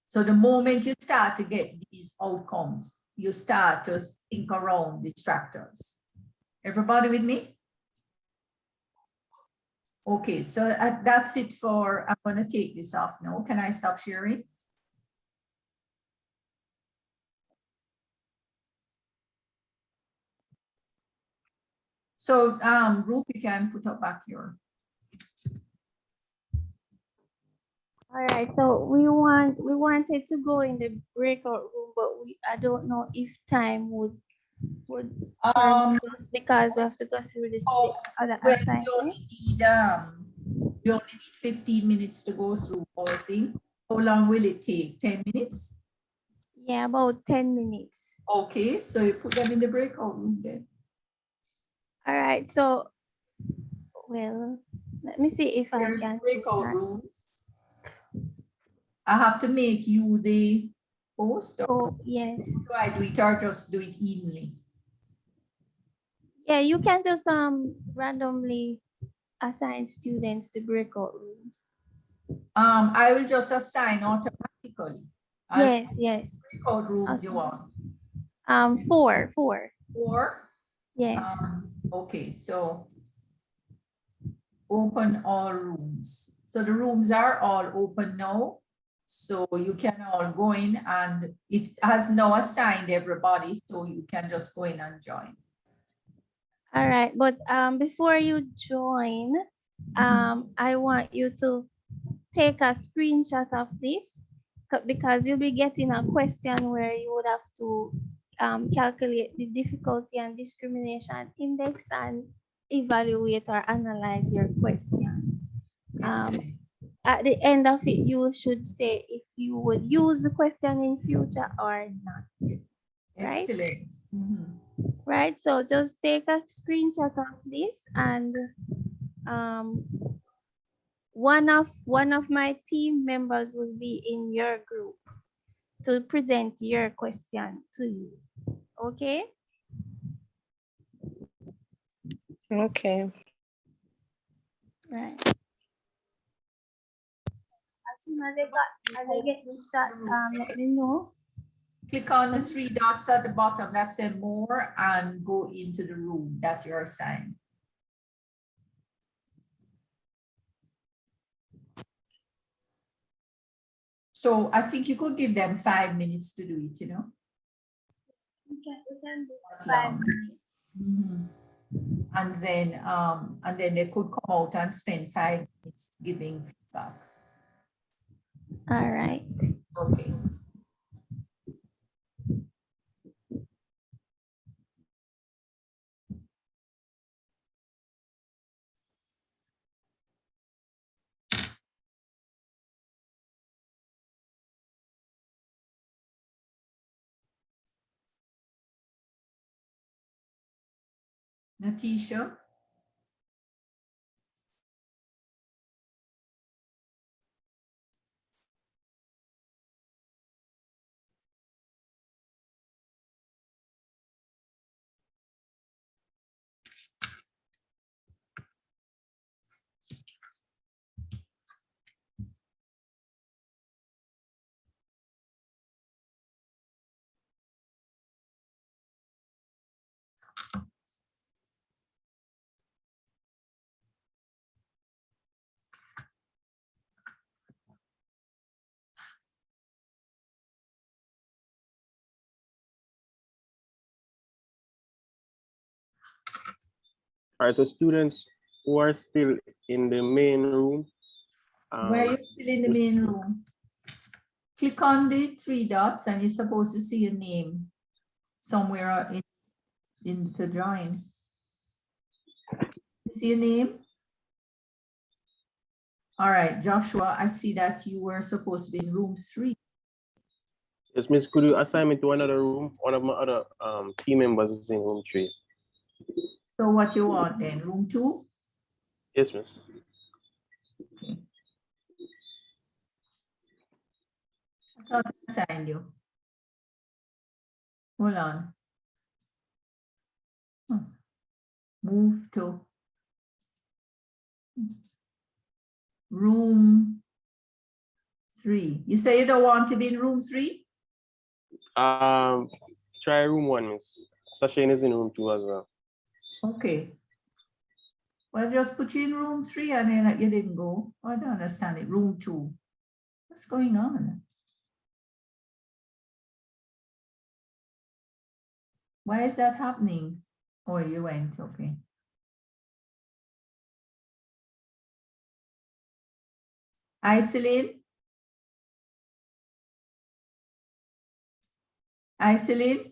So the moment you start to get these outcomes, you start to think around distractors. Everybody with me? Okay, so that's it for, I'm going to take this off now. Can I stop sharing? So Ruth, you can put up back your. All right, so we wanted to go in the breakout room, but I don't know if time would permit us because we have to go through this other assignment. You only need 15 minutes to go through all thing. How long will it take? 10 minutes? Yeah, about 10 minutes. Okay, so you put them in the breakout room then. All right, so, well, let me see if There's breakout rooms. I have to make you the Post or Oh, yes. do I do it or just do it evenly? Yeah, you can just randomly assign students to breakout rooms. I will just assign automatically. Yes, yes. Breakout rooms you want? Four. Four? Yes. Okay, so open all rooms. So the rooms are all open now. So you can all go in and it has now assigned everybody. So you can just go in and join. All right, but before you join, I want you to take a screenshot of this because you'll be getting a question where you would have to calculate the difficulty and discrimination index and evaluate or analyze your question. At the end of it, you should say if you would use the question in future or not. Right? Excellent. Right, so just take a screenshot of this and one of my team members will be in your group to present your question to you. Okay? Okay. Right. As soon as I get this shot, let me know. Click on the three dots at the bottom that say more and go into the room that you're assigned. So I think you could give them 5 minutes to do it, you know? We can do 5 minutes. And then they could come out and spend 5 minutes giving feedback. All right. Okay. Natisha? All right, so students who are still in the main room. Where you're still in the main room, click on the three dots and you're supposed to see a name somewhere in the drawing. See a name? All right, Joshua, I see that you were supposed to be in room 3. Yes, Miss, could you assign me to another room? One of my other team members is in room 3. So what you want then, room 2? Yes, Miss. Okay. I thought I assigned you. Hold on. Move to room 3. You say you don't want to be in room 3? Try room 1, Miss. Sashane is in room 2 as well. Okay. Well, just put you in room 3 and then you didn't go. I don't understand it. Room 2. What's going on? Why is that happening? Oh, you went, okay. Isolate. Isolate.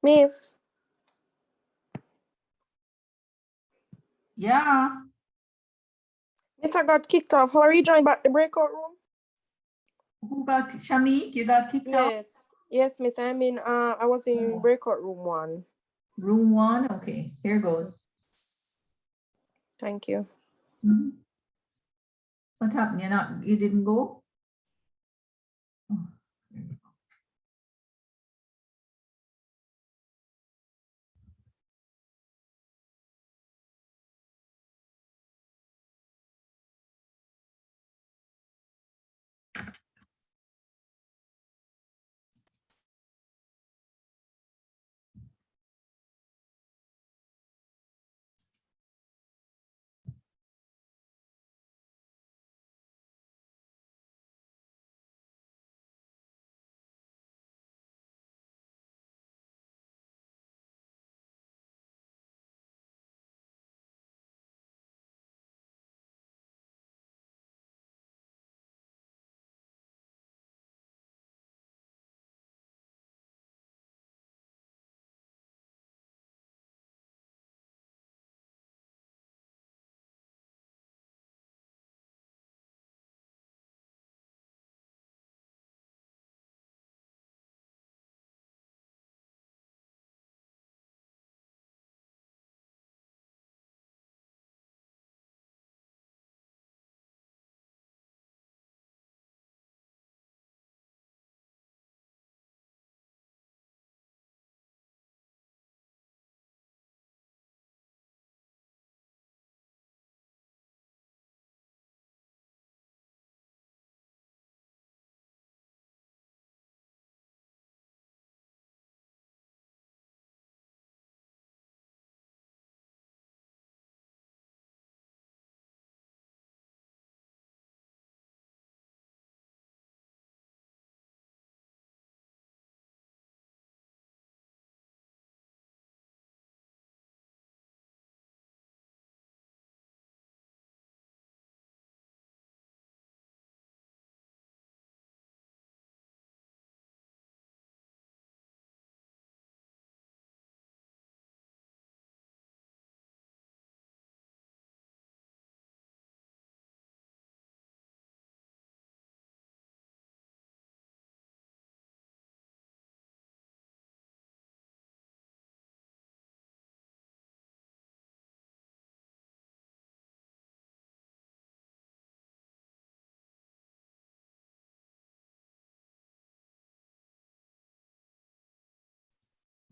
Miss. Yeah. Miss, I got kicked off. How are you joining back the breakout room? Who got, Shamik, you got kicked out? Yes. Yes, Miss. I mean, I was in breakout room 1. Room 1, okay, here goes. Thank you. Mhm. What happened? You didn't go? Oh, there you go.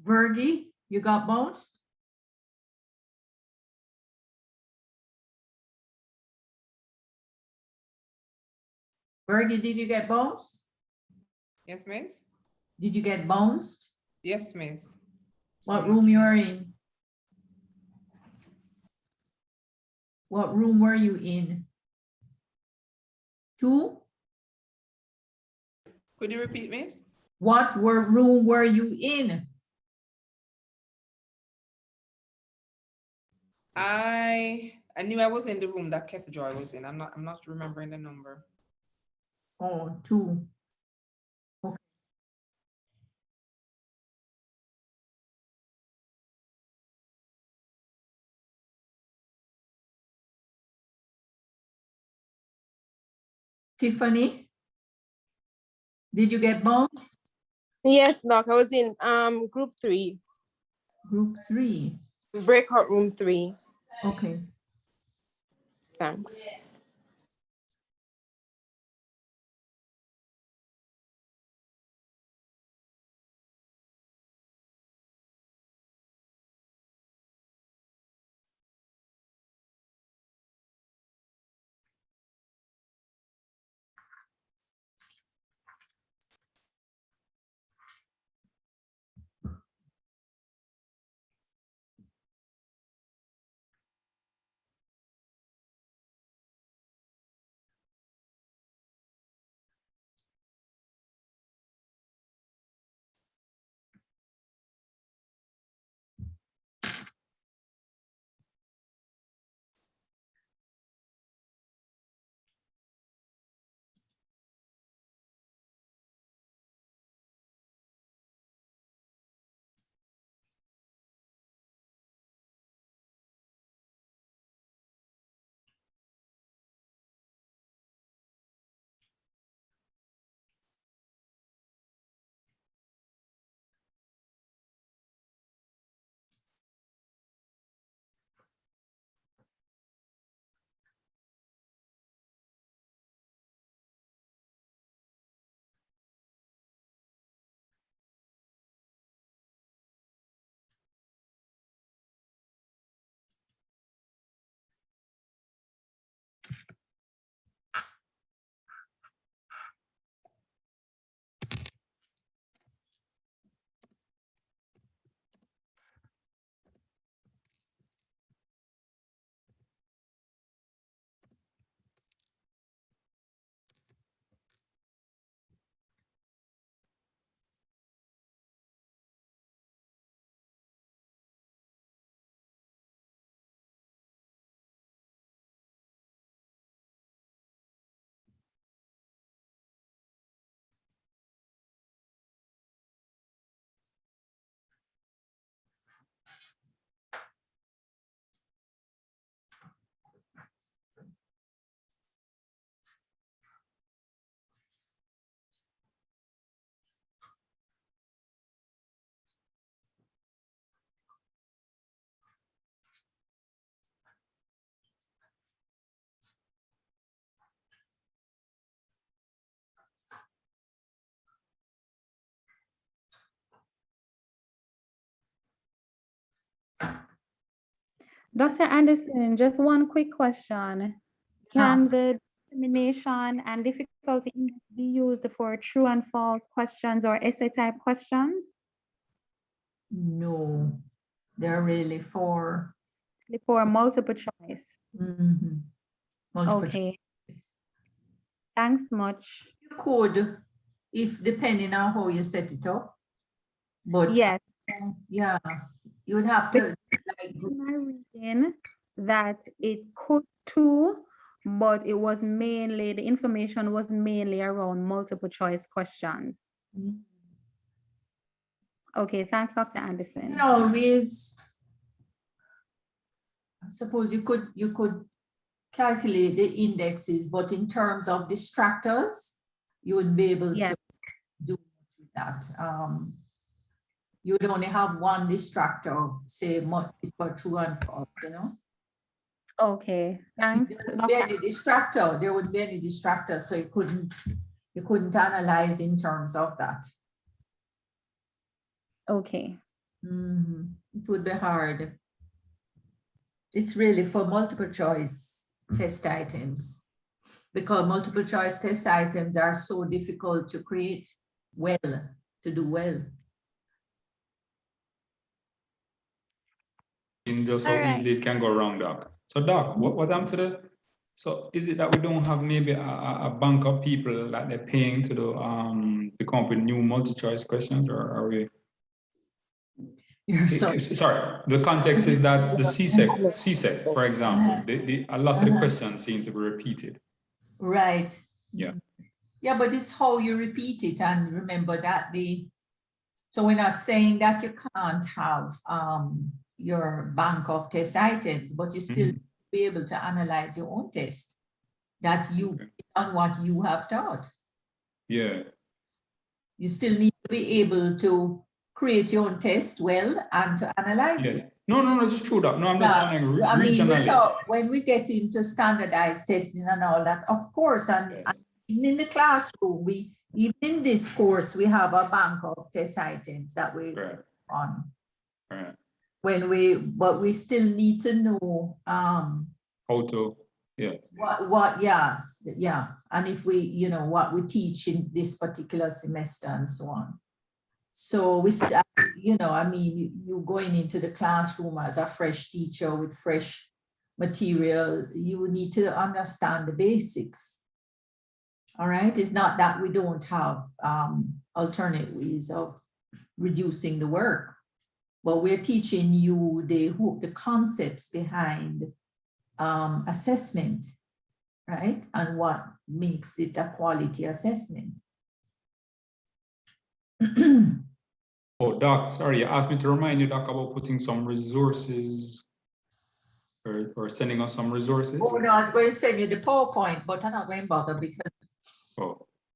Vergi, you got bounced? Vergi, did you get bounced? Yes, miss? Did you get bounced? Yes, miss. What room you are in? What room were you in? 2? Could you repeat, miss? What room were you in? I knew I was in the room that Keith Joy was in. I'm not remembering the number. Oh, 2. Okay. Tiffany, did you get bounced? Yes, Doc. I was in group 3. Group 3. Breakout room 3. Okay. Thanks. Dr. Anderson, just one quick question. Can the discrimination and difficulty index be used for true and false questions or essay type questions? No, they're really for multiple choice. Multiple Okay. choice. Thanks much. You could, if depending on how you set it up, but yes, yeah, you would have to like reading that it could too, but it was mainly, the information was mainly around multiple choice questions. Okay, thanks, Dr. Anderson. always, I suppose you could calculate the indexes, but in terms of distractors, you would be able to do that. You would only have one distractor, say multiple true and false, you know? Okay, thanks. There would be any distractor. There would be any distractor, so you couldn't analyze in terms of that. Okay. It would be hard. It's really for multiple choice test items, because multiple choice test items are so difficult to create to do well. In just how easily it can go wrong, Doc. So Doc, what happened to the, so is it that we don't have maybe a bank of people that they're paying to do to come up with new multi-choice questions, or are we? Sorry, the context is that the CSEC, for example, a lot of the questions seem to be repeated. Right. Yeah. Yeah, but it's how you repeat it, and remember that so we're not saying that you can't have your bank of test items, but you still be able to analyze your own test that you on what you have taught. Yeah. You still need to be able to create your own test well and to analyze it. No, it's true, Doc. No, I'm just wondering regionally. When we get into standardized testing and all that, of course, and even in the classroom, even in this course, we have a bank of test items that we on. Right. But we still need to know how to, and if we, what we teach in this particular semester and so on. So we start, you going into the classroom as a fresh teacher with fresh material, you need to understand the basics. All right, it's not that we don't have alternate ways of reducing the work, but we're teaching you the concepts behind assessment, right? And what makes it a quality assessment. Oh, Doc, sorry, you asked me to remind you, Doc, about putting some resources or sending us some resources. Oh, no, I was going to send you the PowerPoint, but I'm not going to bother because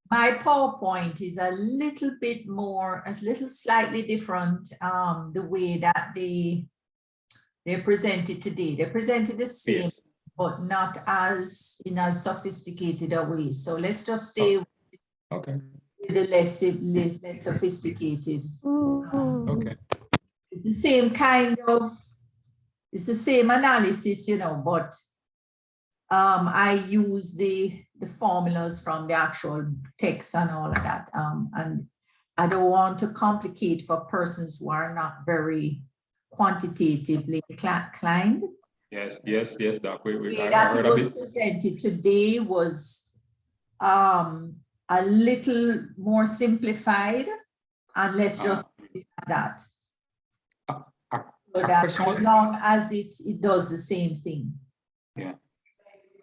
my PowerPoint is a little bit more, slightly different the way that they're presented today. They're presented the same, but not as in as sophisticated a way. So let's just stay with the less sophisticated. It's the same kind of, it's the same analysis, but I use the formulas from the actual text and all of that. And I don't want to complicate for persons who are not very quantitatively inclined. Yes, Doc. That it was presented today was a little more simplified, and let's just that. So that as long as it does the same thing. Yeah.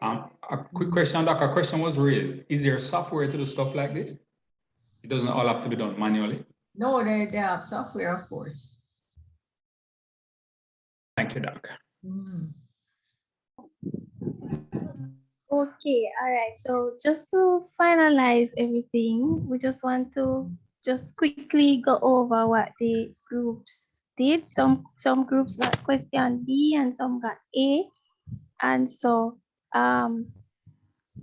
A quick question, Doc. A question was raised. Is there software to do stuff like this? It doesn't all have to be done manually. No, they have software, of course. Thank you, Doc. Okay, all right. So just to finalize everything, we just want to just quickly go over what the groups did. Some groups got question B and some got A. And so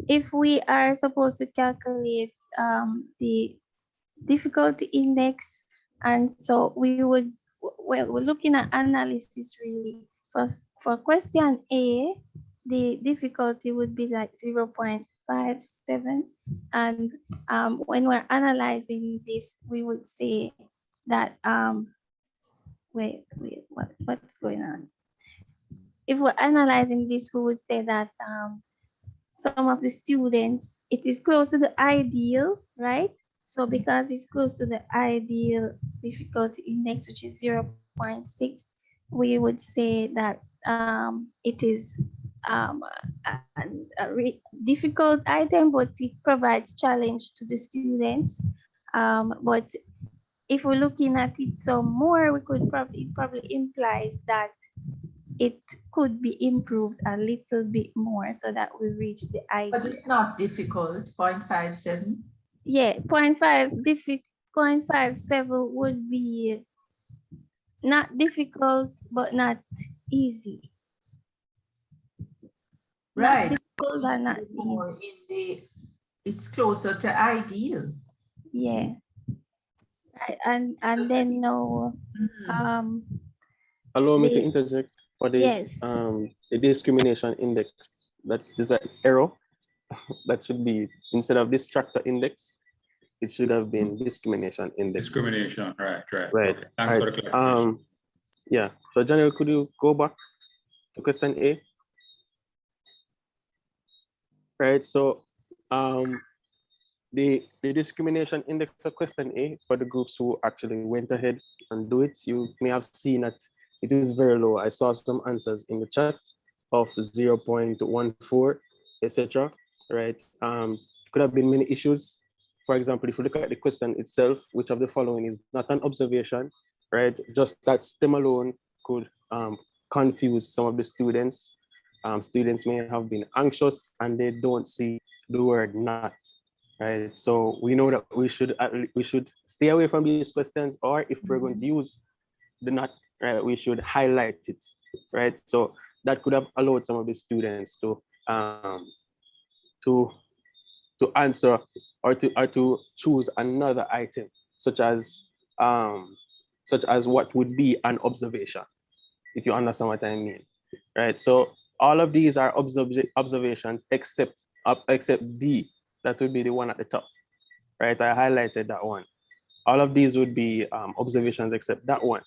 if we are supposed to calculate the difficulty index, and so we would, well, we're looking at analysis really For question A, the difficulty would be like 0.57. And when we're analyzing this, we would say that, what's going on? If we're analyzing this, we would say that some of the students, it is close to the ideal, right? So because it's close to the ideal difficulty index, which is 0.6, we would say that it is a difficult item, but it provides challenge to the students. But if we're looking at it some more, we could it probably implies that it could be improved a little bit more so that we reach the idea. But it's not difficult, 0.57. Yeah, 0.57 would be not difficult, but not easy. Right. Not difficult and not More easy. in the, it's closer to ideal. Yeah. Right. And then no, Allow me to the- interject for the yes. the discrimination index. That is an error. That should be, instead of distractor index, it should have been discrimination index. Discrimination, right. Right. Okay. Thanks for the clarification. Yeah. So Janelle, could you go back to question A? Right. So the discrimination index of question A, for the groups who actually went ahead and do it, you may have seen that it is very low. I saw some answers in the chat of 0.14, etc. Right. Could have been many issues. For example, if you look at the question itself, which of the following is not an observation, right? Just that stem alone could confuse some of the students. Students may have been anxious and they don't see the word not, right? So we know that we should stay away from these questions, or if we're going to use the not, right, we should highlight it, right? So that could have allowed some of the students to answer or to choose another item, such as what would be an observation, if you understand what I mean, right? So all of these are observations except D, that would be the one at the top, right? I highlighted that one. All of these would be observations except that one.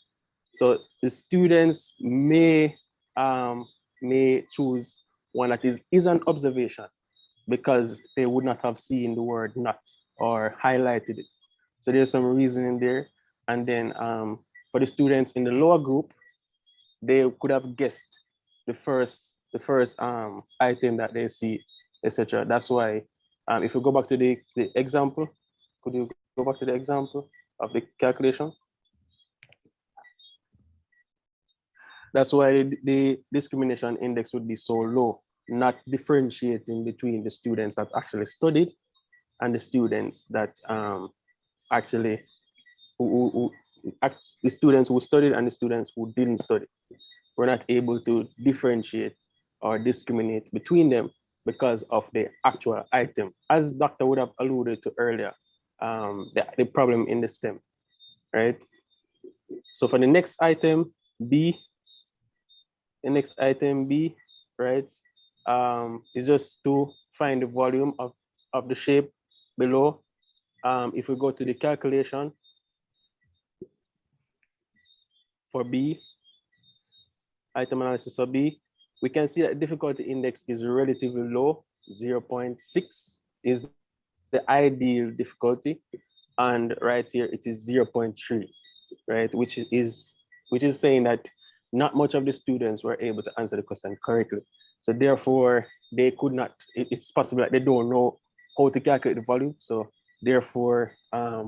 So the students may choose one that is an observation because they would not have seen the word not or highlighted it. So there's some reasoning there. And then for the students in the lower group, they could have guessed the first item that they see, etc. That's why, if you go back to the example, could you go back to the example of the calculation? That's why the discrimination index would be so low, not differentiating between the students that actually studied and the students that the students who studied and the students who didn't study. We're not able to differentiate or discriminate between them because of the actual item. As Dr. would have alluded to earlier, the problem in the STEM, right? So for the next item, B, right, is just to find the volume of the shape below. If we go to the calculation for B, item analysis for B, we can see that difficulty index is relatively low. 0.6 is the ideal difficulty, and right here it is 0.3, right, which is saying that not much of the students were able to answer the question correctly. So therefore, they could not, it's possible that they don't know how to calculate the volume. So therefore,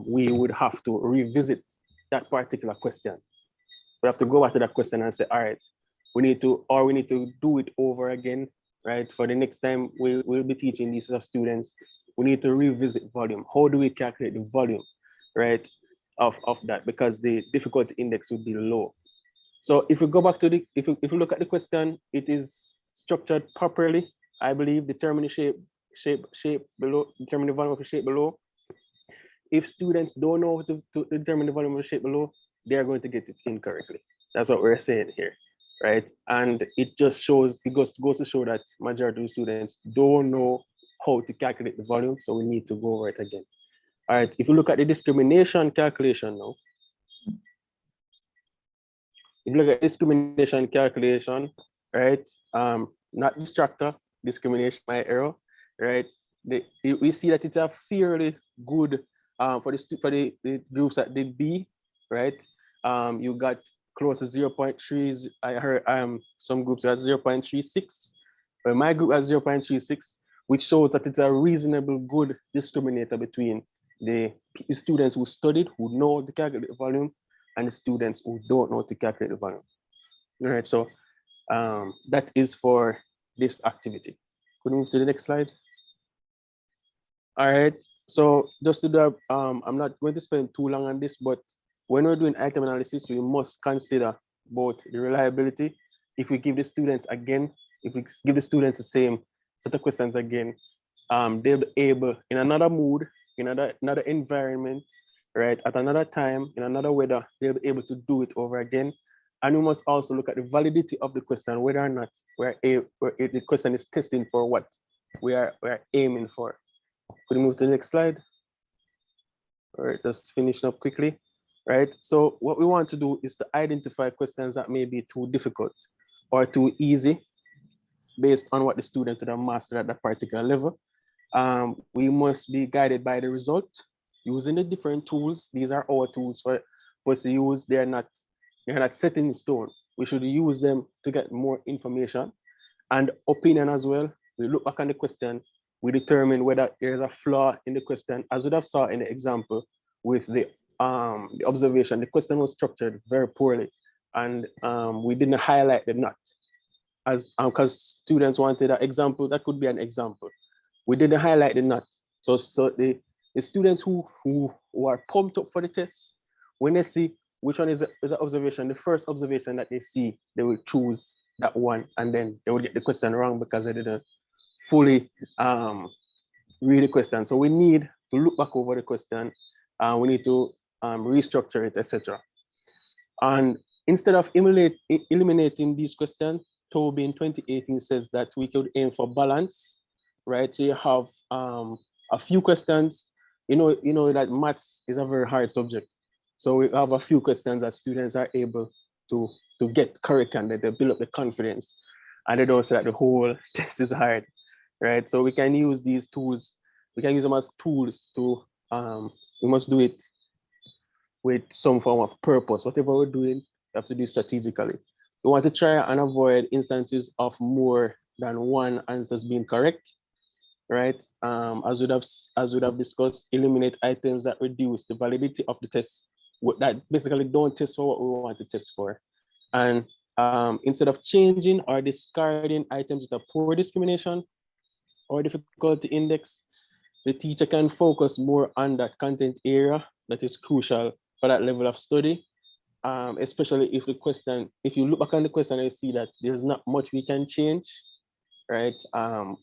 we would have to revisit that particular question. We have to go back to that question and say, all right, we need to do it over again, right? For the next time we'll be teaching these set of students, we need to revisit volume. How do we calculate the volume, right, of that? Because the difficulty index would be low. So if we go back to if you look at the question, it is structured properly. I believe determine the shape below, determine the volume of the shape below. If students don't know how to determine the volume of the shape below, they are going to get it incorrectly. That's what we're saying here, right? And it just shows, it goes to show that majority of students don't know how to calculate the volume, so we need to go over it again. All right, if you look at the discrimination calculation now, if you look at discrimination calculation, right, not distractor, discrimination by error, right, we see that it's a fairly good for the groups that did B, right? You got close to 0.3. I heard some groups at 0.36, but my group has 0.36, which shows that it's a reasonable good discriminator between the students who studied, who know the calculate the volume, and the students who don't know to calculate the volume. All right, so that is for this activity. Could we move to the next slide? All right, so just to do, I'm not going to spend too long on this, but when we're doing item analysis, we must consider both the reliability. If we give the students again, if we give the students the same set of questions again, they'll be able, in another mood, in another environment, right, at another time, in another weather, they'll be able to do it over again. And we must also look at the validity of the question, whether or not the question is testing for what we're aiming for. Could we move to the next slide? All right, just finishing up quickly, right? So what we want to do is to identify questions that may be too difficult or too easy based on what the student would have mastered at that particular level. We must be guided by the result using the different tools. These are our tools for us to use. They're not set in stone. We should use them to get more information and opinion as well. We look back on the question, we determine whether there's a flaw in the question, as we have saw in the example with the observation. The question was structured very poorly, and we didn't highlight the not, as because students wanted an example. That could be an example. We didn't highlight the not. So the students who are pumped up for the test, when they see which one is an observation, the first observation that they see, they will choose that one, and then they will get the question wrong because they didn't fully read the question. So we need to look back over the question. We need to restructure it, etc. And instead of eliminating these questions, Toby in 2018 says that we could aim for balance, right? So you have a few questions. You know that maths is a very hard subject. So we have a few questions that students are able to get correct, and that they build up the confidence, and they don't say that the whole test is hard, right? So we can use these tools. We can use them as tools to, we must do it with some form of purpose. Whatever we're doing, we have to do strategically. We want to try and avoid instances of more than one answers being correct, right? As we'd have discussed, eliminate items that reduce the validity of the test, that basically don't test for what we want to test for. And instead of changing or discarding items with a poor discrimination or difficulty index, the teacher can focus more on that content area that is crucial for that level of study, especially if you look back on the question and you see that there's not much we can change, right?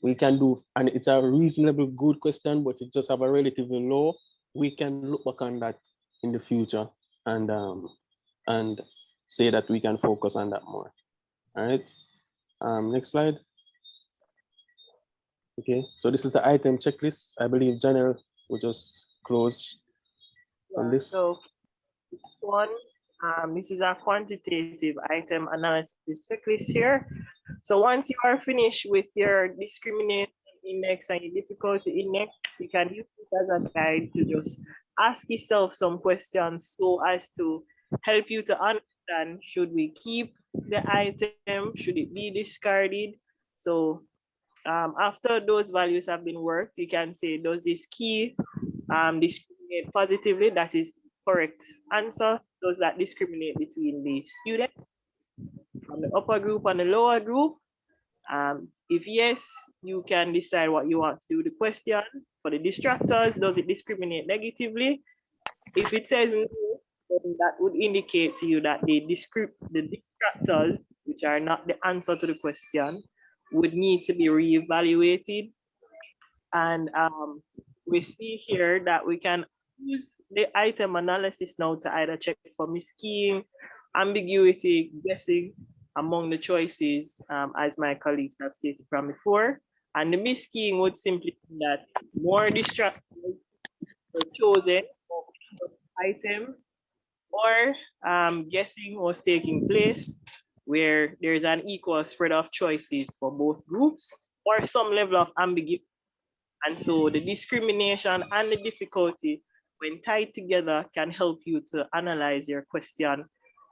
We can do, and it's a reasonable good question, but it just have a relatively low. We can look back on that in the future and say that we can focus on that more. All right, next slide. Okay, so this is the item checklist. I believe Janelle will just close on this. So one, this is a quantitative item analysis checklist here. So once you are finished with your discrimination index and your difficulty index, you can use it as a guide to just ask yourself some questions so as to help you to understand, should we keep the item? Should it be discarded? So after those values have been worked, you can say, does this key discriminate positively? That is correct answer. Does that discriminate between the students from the upper group and the lower group? If yes, you can decide what you want to do with the question. For the distractors, does it discriminate negatively? If it says no, then that would indicate to you that the distractors, which are not the answer to the question, would need to be reevaluated. And we see here that we can use the item analysis now to either check for miskeying, ambiguity, guessing, among the choices, as my colleagues have stated from before. And the miskeying would simply mean that more distractions were chosen for item, or guessing was taking place where there's an equal spread of choices for both groups, or some level of ambiguity. And so the discrimination and the difficulty, when tied together, can help you to analyze your question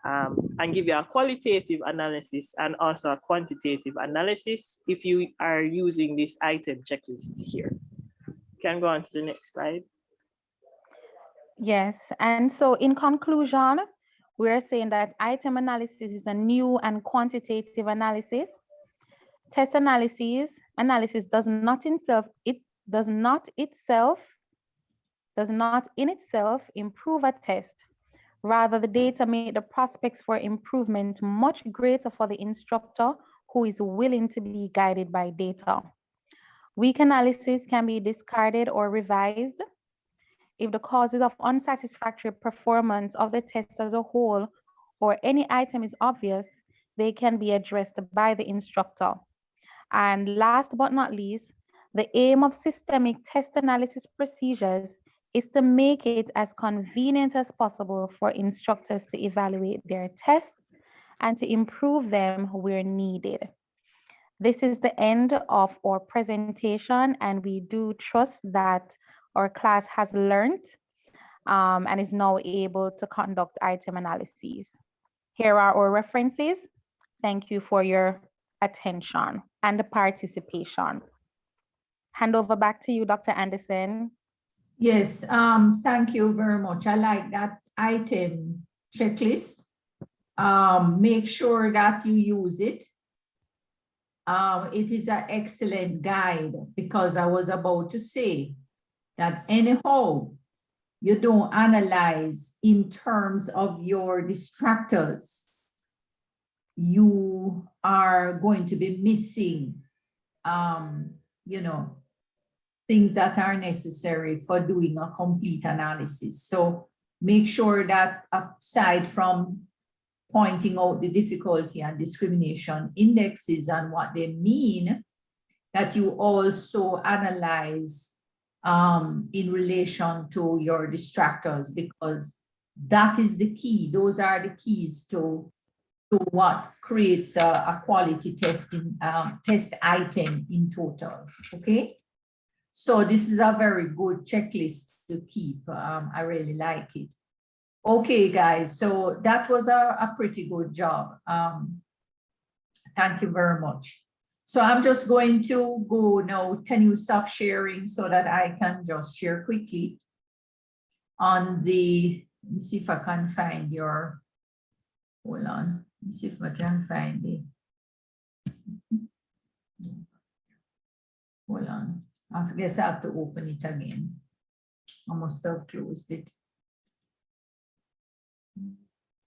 and give you a qualitative analysis and also a quantitative analysis if you are using this item checklist here. You can go on to the next slide. Yes, and so in conclusion, we're saying that item analysis is a new and quantitative analysis. Test analysis does not in itself improve a test. Rather, the data make the prospects for improvement much greater for the instructor who is willing to be guided by data. Weak analysis can be discarded or revised. If the causes of unsatisfactory performance of the test as a whole or any item is obvious, they can be addressed by the instructor. And last but not least, the aim of systemic test analysis procedures is to make it as convenient as possible for instructors to evaluate their tests and to improve them where needed. This is the end of our presentation, and we do trust that our class has learned and is now able to conduct item analyses. Here are our references. Thank you for your attention and the participation. Hand over back to you, Dr. Anderson. Yes, thank you very much. I like that item checklist. Make sure that you use it. It is an excellent guide, because I was about to say that anyhow, you don't analyze in terms of your distractors, you are going to be missing, you know, things that are necessary for doing a complete analysis. So make sure that aside from pointing out the difficulty and discrimination indexes and what they mean, that you also analyze in relation to your distractors, because that is the key. Those are the keys to what creates a quality testing test item in total. Okay, so this is a very good checklist to keep. I really like it. Okay, guys, so that was a pretty good job. Thank you very much. So I'm just going to go now. Can you stop sharing so that I can just share quickly on the, let me see if I can find your, hold on. Let me see if I can find it. Hold on. I guess I have to open it again. I must have closed it.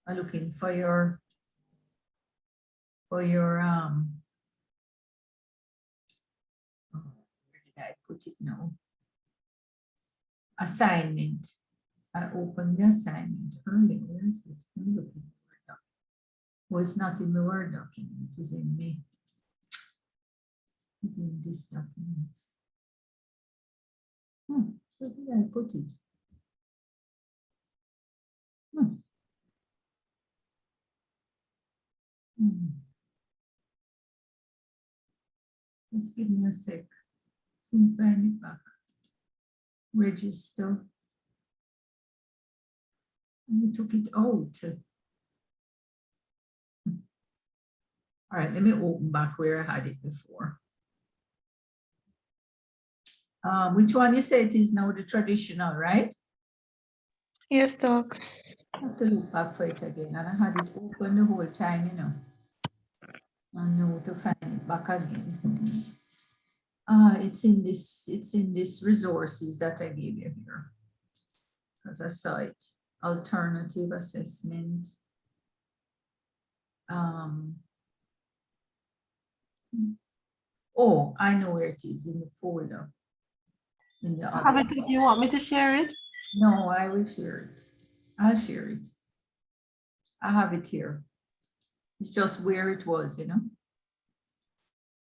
I'm looking for your where did I put it now? Assignment. I opened the assignment earlier. Where is it? I'm looking for it. Oh, it's not in the Word document. It is in me. It's in this document. Where did I put it? Just give me a sec. Soon find it back. Register. We took it out. All right, let me open back where I had it before. Which one you say it is now, the traditional, right? Yes, Doc. I have to look back for it again, and I had it open the whole time, you know. I know to find it back again. It's in this resources that I gave you here. Because I saw it. Alternative assessment. Oh, I know where it is, in the folder. In the Have it if you want me to share it? No, I will share it. I'll share it. I have it here. It's just where it was, you know.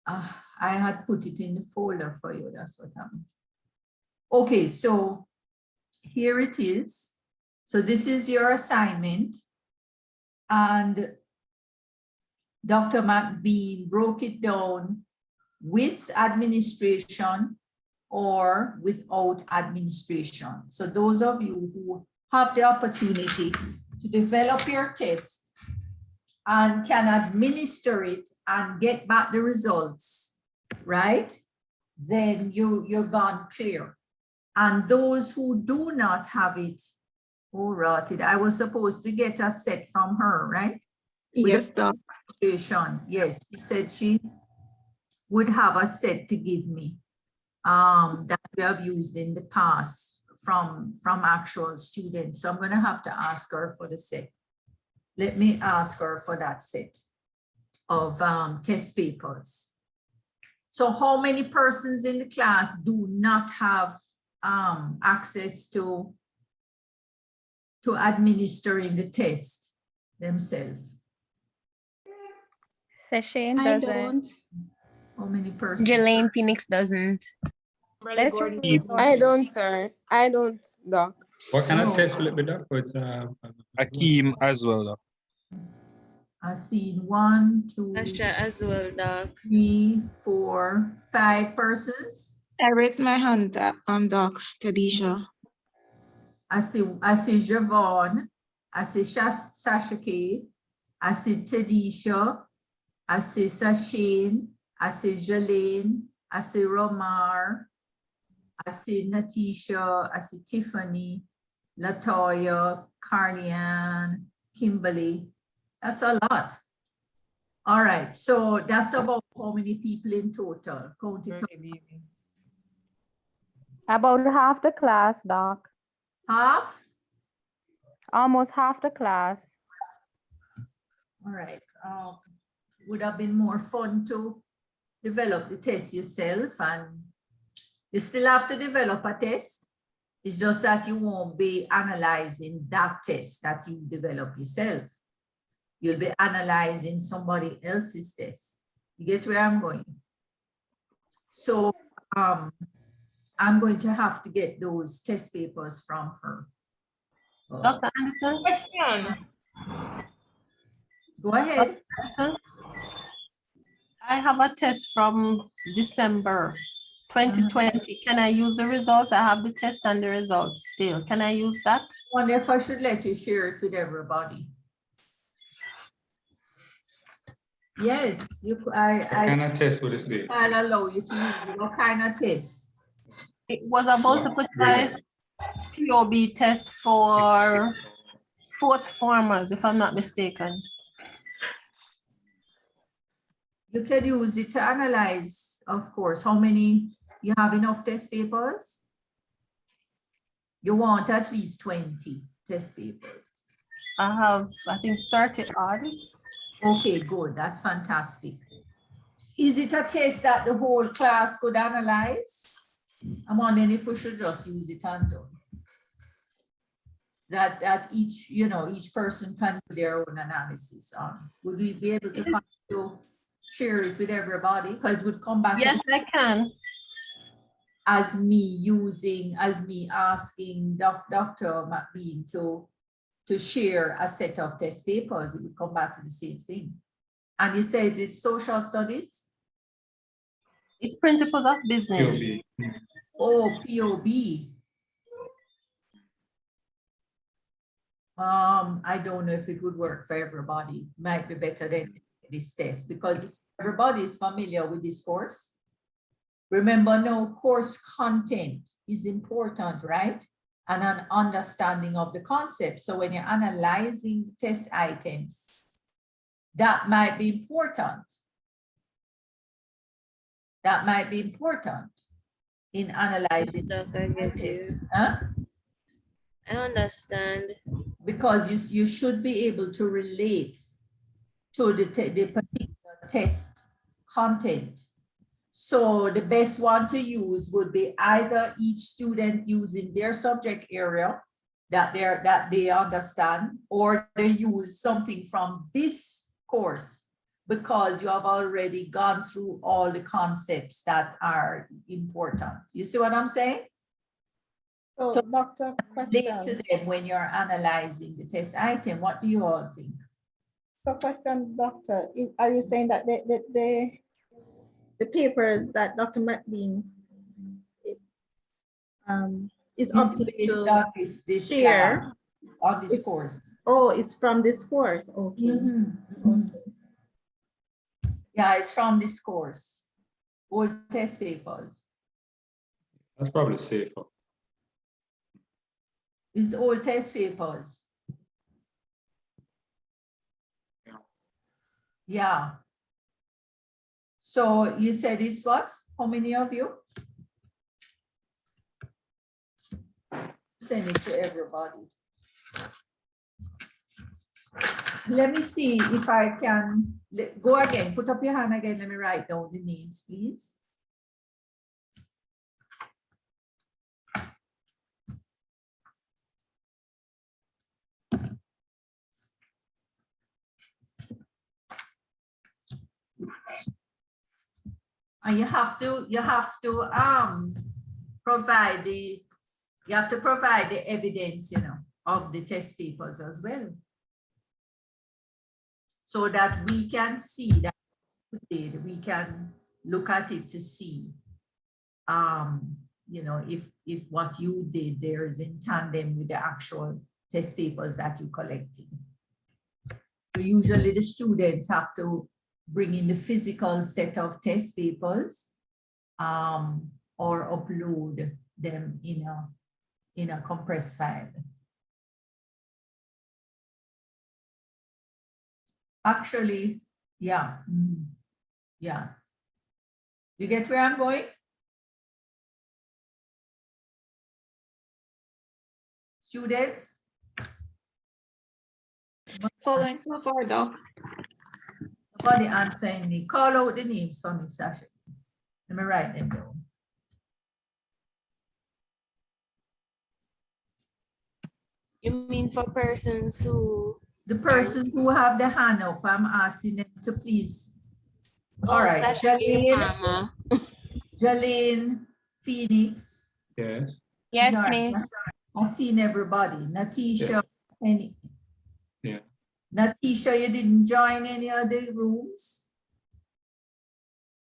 I had put it in the folder for you, that's what happened. Okay, so here it is. So this is your assignment. And Dr. McBean broke it down with administration or without administration. So those of you who have the opportunity to develop your test and can administer it and get back the results, right? Then you're gone clear. And those who do not have it, oh, rotted, I was supposed to get a set from her, right? Yes, Doc. Yes, she said she would have a set to give me that we have used in the past from actual students. So I'm going to have to ask her for the set. Let me ask her for that set of test papers. So how many persons in the class do not have access to administering the test themselves? Session I doesn't. don't. How many persons? Jelaine Phoenix doesn't. I don't, sir. I don't, Doc. What kind No. of test will it be, Doc? It's Akeem as well, Doc. I see 1, 2, Tasha as well, Doc. 3, 4, 5 persons. I raised my hand, Doc, Tadisha. I see Javon. I see Sasha K. I see Tadisha. I see Sashane. I see Jelaine. I see Romar. I see Natisha. I see Tiffany, Latoya, Carlianne, Kimberly. That's a lot. All right, so that's about how many people in total? About half the class, Doc. Half? Almost half the class. All right. Would have been more fun to develop the test yourself, and you still have to develop a test. It's just that you won't be analyzing that test that you develop yourself. You'll be analyzing somebody else's test. You get where I'm going? So I'm going to have to get those test papers from her. Dr. Anderson? Question. Go ahead. I have a test from December 2020. Can I use the results? I have the test and the results still. Can I use that? I wonder if I should let you share it with everybody. Yes, what kind of test would it be? I'll allow you to use it. What kind of test? It was a multiple choice POB test for fourth formers, if I'm not mistaken. You can use it to analyze, of course, how many, you have enough test papers? You want at least 20 test papers. I have, I think, 30 odd. Okay, good. That's fantastic. Is it a test that the whole class could analyze? I'm wondering if we should just use it and done. That each, you know, each person can do their own analysis on. Would we be able to share it with everybody? Because it would come back. Yes, I can. As me asking Dr. McBean to share a set of test papers, it would come back to the same thing. And you said it's social studies? It's principles of business. POB. Oh, POB. I don't know if it would work for everybody. Might be better than this test because everybody is familiar with this course. Remember, no, course content is important, right? And an understanding of the concept. So when you're analyzing test items, that might be important. That might be important in analyzing. I get you. Huh? I understand. Because you should be able to relate to the particular test content. So the best one to use would be either each student using their subject area that they understand, or they use something from this course, because you have already gone through all the concepts that are important. You see what I'm saying? So, Doctor, Relate to question. them when you're analyzing the test item. What do you all think? So question, Doctor, are you saying that the papers that Dr. McBean is up It's based to on this share? class, on this It's- course. Oh, it's from this course, okay. Yeah, it's from this course. Old test papers. That's probably safer. It's old test papers. Yeah. So you said it's what? How many of you? Send it to everybody. Let me see if I can go again. Put up your hand again. Let me write down the names, please. And you have to provide the evidence, you know, of the test papers as well, so that we can see that we can look at it to see, you know, if what you did there is in tandem with the actual test papers that you collected. So usually the students have to bring in the physical set of test papers, or upload them in a compressed file. Actually, yeah, yeah. You get where I'm going? Students? Following so far, Doc. Nobody answering me. Call out the names for me, Sasha. Let me write them down. You mean for persons who? The persons who have the hand up, I'm asking them to please. All right, Sasha Jalene, Jalene, Phoenix. Yes. Yes, Zara, miss. I've seen everybody. Natisha, any? Yeah. Natisha, you didn't join any of the rooms?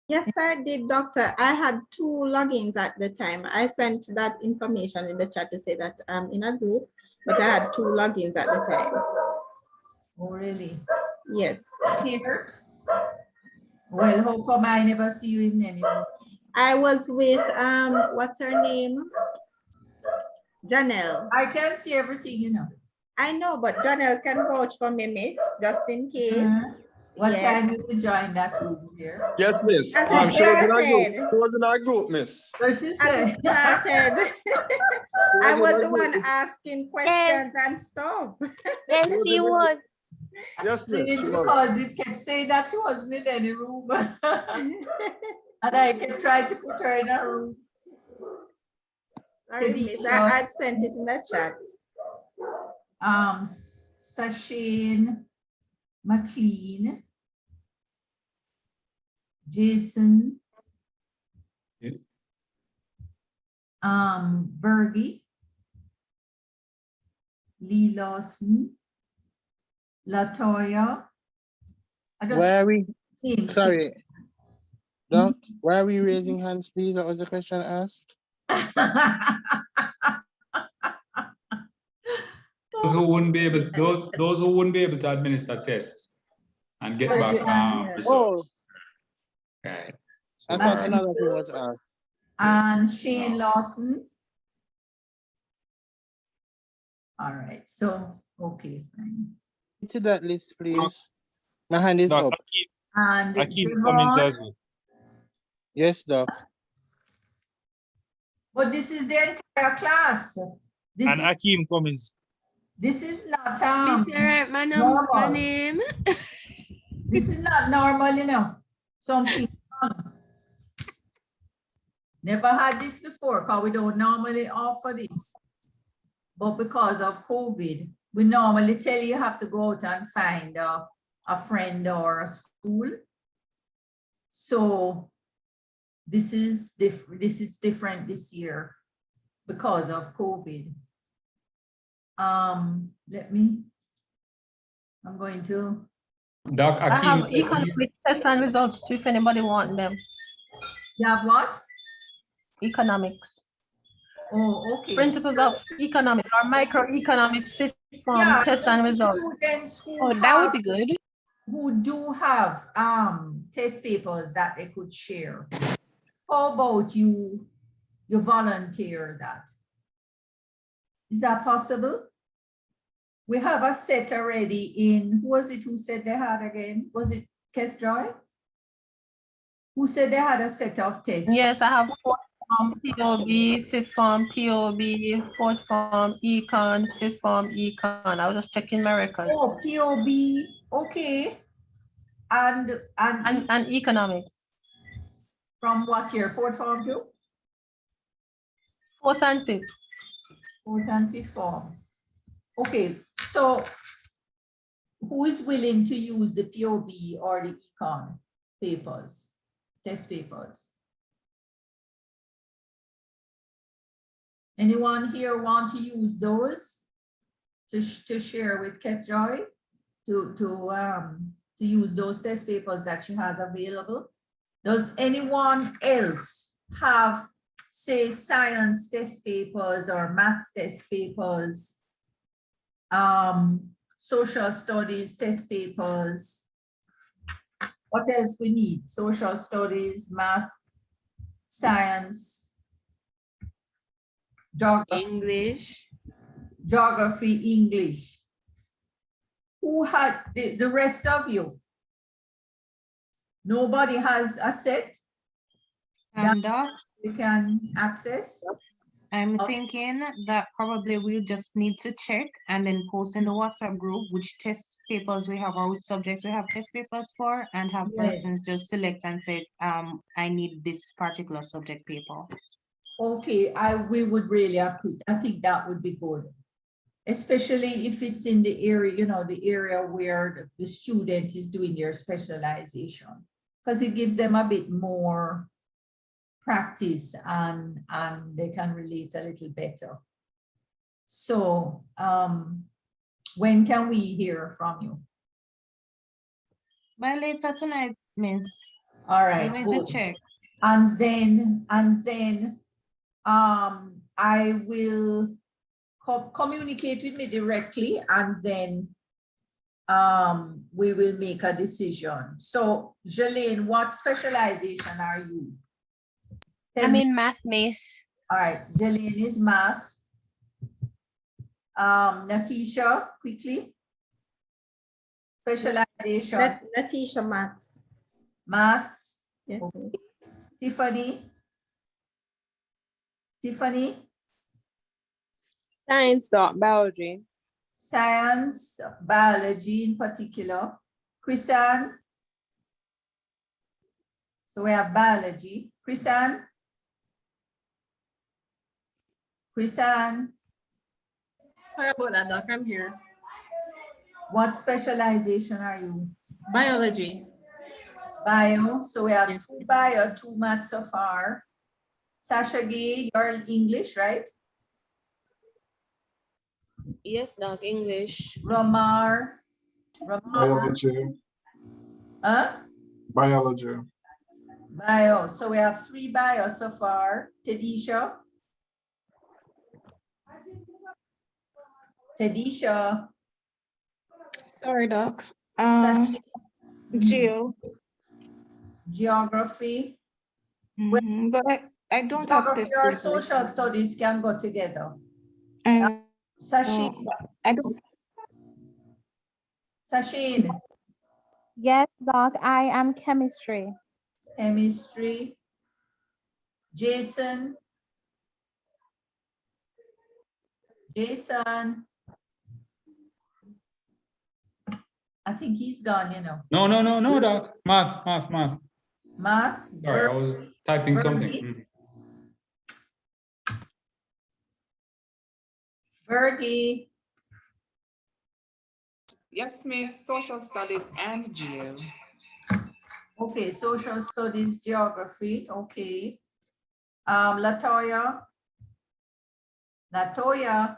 Yes, I did, Doctor. I had 2 logins at the time. I sent that information in the chat to say that I'm in a group, but I had 2 logins at the time. Oh, really? Yes. Here? Well, how come I never see you in any room? I was with, what's her name? Janelle. I can see everything, you know. I know, but Janelle can vouch for me, miss, just in case. What Yes. time did you join that room here? Yes, miss. As She was in our started. group. She was in our group, miss. What she As said? it started. I in was our the one group. asking questions and stuff. Yes, was she in the- was. Yes, miss. she was. Because it kept saying that she wasn't in any room. And I kept trying to put her in a room. Sorry, miss. I sent it in the chat. Sashane McLean, Jason, Yeah. Bergie, Lee Lawson, Latoya. Why are we, names. sorry, Doc, why are we raising hands, please? What was the question asked? Those who wouldn't be able, those who wouldn't be able to administer tests and get back results. Right. I thought another thing was asked. And Shane Lawson. All right, so, okay, fine. To that list, please. My hand is Doc, up. And Akeem comments Devon, as well. Yes, Doc. but this is the entire class. This And is, Akeem comments. this is not Mr. Right, my normal. name. This is not normal, you know. Something wrong. Never had this before, because we don't normally offer this. But because of COVID, we normally tell you have to go out and find a friend or a school. So this is different this year because of COVID. I'm going to. Doc, I have Akeem, economic tests and results too, if anybody want them. You have what? Economics. Oh, okay. Principles of economics or microeconomics fifth form Yeah, tests and results. students who Oh, that would be good. who do have test papers that they could share. How about you volunteer that? Is that possible? We have a set already in, who was it who said they had again? Was it Kes Joy? Who said they had a set of tests? Yes, I have fourth form POB, fifth form POB, fourth form econ, fifth form econ. I was just checking my records. Oh, POB, okay. And economics. From what year? Fourth form too? Fourth and fifth. Fourth and fifth form. Okay, so who is willing to use the POB or the econ papers, test papers? Anyone here want to use those to share with KetJoy to use those test papers that she has available? Does anyone else have, say, science test papers or maths test papers, social studies test papers? What else we need? Social studies, math, science, geography, English. Who had the rest of you? Nobody has a set that Doc, we can access? I'm thinking that probably we'll just need to check and then post in the WhatsApp group which test papers we have or which subjects we have test papers for, and have Yes. persons just select and say, I need this particular subject paper. Okay, we would really appreciate, I think that would be good. Especially if it's in the area, you know, the area where the student is doing their specialization, because it gives them a bit more practice and they can relate a little better. So when can we hear from you? By later tonight, miss. All right, We need good. to check. And then I will communicate with me directly, and then we will make a decision. So Jelaine, what specialization are you? I'm in math, miss. All right, Jelaine is math. Nakisha, quickly. Specialization. Natisha, maths. Maths. Yes. Okay. Tiffany. Science, biology. Science, biology in particular. Chrisanne. So we have biology. Chrisanne. Sorry about that, Doc. I'm here. What specialization are you? Biology. Bio. So we have two bio, two maths so far. Sasha Gay, you're English, right? Yes, Doc, English. Romar. Biology. Huh? Biology. Bio. So we have 3 bio so far. Tedisha. Sorry, Doc. Geography. But I don't have Geography test or papers. social studies can go together. Sasheen. I don't. Sasheen. Yes, Doc, I am chemistry. Chemistry. Jason. I think he's gone, you know. No, Doc. Math. Math. Sorry, I was typing something. Bergie. Yes, Miss, social studies and geo. Okay, social studies, geography, okay. Latoya. Latoya,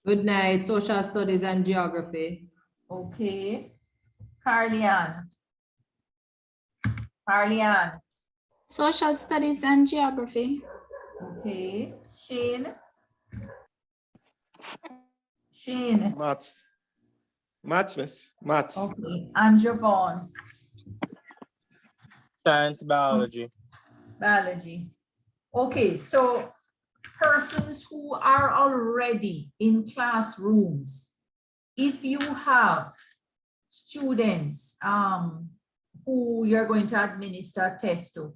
Good night, social studies and geography. okay. Carlian. Carlian, Social studies and geography. okay. Shane. Shane, Maths. Maths, miss. Maths. okay. And Javon, Science, biology. biology. Okay, so persons who are already in classrooms, if you have students who you're going to administer tests to,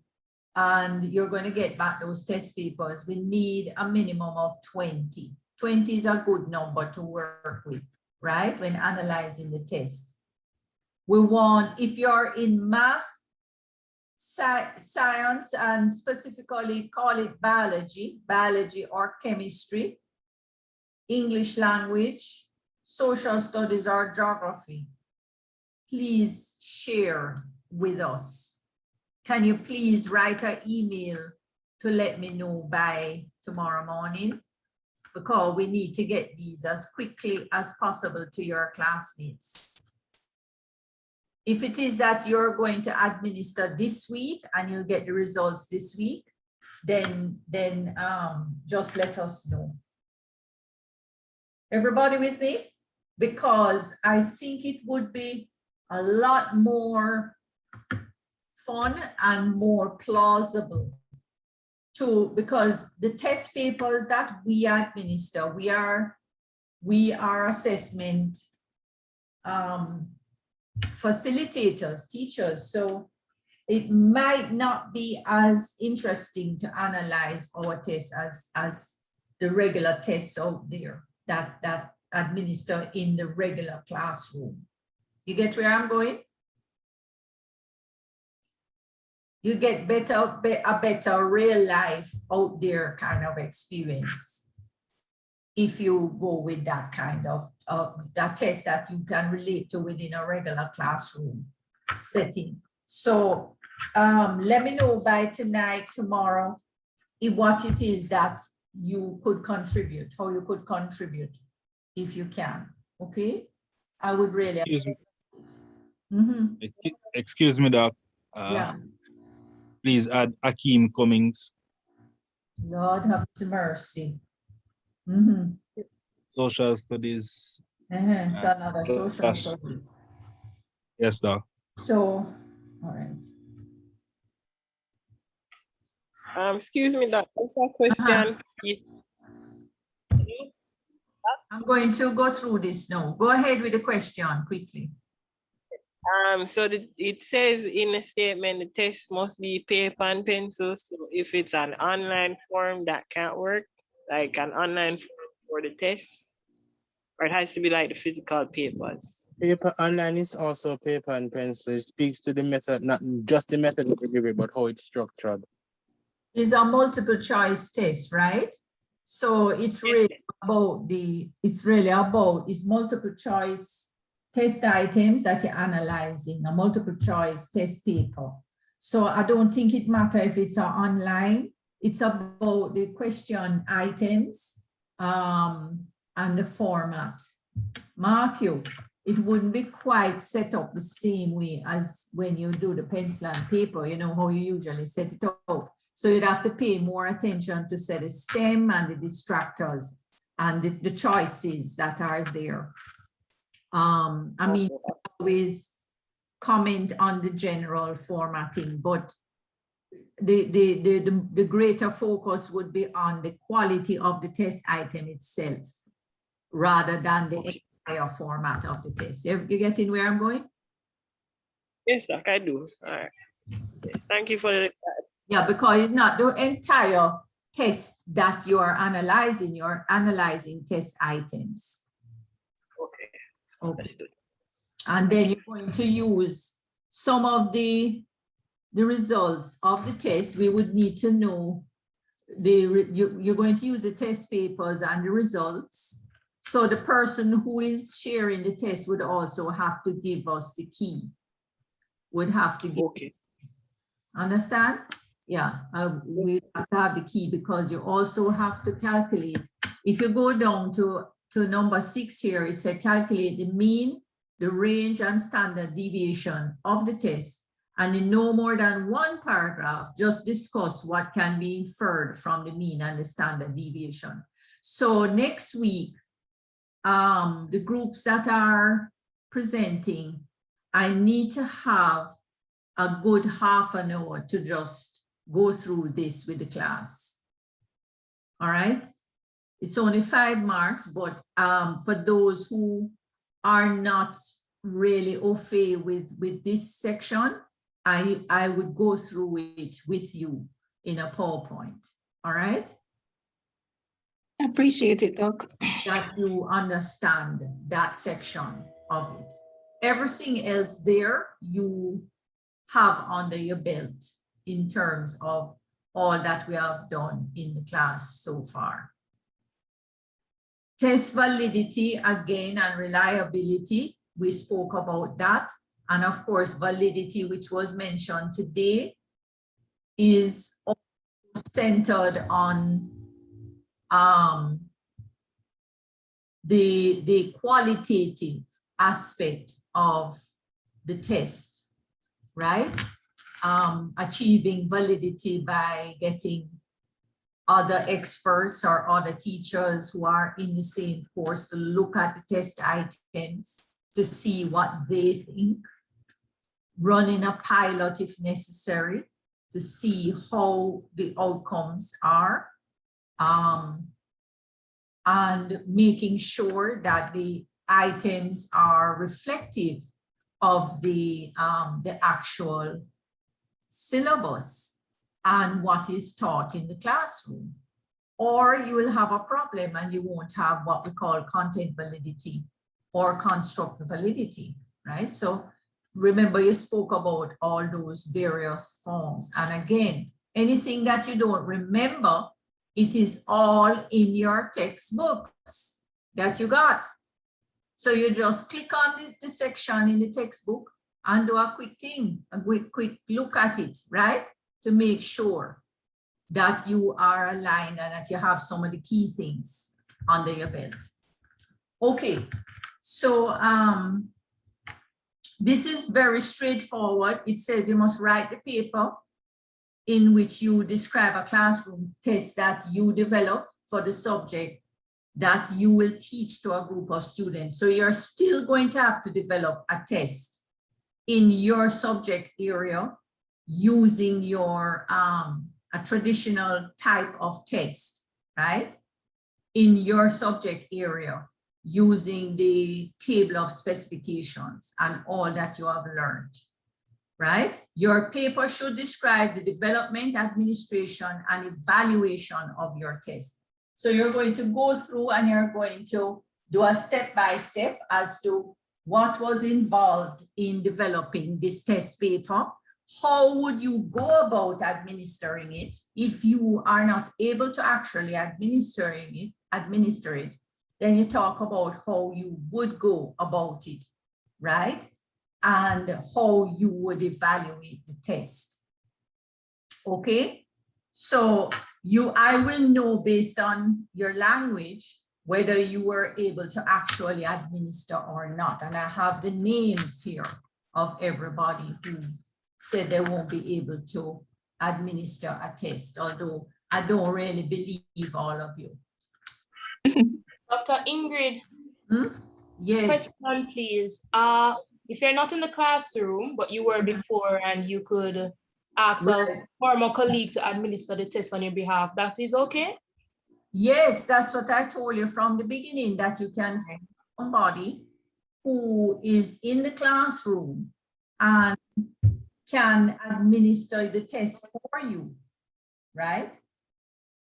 and you're going to get back those test papers, we need a minimum of 20. 20 is a good number to work with, right? When analyzing the test. We want, if you're in math, science, and specifically call it biology or chemistry, English language, social studies or geography, please share with us. Can you please write an email to let me know by tomorrow morning? Because we need to get these as quickly as possible to your classmates. If it is that you're going to administer this week and you'll get the results this week, then just let us know. Everybody with me? Because I think it would be a lot more fun and more plausible because the test papers that we administer, we are assessment facilitators, teachers, so it might not be as interesting to analyze our tests as the regular tests out there that administer in the regular classroom. You get where I'm going? You get a better real life out there kind of experience if you go with that kind of that test that you can relate to within a regular classroom setting. So let me know by tonight, tomorrow, what it is that you could contribute, how you could contribute if you can, okay? I would really Excuse me. Mm-hmm. Excuse me, Doc. Yeah. Please add Akeem Cummings. Lord have mercy. Mm-hmm. Social studies. So another social studies. Yes, Doc. So, all right. Excuse me, Doc. What's that question? I'm going to go through this now. Go ahead with the question quickly. So it says in the statement, the test must be paper and pencil. So if it's an online form, that can't work, like an online form for the test, or it has to be like the physical papers. Paper online is also paper and pencil. It speaks to the method, not just the method of delivery, but how it's structured. It's a multiple choice test, right? So it's really about it's multiple choice test items that you're analyzing, a multiple choice test paper. So I don't think it matters if it's online. It's about the question items and the format. Mark you, it wouldn't be quite set up the same way as when you do the pencil and paper, you know how you usually set it up. So you'd have to pay more attention to say the STEM and the distractors and the choices that are there. I mean, always comment on the general formatting, but the greater focus would be on the quality of the test item itself, rather than the entire format of the test. You getting where I'm going? Yes, Doc, I do. All right. Yes, thank you for the. Yeah, because it's not the entire test that you are analyzing. You're analyzing test items. Okay. Understood. And then you're going to use some of the results of the test. We would need to know you're going to use the test papers and the results. So the person who is sharing the test would also have to give us the key. Would have to give. Okay. Understand? Yeah, we have to have the key because you also have to calculate. If you go down to number 6 here, it says calculate the mean, the range and standard deviation of the test. And in no more than one paragraph, just discuss what can be inferred from the mean and the standard deviation. So next week, the groups that are presenting, I need to have a good half an hour to just go through this with the class. All right. It's only 5 marks, but for those who are not really au fait with this section, I would go through it with you in a PowerPoint. All right. Appreciate it, Doc. That you understand that section of it. Everything else there you have under your belt in terms of all that we have done in the class so far. Test validity again and reliability, we spoke about that. And of course, validity, which was mentioned today, is centered on the qualitative aspect of the test, right? Achieving validity by getting other experts or other teachers who are in the same course to look at the test items to see what they think, running a pilot if necessary to see how the outcomes are, and making sure that the items are reflective of the actual syllabus and what is taught in the classroom. Or you will have a problem and you won't have what we call content validity or construct validity, right? So remember, you spoke about all those various forms. And again, anything that you don't remember, it is all in your textbooks that you got. So you just click on the section in the textbook and do a quick thing, a quick look at it, right? To make sure that you are aligned and that you have some of the key things under your belt. Okay, so this is very straightforward. It says you must write the paper in which you describe a classroom test that you develop for the subject that you will teach to a group of students. So you're still going to have to develop a test in your subject area using your a traditional type of test, right? In your subject area using the table of specifications and all that you have learned, right? Your paper should describe the development, administration, and evaluation of your test. So you're going to go through and you're going to do a step-by-step as to what was involved in developing this test paper. How would you go about administering it if you are not able to actually administer it? Then you talk about how you would go about it, right? And how you would evaluate the test. Okay, so I will know based on your language whether you were able to actually administer or not. And I have the names here of everybody who said they won't be able to administer a test, although I don't really believe all of you. Dr. Ingrid, yes. Question, please. If you're not in the classroom, but you were before and you could ask a former colleague to administer the test on your behalf, that is okay? Yes, that's what I told you from the beginning, that you can find somebody who is in the classroom and can administer the test for you, right?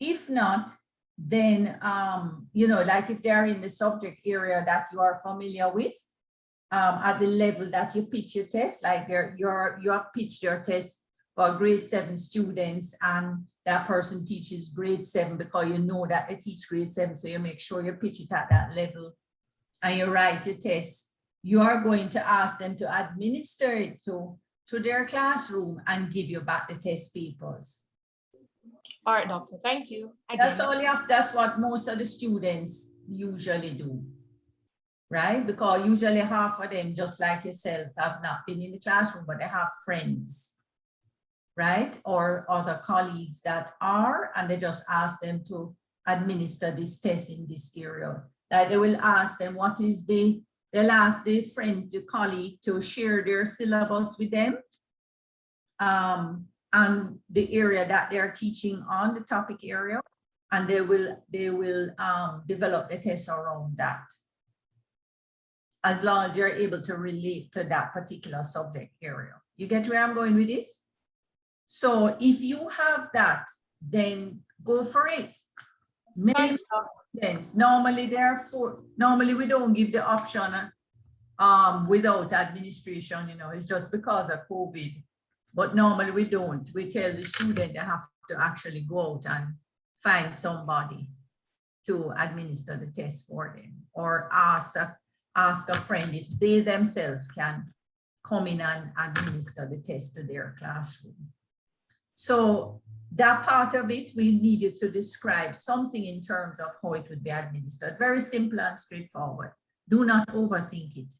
If not, then, you know, like if they're in the subject area that you are familiar with, at the level that you pitch your test, like you have pitched your test for grade 7 students and that person teaches grade 7 because you know that they teach grade 7, so you make sure you pitch it at that level and you write a test, you are going to ask them to administer it to their classroom and give you back the test papers. All right, doctor, thank you. That's all you have. That's what most of the students usually do, right? Because usually half of them, just like yourself, have not been in the classroom, but they have friends, right? Or other colleagues that are, and they just ask them to administer this test in this area. Like they will ask them, what is they'll ask the friend, the colleague to share their syllabus with them. And the area that they're teaching on, the topic area, and they will develop the test around that, as long as you're able to relate to that particular subject area. You get where I'm going with this? So if you have that, then go for it. Many students, normally we don't give the option without administration, you know, it's just because of COVID. But normally we don't. We tell the student they have to actually go out and find somebody to administer the test for them, or ask a friend if they themselves can come in and administer the test to their classroom. So that part of it, we needed to describe something in terms of how it would be administered. Very simple and straightforward. Do not overthink it.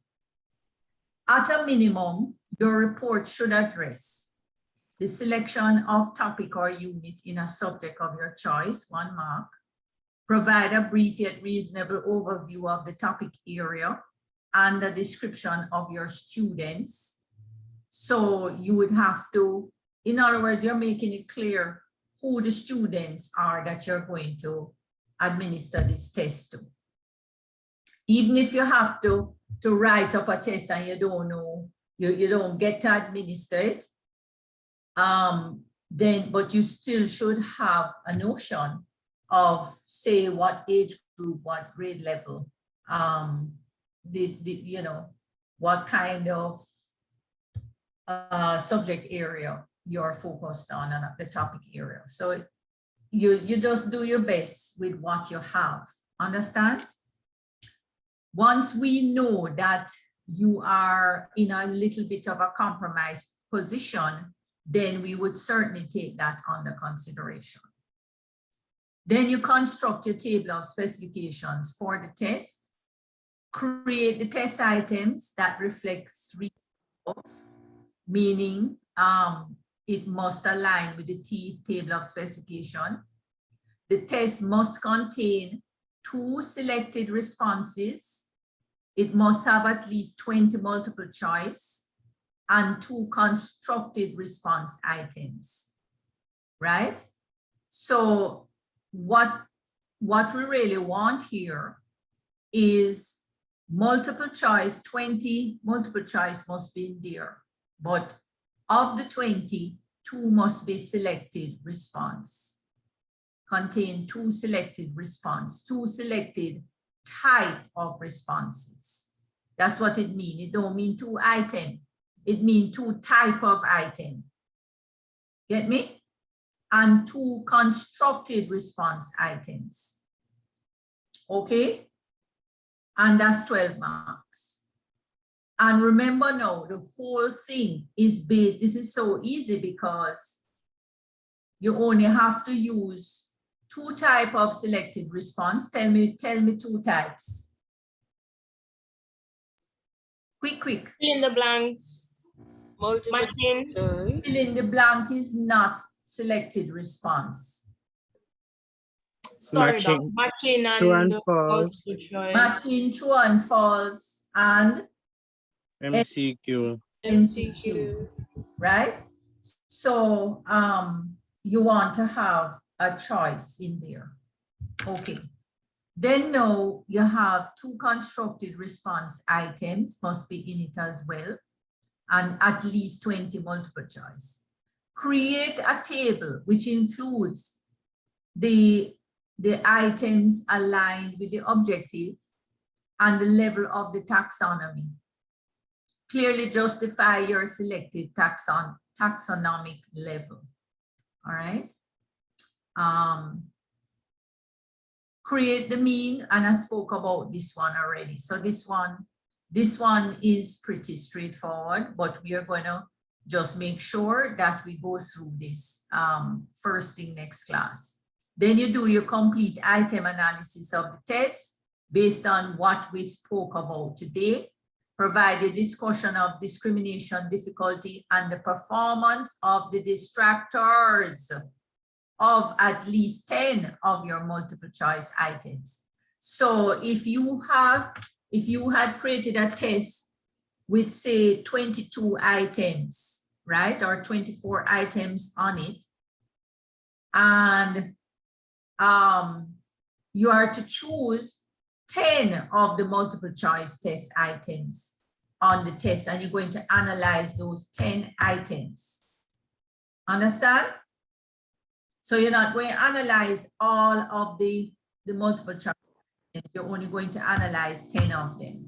At a minimum, your report should address the selection of topic or unit in a subject of your choice, 1 mark. Provide a brief yet reasonable overview of the topic area and a description of your students. So you would have to, in other words, you're making it clear who the students are that you're going to administer this test to. Even if you have to write up a test and you don't know, you don't get to administer it, but you still should have a notion of, say, what age group, what grade level, you know, what kind of subject area you're focused on and the topic area. So you just do your best with what you have, understand? Once we know that you are in a little bit of a compromised position, then we would certainly take that under consideration. Then you construct your table of specifications for the test, create the test items that reflects meaning it must align with the table of specification. The test must contain 2 selected responses. It must have at least 20 multiple choice and 2 constructed response items, right? So what we really want here is multiple choice, 20 multiple choice must be in there, but of the 20, 2 must be selected response, contain 2 selected response, 2 selected type of responses. That's what it means. It don't mean 2 items. It means 2 type of item. Get me? And 2 constructed response items. Okay? And that's 12 marks. And remember now, the whole thing is based, this is so easy because you only have to use 2 types of selected response. Tell me 2 types. Quick. Fill in the blanks. Matching. Fill in the blank is not selected response. Sorry, matching and true and false. Matching true and false and MCQ. Right? So you want to have a choice in there. Okay. Then now you have 2 constructed response items must be in it as well, and at least 20 multiple choice. Create a table which includes the items aligned with the objective and the level of the taxonomy. Clearly justify your selected taxonomic level. All right. Create the mean, and I spoke about this one already. So this one is pretty straightforward, but we are going to just make sure that we go through this first thing next class. Then you do your complete item analysis of the test based on what we spoke about today. Provide a discussion of discrimination, difficulty, and the performance of the distractors of at least 10 of your multiple choice items. So if you had created a test with say 22 items, right, or 24 items on it, and you are to choose 10 of the multiple choice test items on the test, and you're going to analyze those 10 items. Understand? So you're not going to analyze all of the multiple choice. You're only going to analyze 10 of them.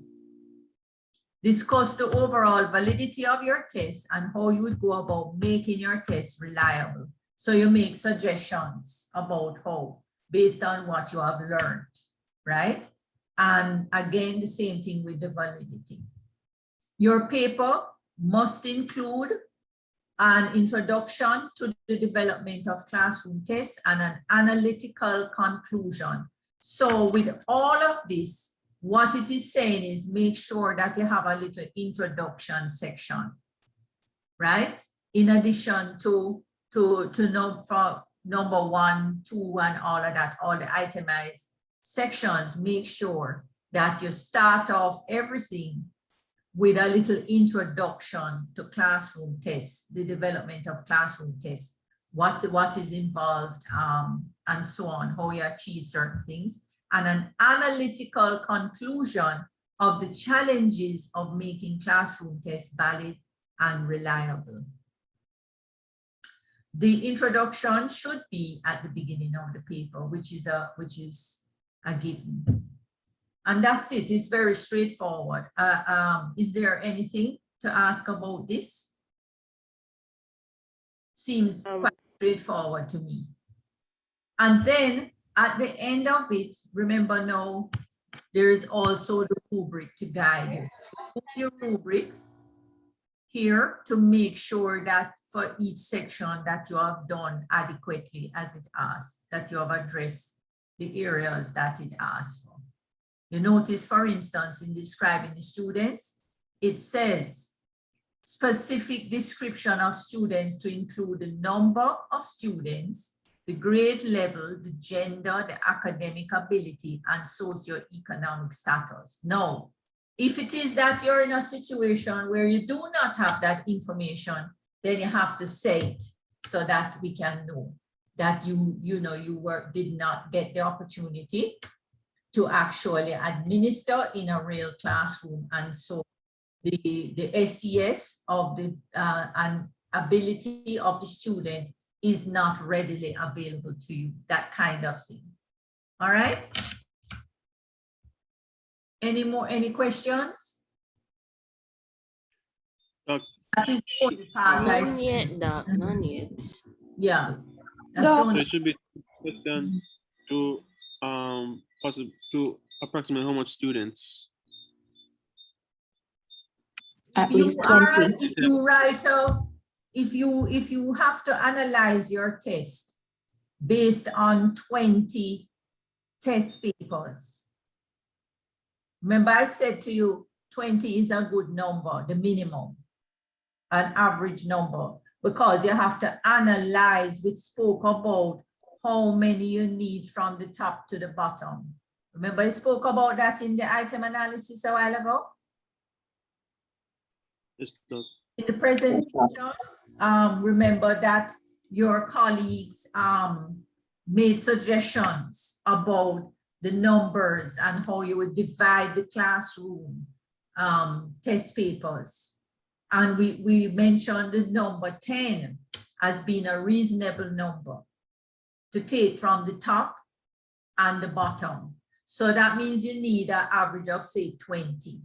Discuss the overall validity of your test and how you would go about making your test reliable. So you make suggestions about how, based on what you have learned, right? And again, the same thing with the validity. Your paper must include an introduction to the development of classroom tests and an analytical conclusion. So with all of this, what it is saying is make sure that you have a little introduction section, right? In addition to number 1, 2, and all of that, all the itemized sections, make sure that you start off everything with a little introduction to classroom tests, the development of classroom tests, what is involved, and so on, how you achieve certain things, and an analytical conclusion of the challenges of making classroom tests valid and reliable. The introduction should be at the beginning of the paper, which is a given. And that's it. It's very straightforward. Is there anything to ask about this? Seems quite straightforward to me. And then at the end of it, remember now, there is also the rubric to guide you. Put your rubric here to make sure that for each section that you have done adequately as it asks, that you have addressed the areas that it asks for. You notice, for instance, in describing the students, it says specific description of students to include the number of students, the grade level, the gender, the academic ability, and socioeconomic status. Now, if it is that you're in a situation where you do not have that information, then you have to say it so that we can know that you did not get the opportunity to actually administer in a real classroom, and so the SES of the and ability of the student is not readily available to you, that kind of thing. All right. Any questions? That is the only part None yet, Doc. None yet. Yeah. So it should be question to possible to approximate how much students. At least 20. If you write if you have to analyze your test based on 20 test papers, remember I said to you 20 is a good number, the minimum, an average number, because you have to analyze. We spoke about how many you need from the top to the bottom. Remember I spoke about that in the item analysis a while ago? In the presentation, remember that your colleagues made suggestions about the numbers and how you would divide the classroom test papers. And we mentioned the number 10 as being a reasonable number to take from the top and the bottom. So that means you need an average of say 20.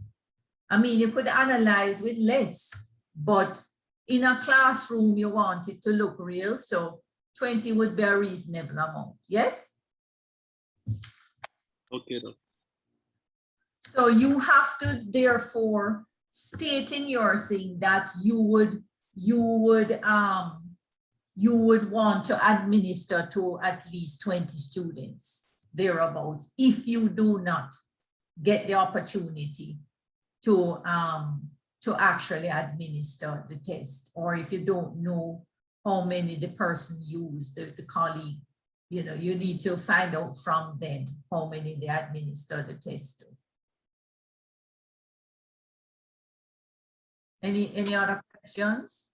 I mean, you could analyze with less, but in a classroom, you want it to look real, so 20 would be a reasonable amount, yes? Okay, Doc. So you have to therefore state in your thing that you would want to administer to at least 20 students thereabouts if you do not get the opportunity to actually administer the test, or if you don't know how many the person used, the colleague, you know, you need to find out from them how many they administer the test to. Any other questions?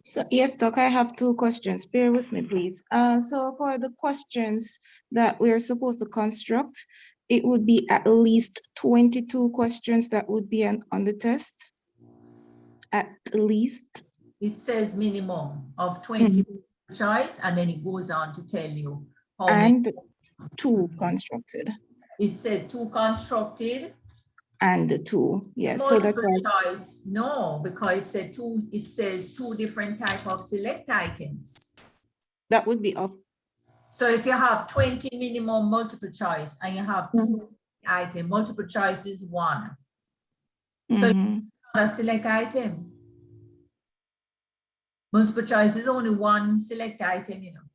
So yes, Doc, I have 2 questions. Bear with me, please. So for the questions that we're supposed to construct, it would be at least 22 questions that would be on the test. At least. It says minimum of 20 choice, and then it goes on to tell you how many. And 2 constructed. It said 2 constructed. And 2, yes. So that's Multiple why. choice, no, because it said 2. It says 2 different type of select items. That would be of. So if you have 20 minimum multiple choice and you have 2 item, multiple choice is 1. So a select item. Multiple choice is only 1 select item, you know.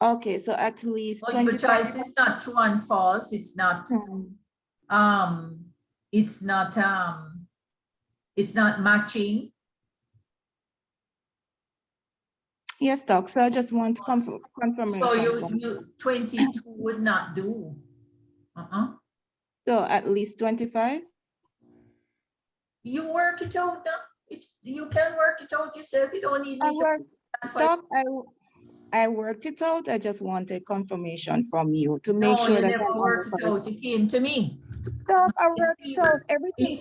Okay, so at least multiple choice is not true and false. It's not it's not matching. Yes, Doc. So I just want confirmation. So you 22 would not do. So at least 25. You work it out now. You can work it out yourself. You don't need me to. Doc, I worked it out. I just wanted confirmation from you to make sure you that never worked it out. You came to me. Doc, I worked it out. Everything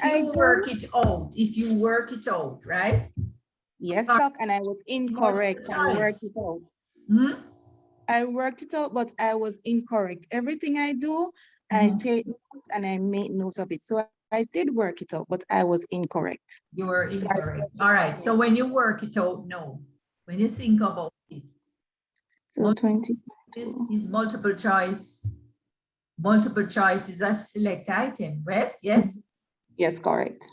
if you work it out, right? Yes, Doc, and I was incorrect. I worked it out. I worked it out, but I was incorrect. Everything I do, I take notes and I make notes of it. So I did work it out, but I was incorrect. You were incorrect. All right. So when you work it out, no. When you think about it. So 20. This is multiple choice. Multiple choice is a select item, right? Yes? Yes, correct.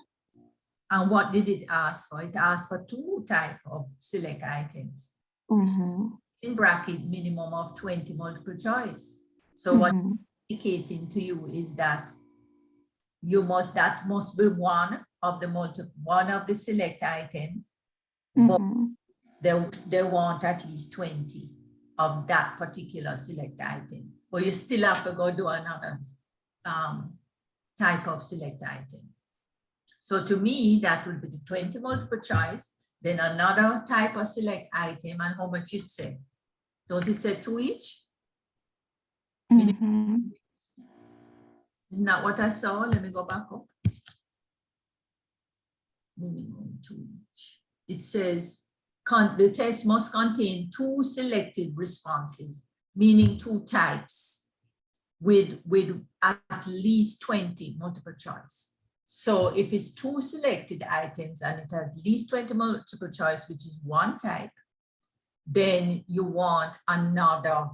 And what did it ask for? It asked for 2 type of select items. In bracket, minimum of 20 multiple choice. So what indicating to you is that that must be one of the select item, but they want at least 20 of that particular select item. But you still have to go do another type of select item. So to me, that would be the 20 multiple choice, then another type of select item, and how much it say? Don't it say 2 each? Isn't that what I saw? Let me go back up. Minimum 2 each. It says the test must contain 2 selected responses, meaning 2 types with at least 20 multiple choice. So if it's 2 selected items and it has at least 20 multiple choice, which is 1 type, then you want another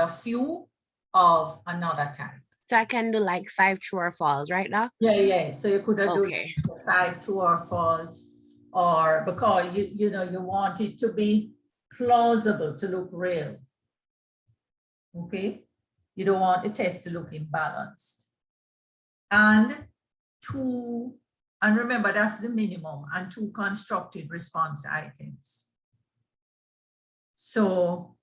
few of another type. So I can do like 5 true or false, right, Doc? Yeah. So you could have Okay. done 5 true or false, or because you want it to be plausible, to look real. Okay, you don't want the test to look imbalanced. And remember that's the minimum, and 2 constructed response items. So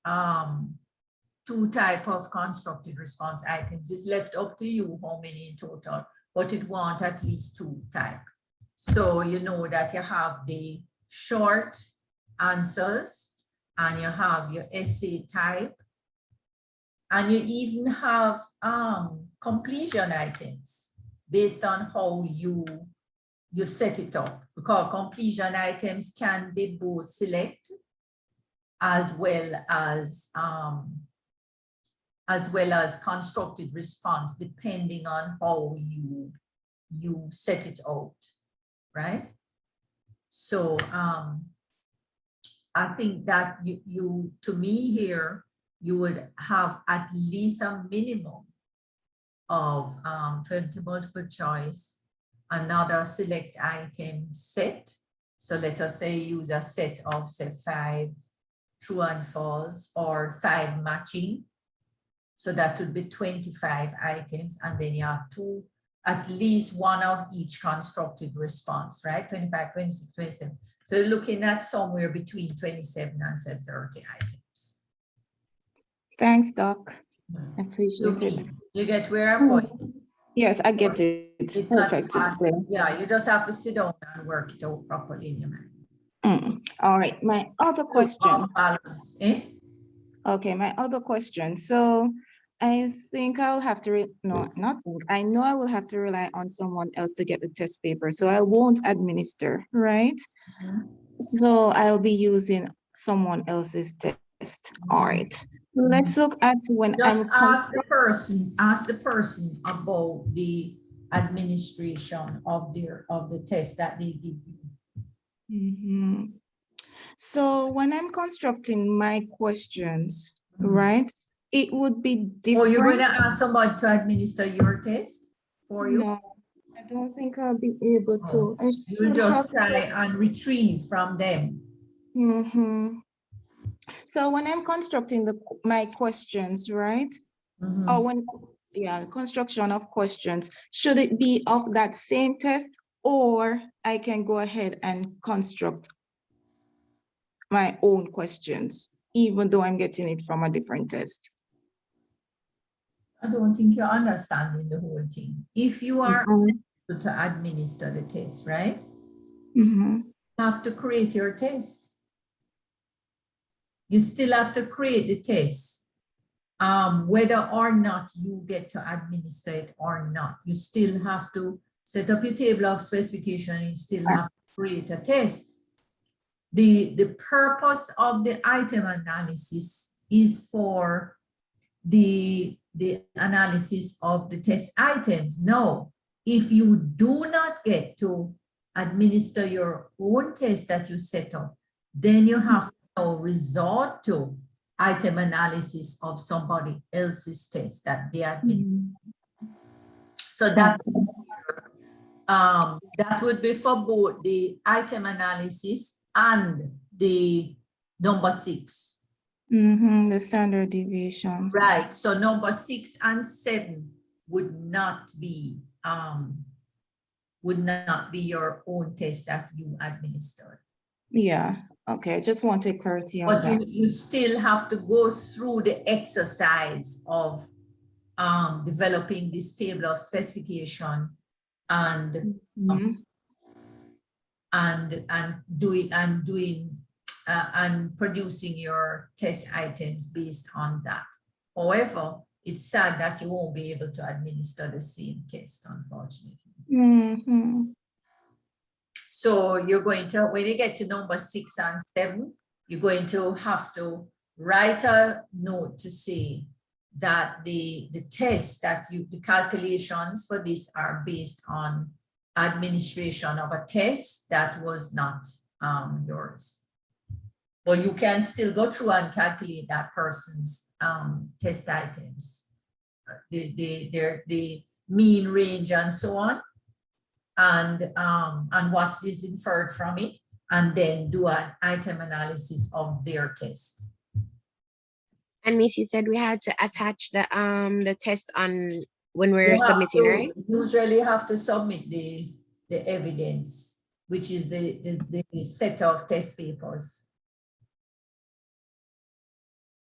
2 type of constructed response items is left up to you how many in total, but it want at least 2 type. So you know that you have the short answers, and you have your essay type, and you even have completion items based on how you set it up, because completion items can be both select as well as constructed response, depending on how you set it out, right? So I think that to me here, you would have at least a minimum of 20 multiple choice, another select item set. So let us say use a set of say 5 true and false or 5 matching. So that would be 25 items, and then you have at least one of each constructed response, right? 25, 26, 27. So you're looking at somewhere between 27 and say 30 items. Thanks, Doc. I appreciate it. You get where I'm going? Yes, I get it. It's perfect. Explain. Yeah, you just have to sit down and work it out properly in your mind. All right, my other question. Balance, eh? Okay, my other question. So I think I'll have to, I know I will have to rely on someone else to get the test paper. So I won't administer, right? So I'll be using someone else's test. All right. Let's look at when Just ask the person about the administration of the test that they give you. So when I'm constructing my questions, right, it would be different. Oh, you're going to ask somebody to administer your test for you? No, I don't think I'll be able to. You just try and retrieve from them. So when I'm constructing my questions, right? Or construction of questions, should it be of that same test, or I can go ahead and construct my own questions, even though I'm getting it from a different test? I don't think you're understanding the whole thing. If you are able to administer the test, right? You have to create your test. You still have to create the test. Whether or not you get to administer it or not, you still have to set up your table of specification and you still have to create a test. The purpose of the item analysis is for the analysis of the test items. No, if you do not get to administer your own test that you set up, then you have to resort to item analysis of somebody else's test that they administer. So that would be for both the item analysis and the number 6. The standard deviation. Right. So number 6 and 7 would not be your own test that you administered. Yeah. Okay. I just wanted clarity on that. But you still have to go through the exercise of developing this table of specification and producing your test items based on that. However, it's sad that you won't be able to administer the same test, unfortunately. So you're going to, when you get to number 6 and 7, you're going to have to write a note to say that the test that the calculations for this are based on administration of a test that was not yours. But you can still go through and calculate that person's test items, the mean, range, and so on, and what is inferred from it, and then do an item analysis of their test. And Miss, you said we had to attach the test on when we're submitting, right? Usually have to submit the evidence, which is the set of test papers.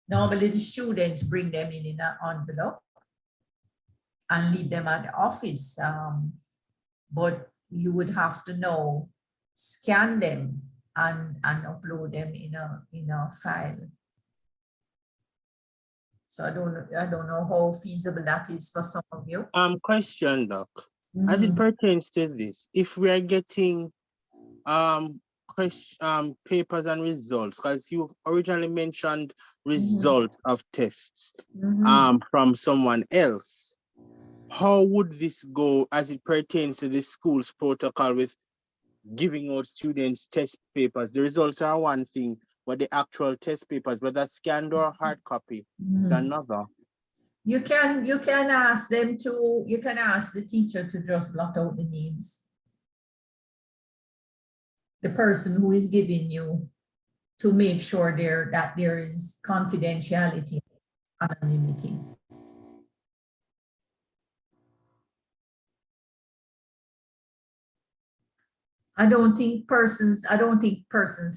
Normally the students bring them in an envelope and leave them at the office. But you would have to now scan them and upload them in a file. So I don't know how feasible that is for some of you. Question, Doc. As it pertains to this, if we are getting papers and results, because you originally mentioned results of tests from someone else, how would this go as it pertains to the school's protocol with giving out students test papers. The results are one thing, but the actual test papers, whether scanned or hard copy, is another. You can ask them to, you can ask the teacher to just blot out the names. The person who is giving you, to make sure that there is confidentiality, anonymity. I don't think persons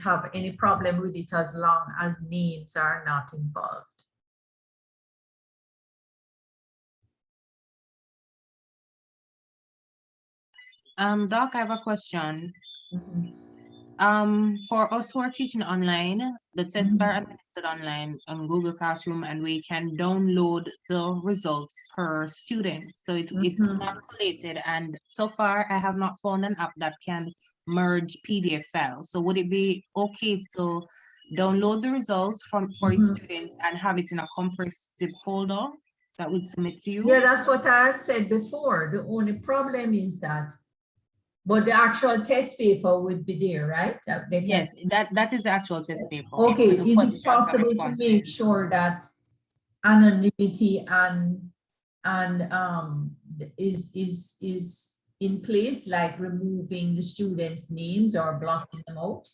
have any problem with it as long as names are not involved. Doc, I have a question. For us who are teaching online, the tests are administered online on Google Classroom, and we can download the results per student. So it's not collated, and so far I have not found an app that can merge PDF files. So would it be okay to download the results for each student and have it in a compressed zip folder that would submit to you? Yeah, that's what I had said before. The only problem is that, but the actual test paper would be there, right? Yes, that is the actual test paper. Okay, with the is questions it and possible to make responses. sure that anonymity is in place, like removing the students' names or blocking them out?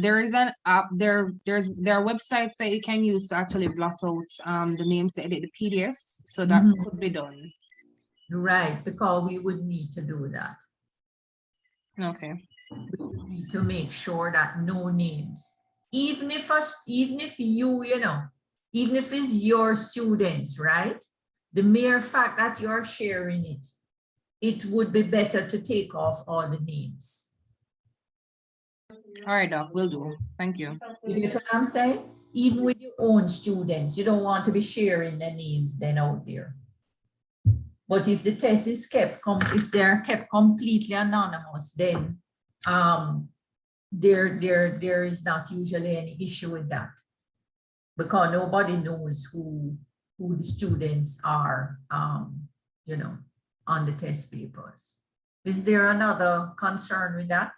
There is an app, there are websites that you can use to actually blot out the names to edit the PDFs, so that could be done. Right, because we would need to do that. Okay. We would need to make sure that no names, even if it's your students, right? The mere fact that you're sharing it, it would be better to take off all the names. All right, Doc, will do. Thank you. You get what I'm saying? Even with your own students, you don't want to be sharing their names then out there. But if the test is if they're kept completely anonymous, then there is not usually any issue with that, because nobody knows who the students are, on the test papers. Is there another concern with that?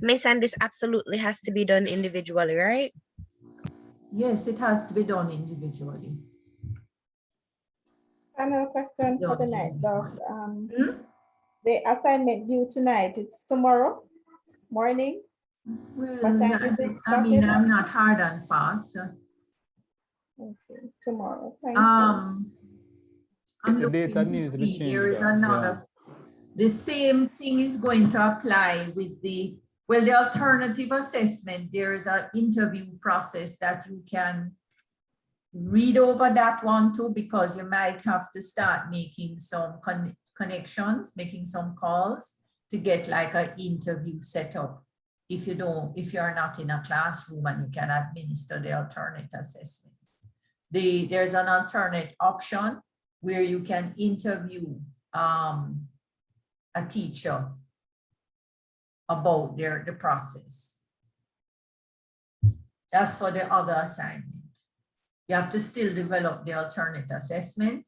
Miss, and this absolutely has to be done individually, right? Yes, it has to be done individually. Another question for the night, Doc. The assignment due tonight, it's tomorrow morning? What time is it starting? I'm not hard and fast. Okay, tomorrow. Thank you. I'm looking to see, there is another. The same thing is going to apply with the alternative assessment. There is an interview process that you can read over that one too, because you might have to start making some connections, making some calls to get like an interview set up. If you're not in a classroom and you can administer the alternate assessment. There's an alternate option where you can interview a teacher about the process. That's for the other assignment. You have to still develop the alternate assessment,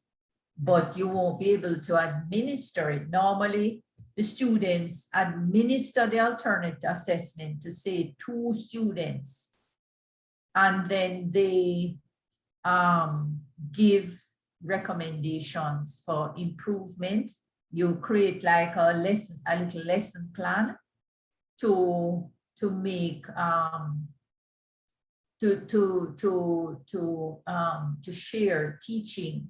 but you won't be able to administer it. Normally, the students administer the alternate assessment to say 2 students, and then they give recommendations for improvement. You create like a little lesson plan to make to share teaching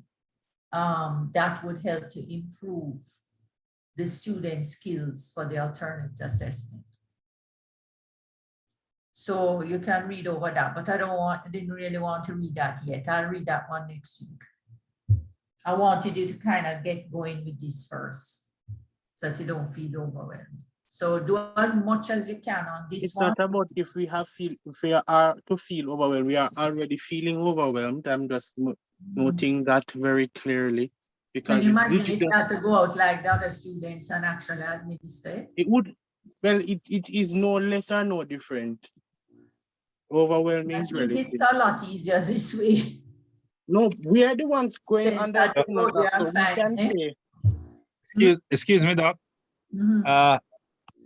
that would help to improve the student skills for the alternate assessment. So you can read over that, but I didn't really want to read that yet. I'll read that one next week. I wanted you to kind of get going with this first, so that you don't feel overwhelmed. So do as much as you can on this one. It's not about if we are to feel overwhelmed. We are already feeling overwhelmed. I'm just noting that very clearly. Because can you imagine if you had to go out like the other students and actually administer it? It would, well, it is no less or no different. Overwhelming is relative. It's a lot easier this way. No, we are the ones going Yes, on the that's agenda, what we Doc, are so we can finding. say. Excuse me, Doc. Mhm.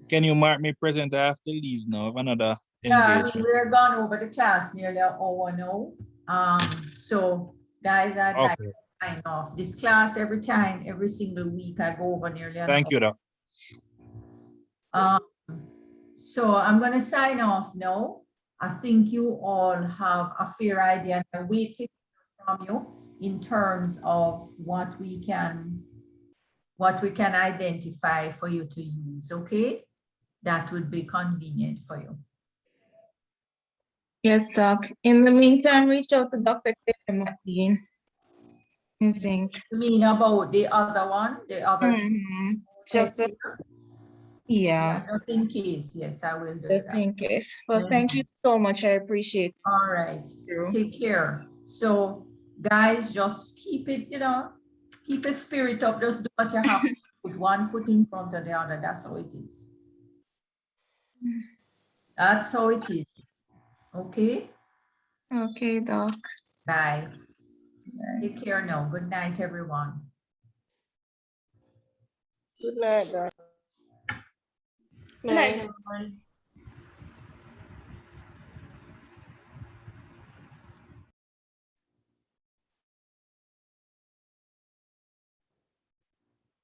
Can you mark me present? I have to leave now. I have another Yeah, I mean, engagement. we're gone over the class nearly an hour now. So guys, I'd like Okay. to sign off. This class every time, every single week, I go over nearly an Thank you, Doc. hour. So I'm gonna sign off now. I think you all have a fair idea, and I wait to hear from you in terms of what we can identify for you to use, okay? That would be convenient for you. Yes, Doc. In the meantime, reach out to Dr. Claire McLean. I think. You mean about the other one, the other? Just yeah. Just in case, yes, I will do Just that. in case. Well, thank you so much. I appreciate it. All right, take care. So guys, just keep it, keep a spirit up. Just do what you have to put one foot in front of the other. That's how it is. That's how it is. Okay? Okay, Doc. Bye. Take care now. Good night, everyone. Good night, Doc. Good night, everyone.